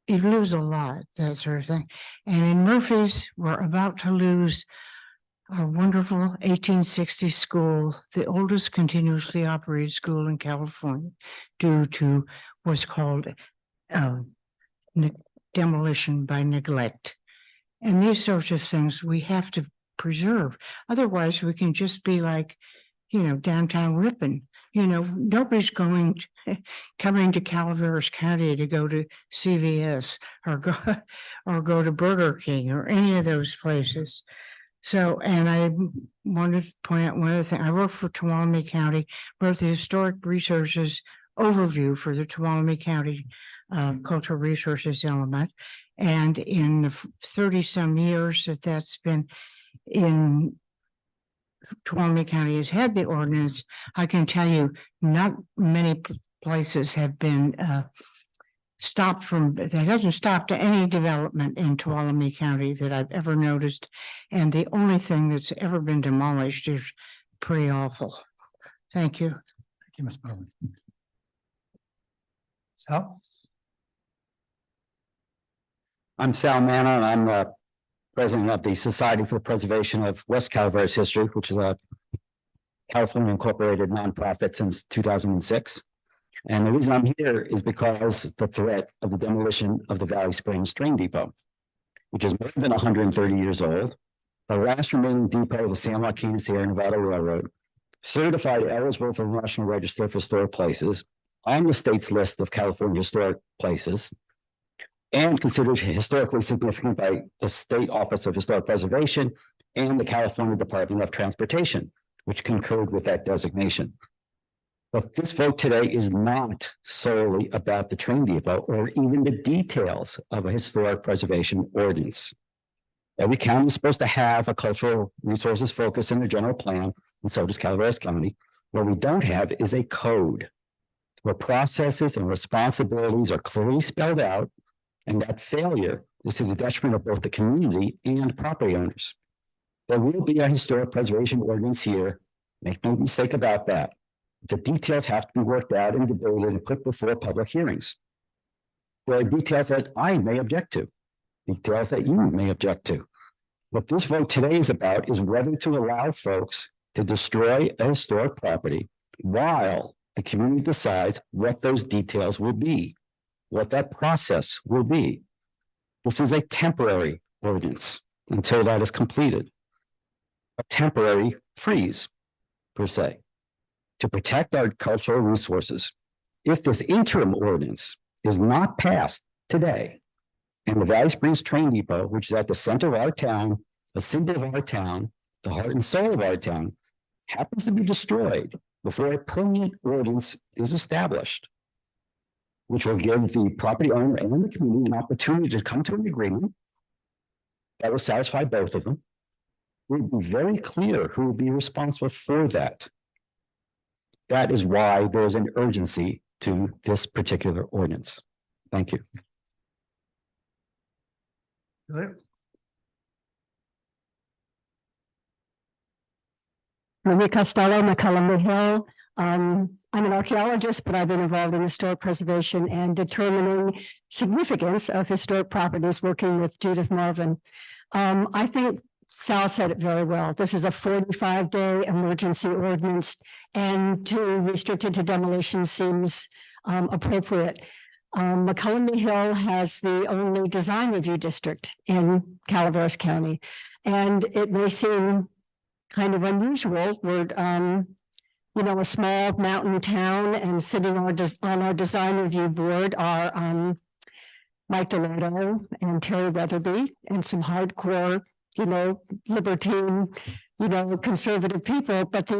you lose a lot, that sort of thing. And in Murphy's, we're about to lose a wonderful 1860 school, the oldest continuously operated school in California, due to what's called demolition by neglect. And these sorts of things we have to preserve. Otherwise, we can just be like, downtown Ripon. Nobody's coming to Calaveras County to go to CVS or go to Burger King or any of those places. So, and I wanted to point out one other thing. I work for Tuolumne County, wrote the historic resources overview for the Tuolumne County cultural resources element. And in the 30-some years that's been in Tuolumne County has had the ordinance, I can tell you not many places have been stopped from, that hasn't stopped any development in Tuolumne County that I've ever noticed. And the only thing that's ever been demolished is pretty awful. Thank you. Thank you, Ms. Bowman. Sal? I'm Sal Manna, and I'm the president of the Society for the Preservation of West Calaveras History, which is a California incorporated nonprofit since 2006. And the reason I'm here is because the threat of the demolition of the Valley Springs train depot, which is more than 130 years old, the last remaining depot of the San Joaquin Sierra Nevada Railroad, certified eligible for the National Register of Historic Places, on the state's list of California historic places, and considered historically significant by the State Office of Historic Preservation and the California Department of Transportation, which concurred with that designation. But this vote today is not solely about the train depot or even the details of a historic preservation ordinance. Every county is supposed to have a cultural resources focus in the general plan, and so does Calaveras County. What we don't have is a code where processes and responsibilities are clearly spelled out, and that failure is to the detriment of both the community and property owners. There will be a historic preservation ordinance here. Make no mistake about that. The details have to be worked out and debated and put before public hearings. There are details that I may object to, details that you may object to. What this vote today is about is whether to allow folks to destroy a historic property while the community decides what those details will be, what that process will be. This is a temporary ordinance until that is completed. A temporary freeze, per se, to protect our cultural resources. If this interim ordinance is not passed today, and the Valley Springs Train Depot, which is at the center of our town, the symbol of our town, the heart and soul of our town, happens to be destroyed before a permanent ordinance is established, which will give the property owner and the community an opportunity to come to an agreement that will satisfy both of them. We'll be very clear who will be responsible for that. That is why there's an urgency to this particular ordinance. Thank you. Maria Costello, McCullum Hill. I'm an archaeologist, but I've been involved in historic preservation and determining significance of historic properties, working with Judith Marvin. I think Sal said it very well. This is a 45-day emergency ordinance, and to restrict it to demolition seems appropriate. McCullum Hill has the only design review district in Calaveras County, and it may seem kind of unusual. We're a small mountain town, and sitting on our design review board are Mike Delodo and Terry Weatherby, and some hardcore, libertine, conservative people. But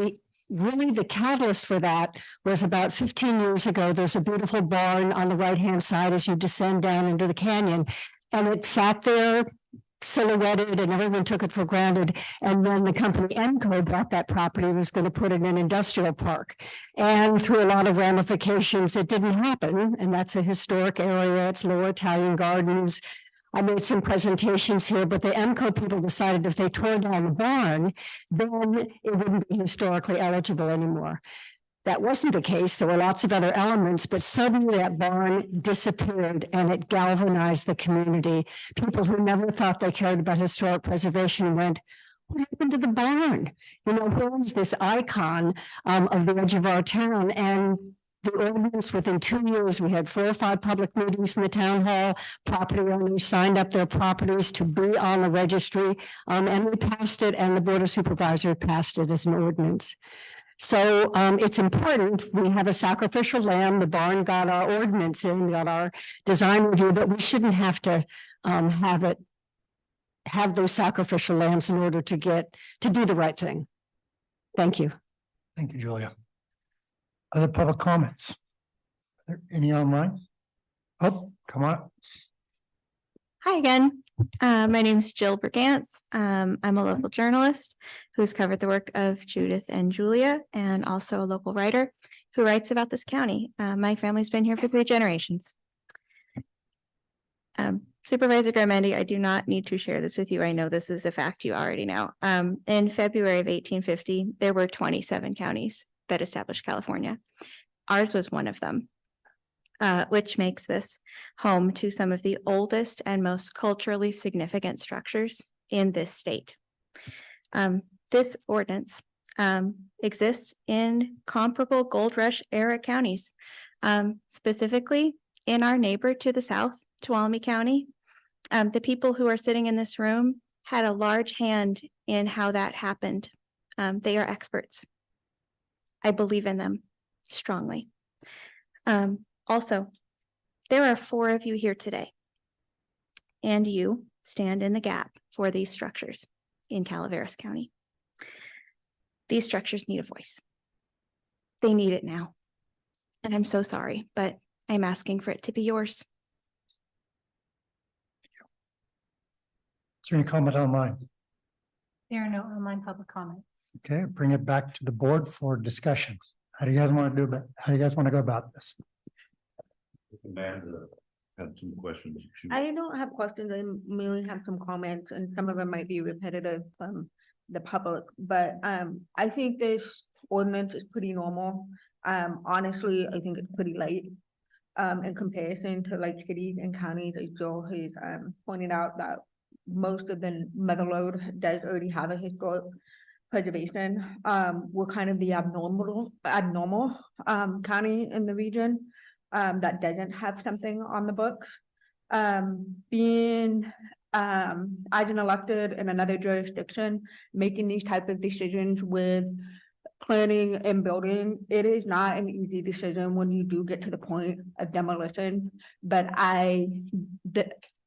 really the catalyst for that was about 15 years ago. There's a beautiful barn on the right-hand side as you descend down into the canyon, and it sat there silhouetted, and everyone took it for granted. And then the company Enco bought that property, was going to put it in an industrial park, and through a lot of ramifications it didn't happen. And that's a historic area. It's Lower Italian Gardens. I made some presentations here, but the Enco people decided if they tore down the barn, then it wouldn't be historically eligible anymore. That wasn't the case. There were lots of other elements, but suddenly that barn disappeared, and it galvanized the community. People who never thought they cared about historic preservation went, what happened to the barn? Where is this icon of the edge of our town? And the ordinance, within 2 years, we had 4 or 5 public meetings in the town hall. Property owners signed up their properties to be on the registry, and we passed it, and the Board of Supervisors passed it as an ordinance. So it's important. We have a sacrificial lamb. The barn got our ordinance in, got our design review, but we shouldn't have to have those sacrificial lambs in order to do the right thing. Thank you. Thank you, Julia. Other public comments? Are there any online? Oh, come on. Hi again. My name is Jill Brigance. I'm a local journalist who's covered the work of Judith and Julia, and also a local writer who writes about this county. My family's been here for 3 generations. Supervisor Garamendi, I do not need to share this with you. I know this is a fact you already know. In February of 1850, there were 27 counties that established California. Ours was one of them. Which makes this home to some of the oldest and most culturally significant structures in this state. This ordinance exists in comparable gold rush era counties, specifically in our neighbor to the south, Tuolumne County. The people who are sitting in this room had a large hand in how that happened. They are experts. I believe in them strongly. Also, there are 4 of you here today, and you stand in the gap for these structures in Calaveras County. These structures need a voice. They need it now. And I'm so sorry, but I'm asking for it to be yours. Is there any comment online? There are no online public comments. Okay, bring it back to the board for discussion. How do you guys want to go about this? Amanda had some questions. I don't have questions. I mainly have some comments, and some of them might be repetitive from the public, but I think this ordinance is pretty normal. Honestly, I think it's pretty light in comparison to like cities and counties, as Joel has pointed out, that most of the mother lode does already have a historic preservation. We're kind of the abnormal county in the region that doesn't have something on the books. Being as an elected in another jurisdiction, making these type of decisions with planning and building, it is not an easy decision when you do get to the point of demolition. But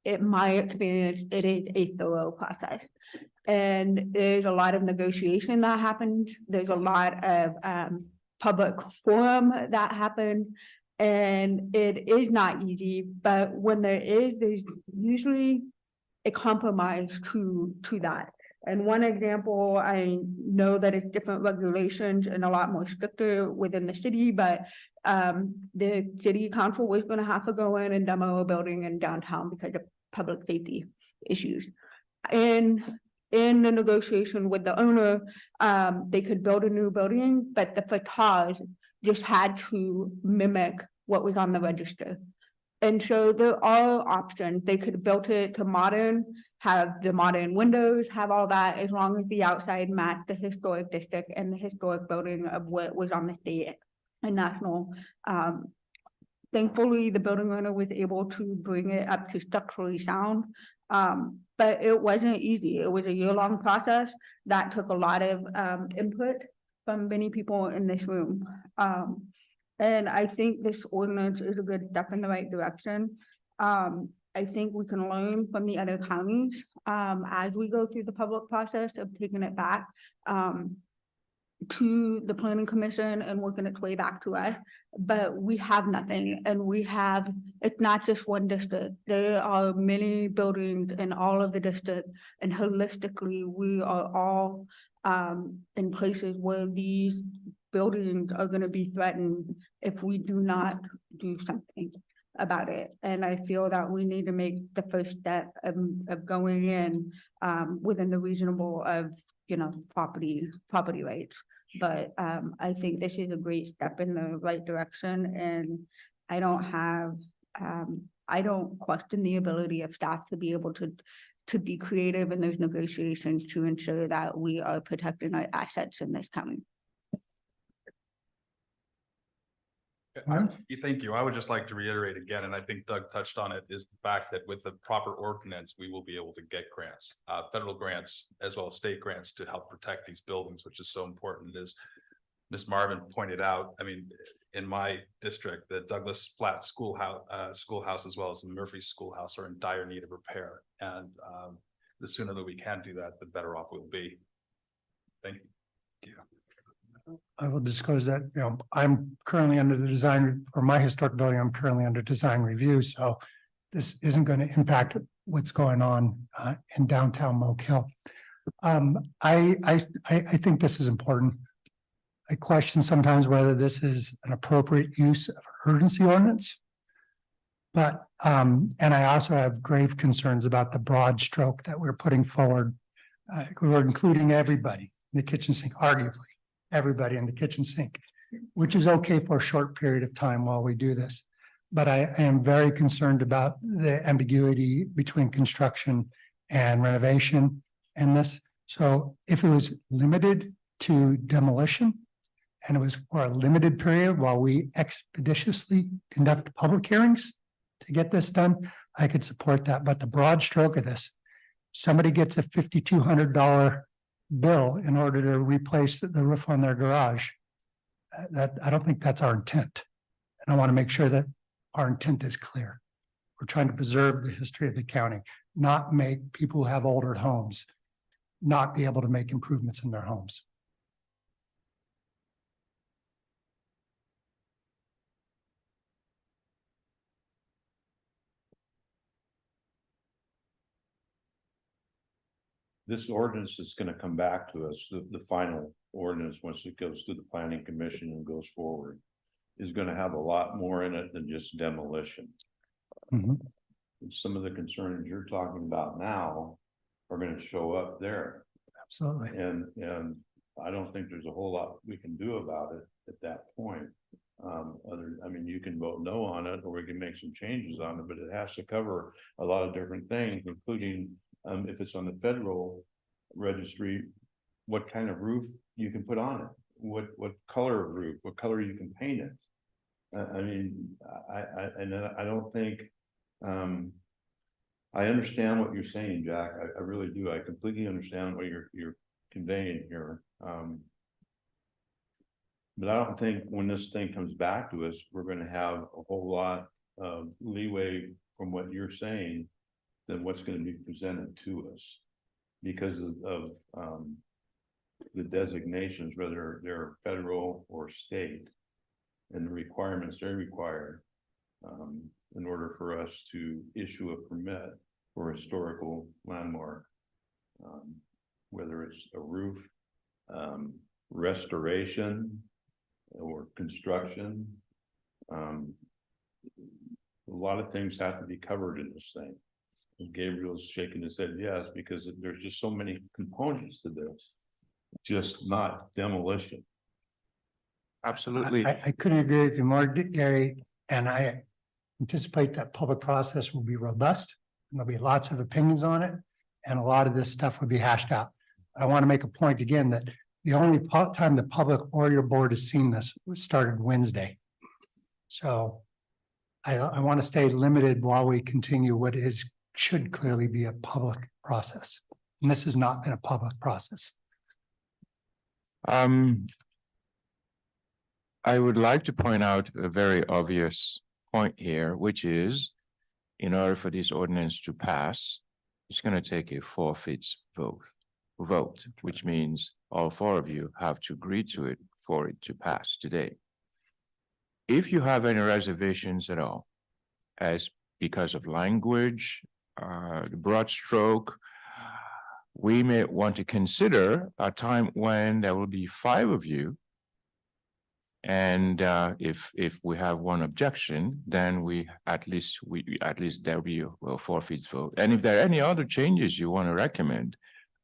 in my experience, it is a thorough process. And there's a lot of negotiation that happens. There's a lot of public forum that happened. And it is not easy, but when there's usually a compromise to that. And one example, I know that it's different regulations and a lot more stricter within the city, but the city council was gonna have to go in and demo a building in downtown because of public safety issues. And in the negotiation with the owner, they could build a new building, but the facade just had to mimic what was on the register. And so there are options. They could have built it to modern, have the modern windows, have all that, as long as the outside matched the historic district and the historic building of what was on the state and national. Thankfully, the building owner was able to bring it up to structurally sound. But it wasn't easy. It was a year-long process that took a lot of input from many people in this room. And I think this ordinance is a good step in the right direction. I think we can learn from the other counties as we go through the public process of taking it back to the planning commission and working its way back to us. But we have nothing, and it's not just one district. There are many buildings in all of the districts, and holistically, we are all in places where these buildings are going to be threatened if we do not do something about it. And I feel that we need to make the first step of going in within the reasonable of, property rights. But I think this is a great step in the right direction, and I don't question the ability of staff to be able to be creative in those negotiations to ensure that we are protecting our assets in this county. Thank you. I would just like to reiterate again, and I think Doug touched on it, is the fact that with the proper ordinance, we will be able to get grants, federal grants, as well as state grants to help protect these buildings, which is so important. As Ms. Marvin pointed out, I mean, in my district, the Douglas Flat schoolhouse, as well as the Murphy Schoolhouse, are in dire need of repair. And the sooner that we can do that, the better off we'll be. Thank you. I will disclose that, I'm currently under the design for my historic building. I'm currently under design review, so this isn't going to impact what's going on in downtown Oak Hill. I think this is important. I question sometimes whether this is an appropriate use of urgency ordinance. But and I also have grave concerns about the broad stroke that we're putting forward. We're including everybody in the kitchen sink, arguably everybody in the kitchen sink, which is okay for a short period of time while we do this. But I am very concerned about the ambiguity between construction and renovation and this. So if it was limited to demolition and it was for a limited period while we expeditiously conduct public hearings to get this done, I could support that. But the broad stroke of this, somebody gets a $5,200 bill in order to replace the roof on their garage. That I don't think that's our intent. And I want to make sure that our intent is clear. We're trying to preserve the history of the county, not make people who have older homes not be able to make improvements in their homes. This ordinance is going to come back to us, the final ordinance, once it goes to the planning commission and goes forward, is going to have a lot more in it than just demolition. Some of the concerns you're talking about now are going to show up there. Absolutely. And I don't think there's a whole lot we can do about it at that point. I mean, you can vote no on it, or we can make some changes on it, but it has to cover a lot of different things, including if it's on the federal registry, what kind of roof you can put on it, what color of roof, what color you can paint it. I mean, I don't think, I understand what you're saying, Jack. I really do. I completely understand what you're conveying here. But I don't think when this thing comes back to us, we're going to have a whole lot of leeway from what you're saying than what's going to be presented to us because of the designations, whether they're federal or state, and the requirements they require in order for us to issue a permit for a historical landmark, whether it's a roof, restoration, or construction. A lot of things have to be covered in this thing. And Gabriel's shaking his head yes, because there's just so many components to this, just not demolition. Absolutely. I couldn't agree with you more, Gary, and I anticipate that public process will be robust. And there'll be lots of opinions on it, and a lot of this stuff will be hashed out. I want to make a point again that the only time the public or your board has seen this was started Wednesday. So I want to stay limited while we continue what should clearly be a public process. And this has not been a public process. I would like to point out a very obvious point here, which is in order for this ordinance to pass, it's going to take a 4/5 vote, which means all 4 of you have to agree to it for it to pass today. If you have any reservations at all, as because of language, the broad stroke, we may want to consider a time when there will be 5 of you. And if we have one objection, then at least there'll be a 4/5 vote. And if there are any other changes you want to recommend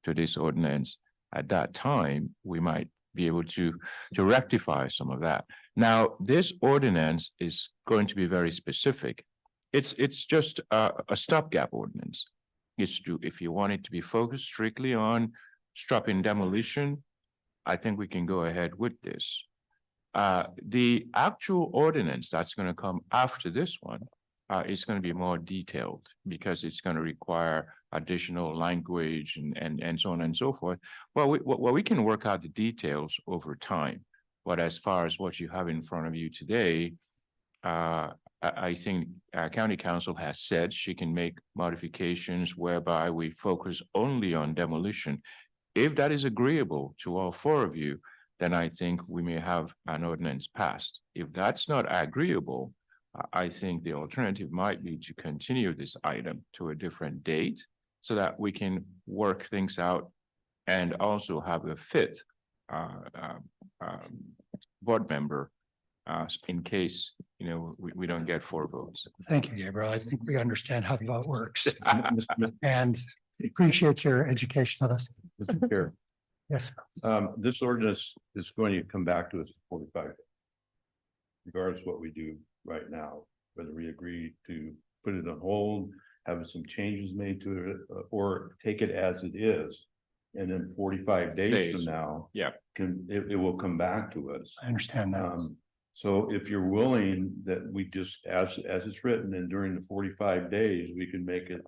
to this ordinance at that time, we might be able to rectify some of that. Now, this ordinance is going to be very specific. It's just a stopgap ordinance. If you want it to be focused strictly on stopping demolition, I think we can go ahead with this. The actual ordinance that's going to come after this one is going to be more detailed because it's going to require additional language and so on and so forth. Well, we can work out the details over time. But as far as what you have in front of you today, I think County Council has said she can make modifications whereby we focus only on demolition. If that is agreeable to all 4 of you, then I think we may have an ordinance passed. If that's not agreeable, I think the alternative might be to continue this item to a different date so that we can work things out and also have a 5th board member in case, we don't get 4 votes. Thank you, Gabriel. I think we understand how the vote works and appreciate your education of us. Mr. Chair. Yes. This ordinance is going to come back to us in 45 days. Regardless of what we do right now, whether we agree to put it on hold, have some changes made to it, or take it as it is. And then 45 days from now, it will come back to us. I understand that. So if you're willing that we just, as it's written, and during the 45 days, we can make it,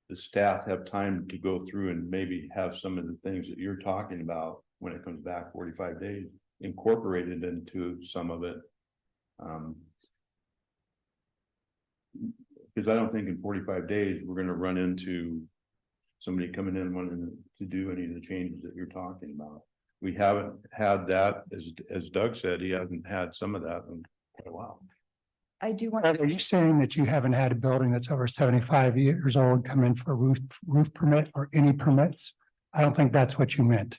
the staff have time to go through and maybe have some of the things that you're talking about when it comes back 45 days, incorporated into some of it. Because I don't think in 45 days, we're going to run into somebody coming in wanting to do any of the changes that you're talking about. We haven't had that, as Doug said, he hasn't had some of that in quite a while. I do want. Are you saying that you haven't had a building that's over 75 years old come in for a roof permit or any permits? I don't think that's what you meant.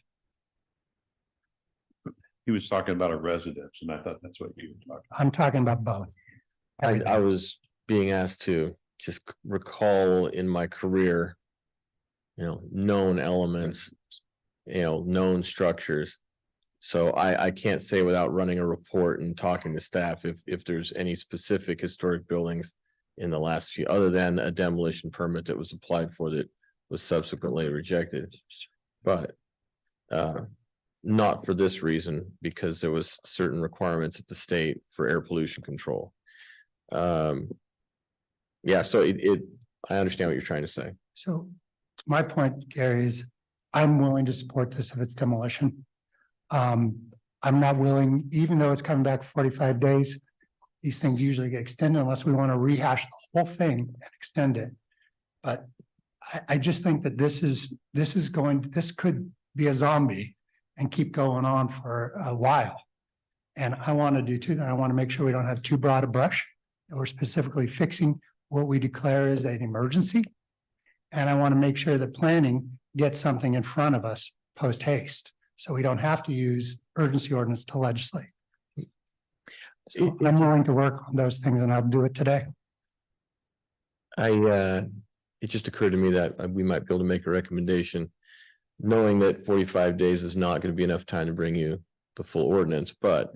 He was talking about a residence, and I thought that's what you were talking about. I'm talking about both. I was being asked to just recall in my career, known elements, known structures. So I can't say without running a report and talking to staff if there's any specific historic buildings in the last few, other than a demolition permit that was applied for that was subsequently rejected. But not for this reason, because there was certain requirements at the state for air pollution control. Yeah, so I understand what you're trying to say. So my point, Gary, is I'm willing to support this if it's demolition. I'm not willing, even though it's coming back 45 days, these things usually get extended unless we want to rehash the whole thing and extend it. But I just think that this could be a zombie and keep going on for a while. And I want to do too, I want to make sure we don't have too broad a brush. That we're specifically fixing what we declare as an emergency. And I want to make sure that planning gets something in front of us post haste. So we don't have to use urgency ordinance to legislate. So I'm willing to work on those things and I'll do it today. It just occurred to me that we might be able to make a recommendation, knowing that 45 days is not going to be enough time to bring you the full ordinance, but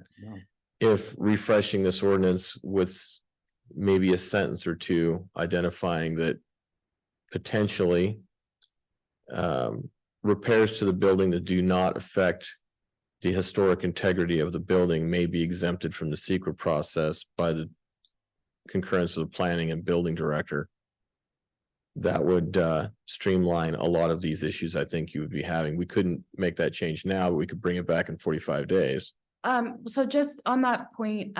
if refreshing this ordinance with maybe a sentence or two identifying that potentially repairs to the building that do not affect the historic integrity of the building may be exempted from the secret process by the concurrence of the planning and building director. That would streamline a lot of these issues I think you would be having. We couldn't make that change now, but we could bring it back in 45 days. So just on that point,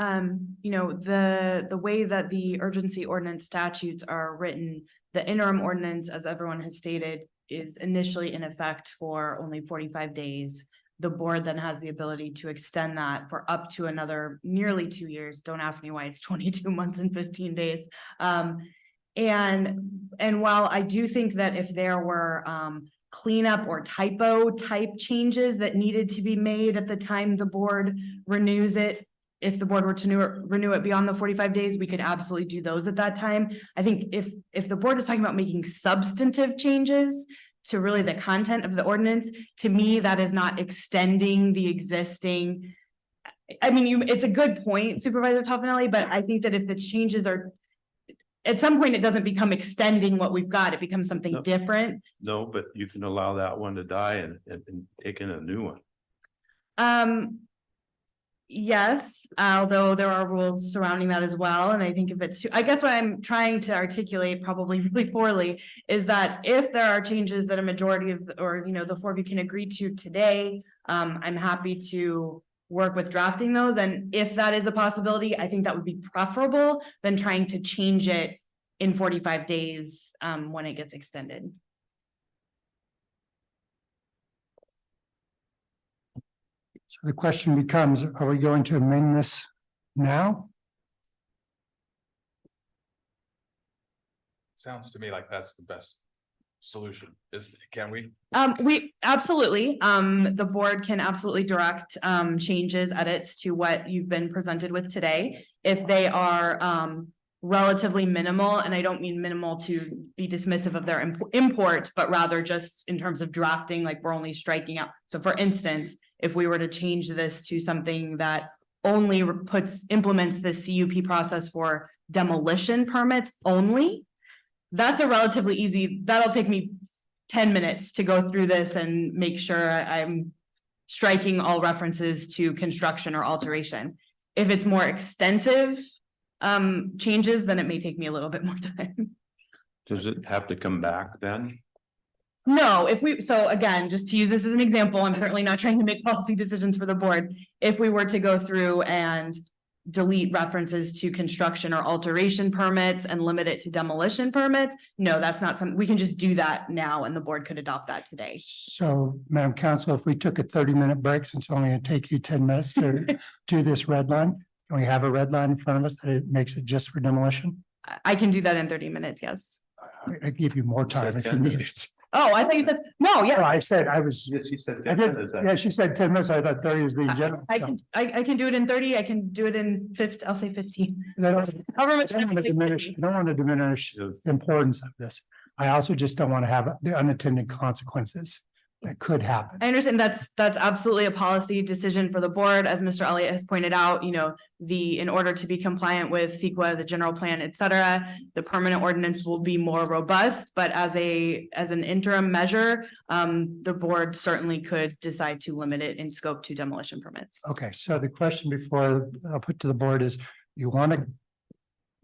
you know, the way that the urgency ordinance statutes are written, the interim ordinance, as everyone has stated, is initially in effect for only 45 days. The board then has the ability to extend that for up to another nearly 2 years. Don't ask me why it's 22 months and 15 days. And while I do think that if there were cleanup or typo type changes that needed to be made at the time the board renews it, if the board were to renew it beyond the 45 days, we could absolutely do those at that time. I think if the board is talking about making substantive changes to really the content of the ordinance, to me, that is not extending the existing. I mean, it's a good point, Supervisor Toffenelli, but I think that if the changes are, at some point, it doesn't become extending what we've got, it becomes something different. No, but you can allow that one to die and take in a new one. Yes, although there are rules surrounding that as well. And I think if it's, I guess what I'm trying to articulate probably really poorly is that if there are changes that a majority of, or, you know, the four of you can agree to today, I'm happy to work with drafting those. And if that is a possibility, I think that would be preferable than trying to change it in 45 days when it gets extended. So the question becomes, are we going to amend this now? Sounds to me like that's the best solution. Can we? We absolutely, the board can absolutely direct changes, edits to what you've been presented with today. If they are relatively minimal, and I don't mean minimal to be dismissive of their import, but rather just in terms of drafting, like we're only striking out. So for instance, if we were to change this to something that only implements the CUP process for demolition permits only, that's a relatively easy, that'll take me 10 minutes to go through this and make sure I'm striking all references to construction or alteration. If it's more extensive changes, then it may take me a little bit more time. Does it have to come back then? No, so again, just to use this as an example, I'm certainly not trying to make policy decisions for the board. If we were to go through and delete references to construction or alteration permits and limit it to demolition permits, no, that's not something, we can just do that now and the board could adopt that today. So, Madam Council, if we took a 30-minute break, since it's only going to take you 10 minutes to do this red line, can we have a red line in front of us that it makes it just for demolition? I can do that in 30 minutes, yes. I give you more time if you need it. Oh, I thought you said, no, yeah. No, I said, I was. Yes, you said. Yeah, she said 10 minutes. I thought 30 was being generous. I can do it in 30. I can do it in 50. I'll say 15. I don't want to diminish the importance of this. I also just don't want to have the unintended consequences that could happen. I understand that's absolutely a policy decision for the board. As Mr. Elliott has pointed out, you know, in order to be compliant with CEQA, the general plan, et cetera, the permanent ordinance will be more robust, but as an interim measure, the board certainly could decide to limit it in scope to demolition permits. Okay, so the question before I'll put to the board is, you want to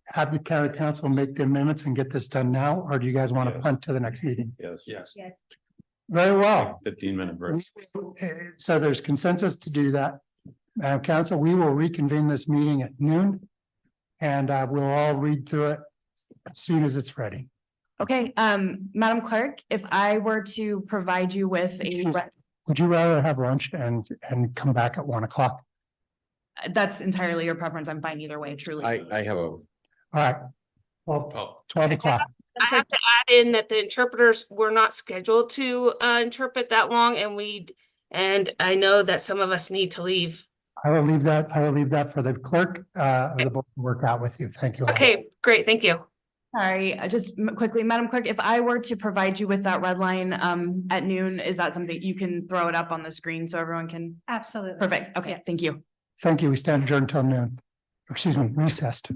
have the county council make the amendments and get this done now, or do you guys want to punt to the next meeting? Yes. Very well. 15-minute break. So there's consensus to do that. Council, we will reconvene this meeting at noon and we'll all read through it as soon as it's ready. Okay, Madam Clerk, if I were to provide you with a, Would you rather have lunch and come back at 1 o'clock? that's entirely your preference. I'm fine either way, truly. I have a, All right. Well, 12 o'clock. I have to add in that the interpreters were not scheduled to interpret that long and I know that some of us need to leave. I will leave that for the clerk of the board to work out with you. Thank you. all. Okay, great. Thank you. Sorry, just quickly, Madam Clerk, if I were to provide you with that red line at noon, is that something you can throw it up on the screen so everyone can? Absolutely. Perfect. Okay, Yes. thank you. Thank you. We stand adjourned till noon. Excuse me, recessed.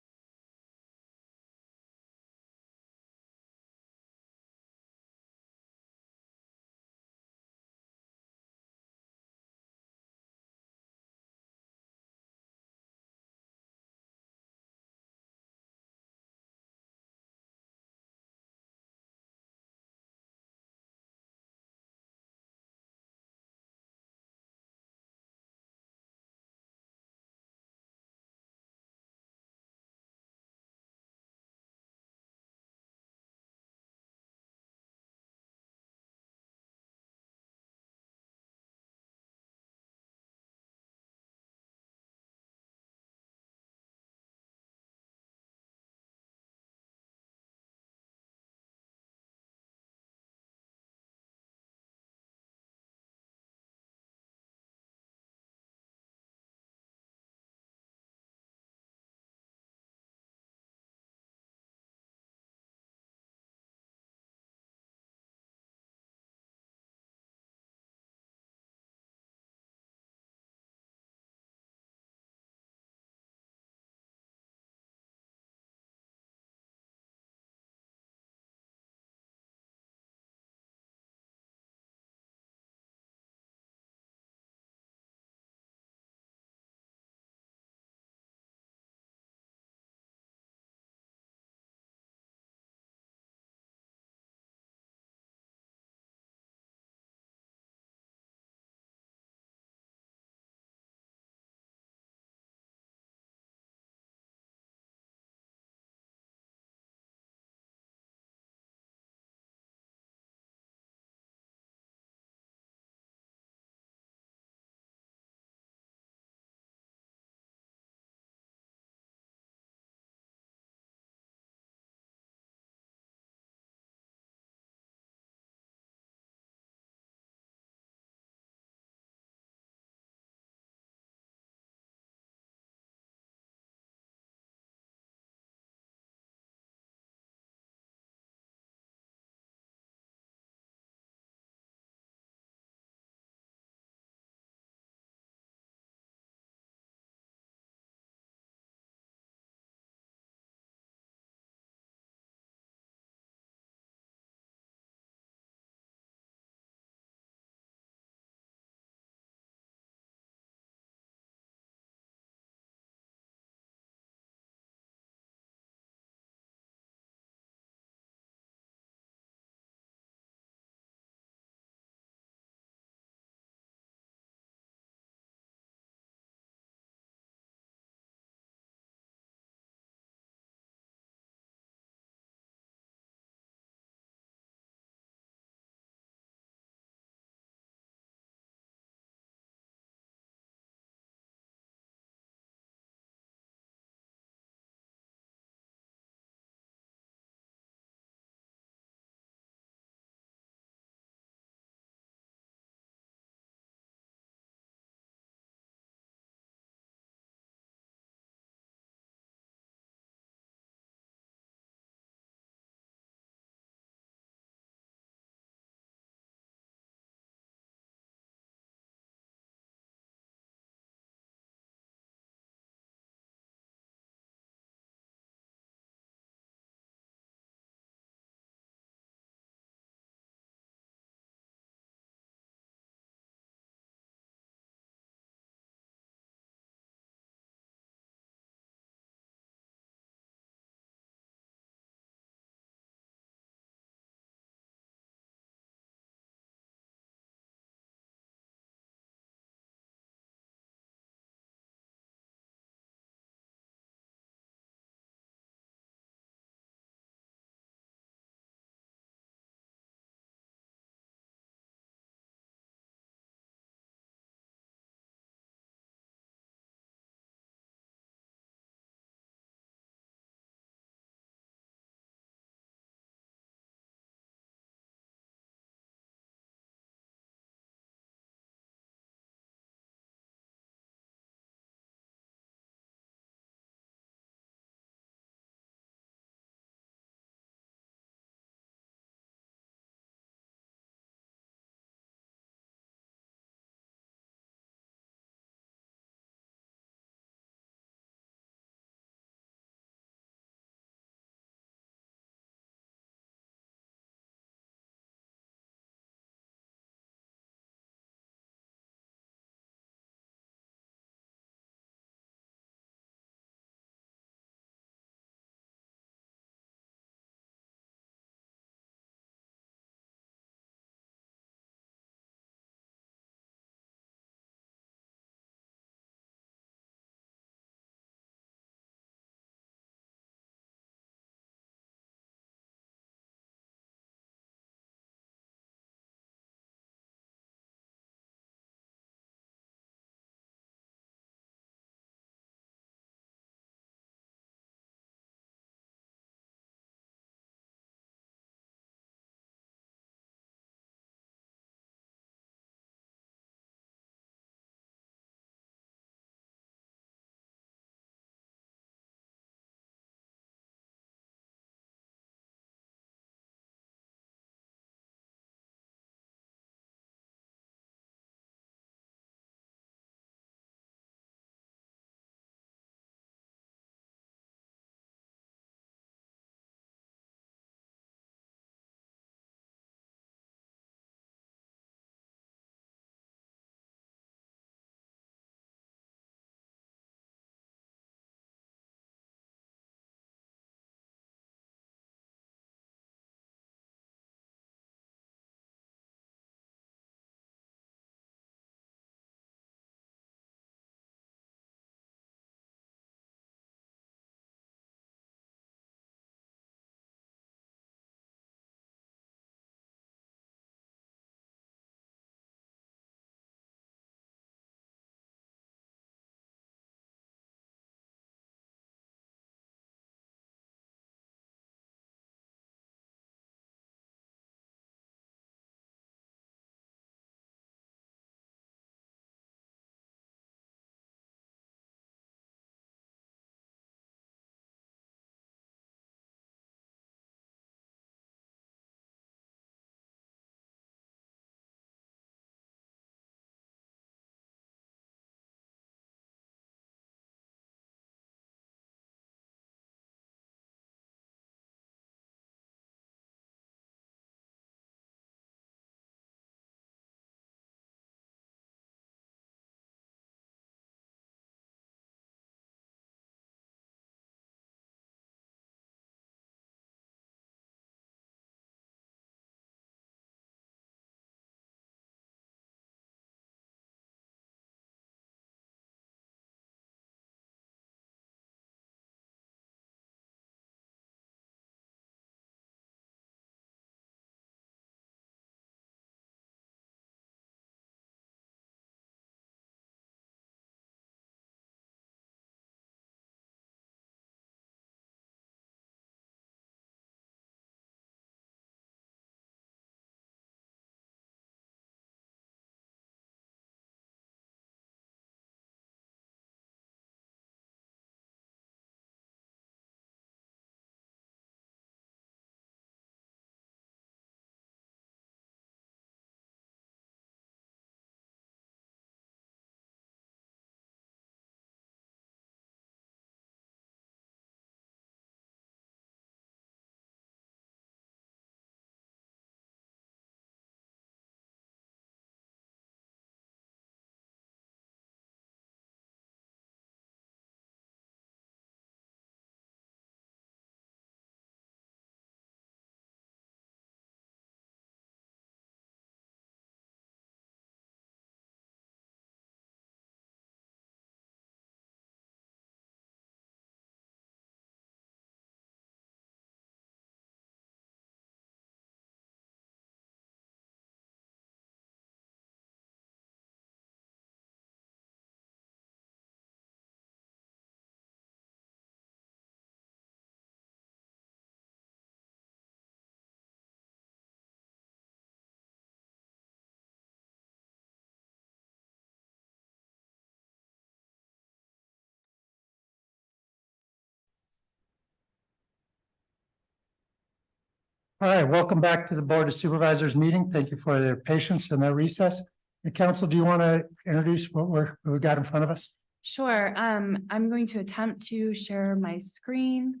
All right, welcome back to the Board of Supervisors meeting. Thank you for their patience in that recess. The council, do you want to introduce what we got in front of us? Sure, I'm going to attempt to share my screen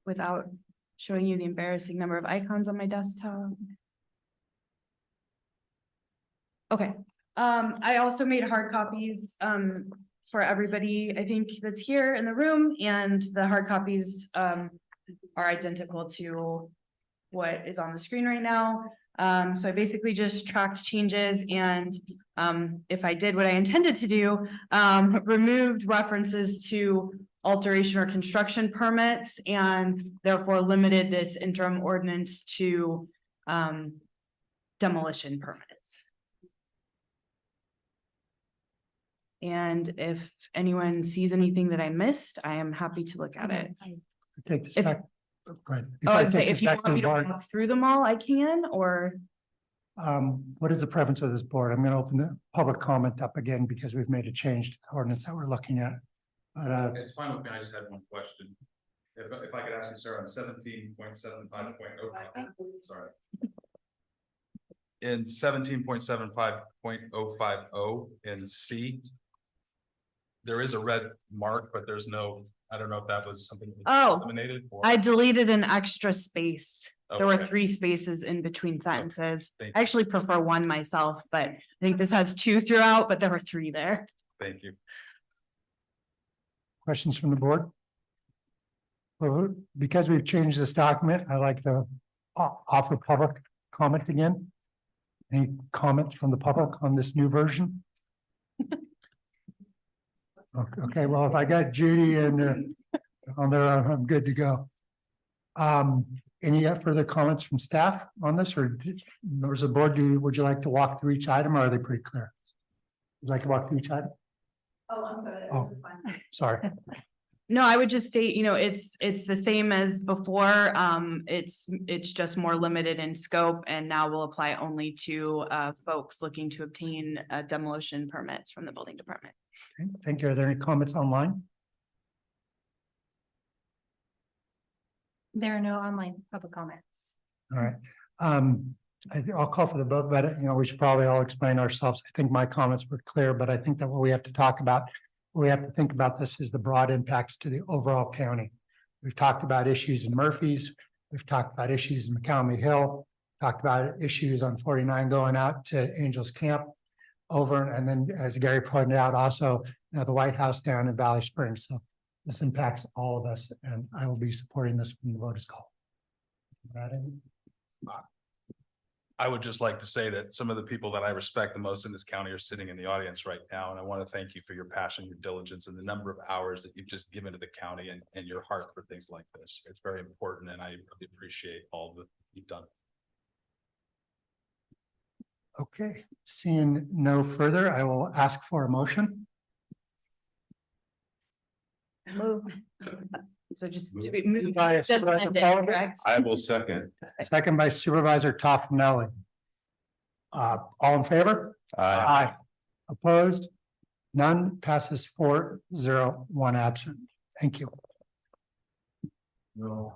without showing you the embarrassing number of icons on my desktop. Okay, I also made hard copies for everybody, I think that's here in the room, and the hard copies are identical to what is on the screen right now. So I basically just tracked changes and if I did what I intended to do, removed references to alteration or construction permits and therefore limited this interim ordinance to demolition permits. And if anyone sees anything that I missed, I am happy to look at it. Take this back. Go ahead. Oh, I say, if you want me to walk through them all, I can, or? What is the preference of this board? I'm going to open the public comment up again because we've made a change to the ordinance that we're looking at. But, It's fine with me. I just had one question. If I could ask you, sir, on 17.75.05, sorry. In 17.75.050 in C, there is a red mark, but there's no, I don't know if that was something that was eliminated. Or... I deleted an extra space. There were Okay. 3 spaces in between sentences. Thank I actually prefer 1 myself, but I think this has 2 throughout, but there were 3 there. Thank you. questions from the board? Well, because we've changed this document, I like to offer public comment again. Any comments from the public on this new version? Okay, well, if I got Judy and on there, I'm good to go. Any further comments from staff on this, or members of the board, would you like to walk through each item, or are they pretty clear? Would you like to walk through each item? Oh, I'm good. Oh, sorry. No, I would just state, you know, it's the same as before. It's just more limited in scope and now will apply only to folks looking to obtain demolition permits from the building department. Okay, thank you. Are there any comments online? There are no online public comments. All right. I'll call for the vote, but you know, we should probably all explain ourselves. I think my comments were clear, but I think that what we have to talk about, what we have to think about this is the broad impacts to the overall county. We've talked about issues in Murphy's. We've talked about issues in McCalmy Hill, talked about issues on 49 going out to Angels Camp over. And then as Gary pointed out, also, you know, the White House down in Valley Springs. So this impacts all of us, and I will be supporting this when the vote is called. I would just like to say that some of the people that I respect the most in this county are sitting in the audience right now. And I want to thank you for your passion, your diligence, and the number of hours that you've just given to the county and your heart for things like this. It's very important, and I really appreciate all that you've done. Okay, seeing no further, I will ask for a motion. Move. So just to be Moved by Supervisor Fowler. I will second. Second by Supervisor Toffenelli. All in favor? Aye. Opposed? None. Passes 4-0, 1 absent. Thank you. No.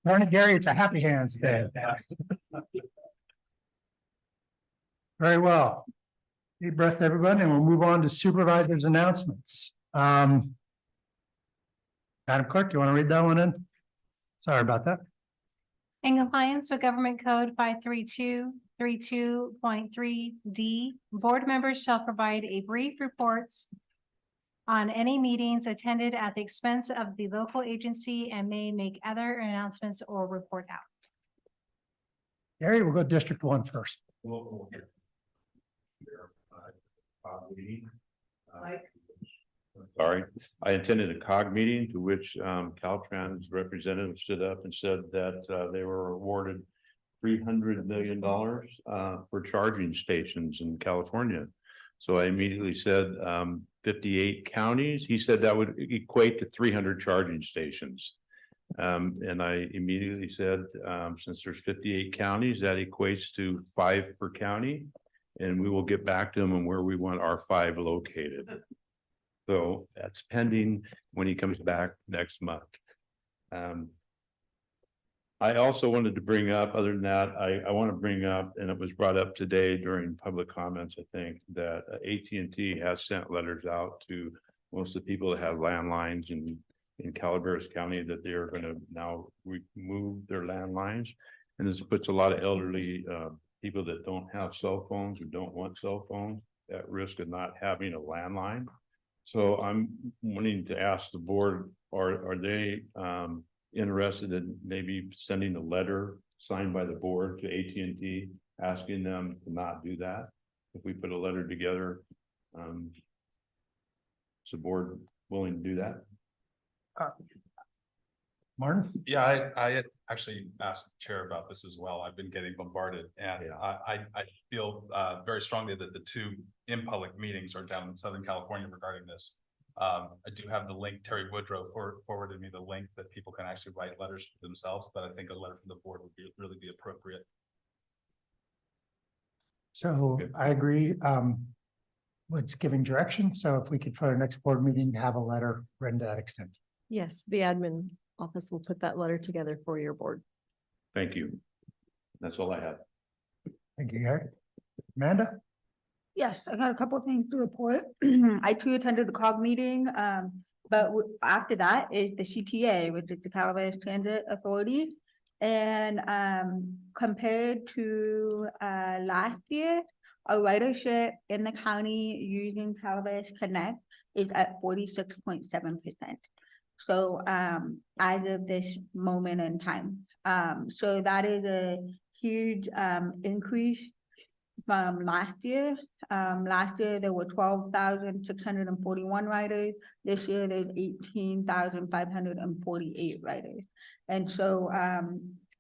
Morning, Gary. It's a happy hands day. Very well. Deep breath, everyone, and we'll move on to supervisors' announcements. Madam Clerk, you want to read that one in? Sorry about that. In compliance with Government Code 532.32.3D, board members shall provide a brief reports on any meetings attended at the expense of the local agency and may make other announcements or report out. Gary, we'll go District 1 first. Sorry, I attended a COG meeting to which Caltrans representative stood up and said that they were awarded $300 million for charging stations in California. So I immediately said 58 counties. He said that would equate to 300 charging stations. And I immediately said, since there's 58 counties, that equates to 5 per county. And we will get back to them on where we want our 5 located. So that's pending when he comes back next month. I also wanted to bring up, other than that, I want to bring up, and it was brought up today during public comments, I think, that AT&T has sent letters out to most of the people that have landlines in Calaveras County that they are going to now remove their landlines. And this puts a lot of elderly people that don't have cell phones or don't want cell phones at risk of not having a landline. So I'm wanting to ask the board, are they interested in maybe sending a letter signed by the board to AT&T asking them to not do that? If we put a letter together, is the board willing to do that? Martin? Yeah, I had actually asked the chair about this as well. I've been getting bombarded, and I feel very strongly that the two in public meetings are down in Southern California regarding this. I do have the link. Terry Woodrow forwarded me the link that people can actually write letters themselves, but I think a letter from the board would really be appropriate. So I agree with giving direction. So if we could, for our next board meeting, have a letter written to that extent. Yes, the admin office will put that letter together for your board. Thank you. That's all I have. Thank you, Gary. Amanda? Yes, I got a couple of things to report. I too attended the COG meeting, but after that is the CTA, which is the Calaveras Transit Authority. And compared to last year, our ridership in the county using Calaveras Connect is at 46.7%. So as of this moment in time, so that is a huge increase from last year. Last year there were 12,641 riders. This year there's 18,548 riders. And so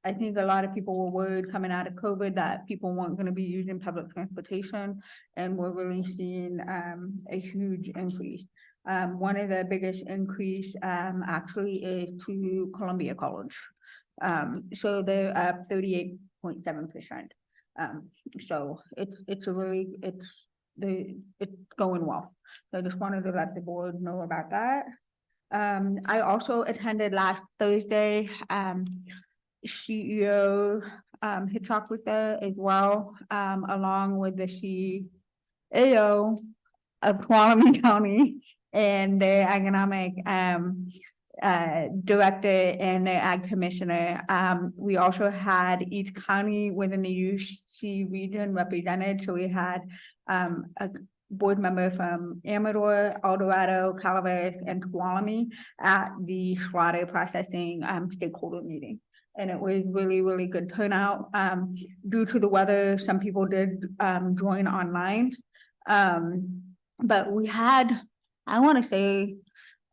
I think a lot of people were worried coming out of COVID that people weren't going to be using public transportation, and we're really seeing a huge increase. One of the biggest increase actually is to Columbia College. So they're up 38.7%. So it's going well. So I just wanted to let the board know about that. I also attended last Thursday. CEO had talked with her as well, along with the CAO of Tuolumne County and the economic director and the ag commissioner. We also had each county within the UC region represented. So we had a board member from Amador, Eldorado, Calaveras, and Tuolumne at the slaughter processing stakeholder meeting. And it was really, really good turnout. Due to the weather, some people did join online. But we had, I want to say,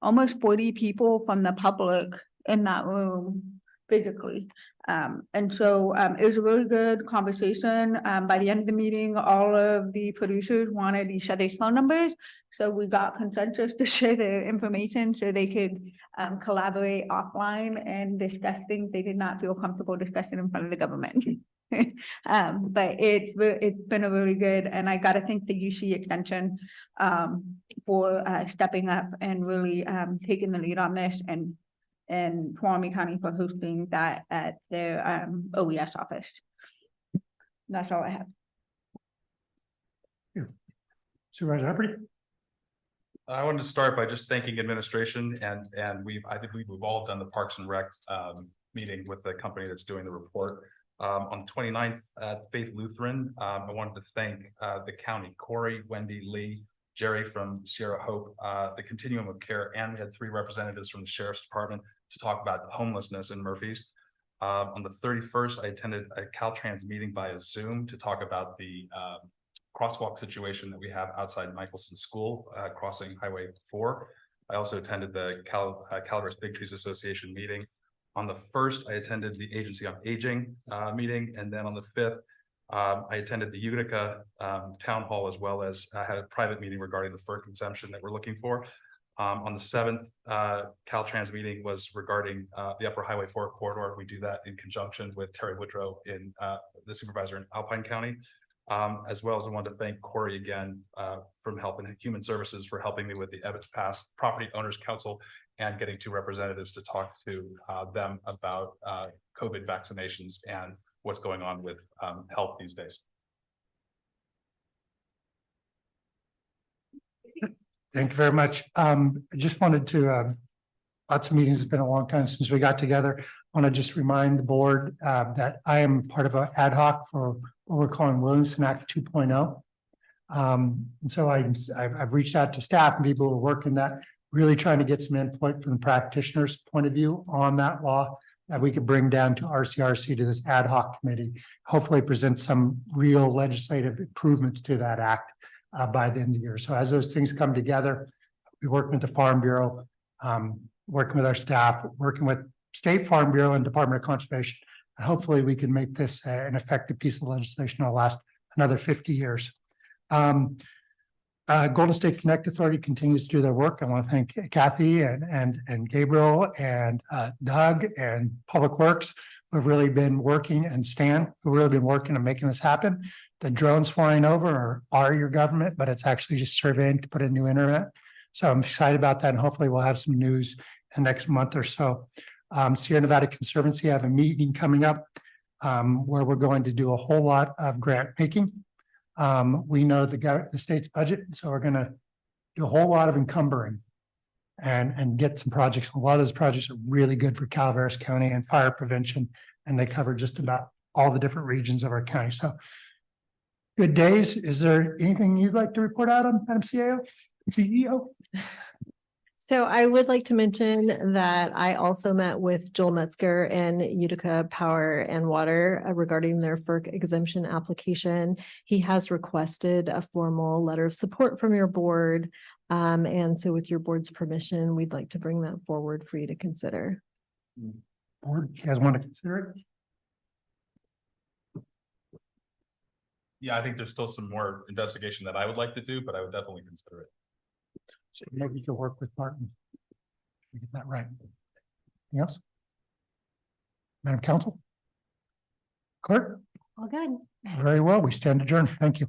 almost 40 people from the public in that room physically. And so it was a really good conversation. By the end of the meeting, all of the producers wanted each other's phone numbers. So we got consensus to share their information so they could collaborate offline and discuss things they did not feel comfortable discussing in front of the government. But it's been a really good, and I got to thank the UC Extension for stepping up and really taking the lead on this, and Tuolumne County for hosting that at their OES office. That's all I have. Supervisor Humphrey? I wanted to start by just thanking administration, and I think we've all done the Parks and Rec meeting with the company that's doing the report. On the 29th at Faith Lutheran, I wanted to thank the county, Corey, Wendy, Lee, Jerry from Sierra Hope, the Continuum of Care, and we had 3 representatives from the Sheriff's Department to talk about homelessness in Murphy's. On the 31st, I attended a Caltrans meeting via Zoom to talk about the crosswalk situation that we have outside Michelson School, crossing Highway 4. I also attended the Calaveras Big Trees Association meeting. On the 1st, I attended the Agency on Aging meeting, and then on the 5th, I attended the Utica Town Hall, as well as I had a private meeting regarding the FERC exemption that we're looking for. On the 7th, Caltrans meeting was regarding the Upper Highway 4 corridor. We do that in conjunction with Terry Woodrow, the supervisor in Alpine County. As well as I want to thank Corey again from Health and Human Services for helping me with the Ebbets Pass Property Owners Council and getting two representatives to talk to them about COVID vaccinations and what's going on with health these days. Thank you very much. I just wanted to, lots of meetings. It's been a long time since we got together. I want to just remind the board that I am part of an ad hoc for what we're calling Williamson Act 2.0. And so I've reached out to staff and people who are working that, really trying to get some input from the practitioner's point of view on that law that we could bring down to RCRC to this ad hoc committee, hopefully present some real legislative improvements to that act by the end of the year. So as those things come together, we work with the Farm Bureau, working with our staff, working with State Farm Bureau and Department of Conservation. And hopefully we can make this an effective piece of legislation that'll last another 50 years. Golden State Connect Authority continues to do their work. I want to thank Kathy and Gabriel and Doug and Public Works who have really been working, and Stan who have really been working on making this happen. The drones flying over are your government, but it's actually just surveying to put in new internet. So I'm excited about that, and hopefully we'll have some news in the next month or so. Sierra Nevada Conservancy, I have a meeting coming up where we're going to do a whole lot of grant making. We know the state's budget, so we're going to do a whole lot of encumbering and get some projects. A lot of those projects are really good for Calaveras County and fire prevention, and they cover just about all the different regions of our county. So good days. Is there anything you'd like to report out on, Madam CEO? So I would like to mention that I also met with Joel Metzger and Utica Power and Water regarding their FERC exemption application. He has requested a formal letter of support from your board. And so with your board's permission, we'd like to bring that forward for you to consider. Board, you guys want to consider it? Yeah, I think there's still some more investigation that I would like to do, but I would definitely consider it. So maybe you could work with Martin. We get that right. Anything else? Madam Council? Clerk? All good. Very well. We stand adjourned. Thank you.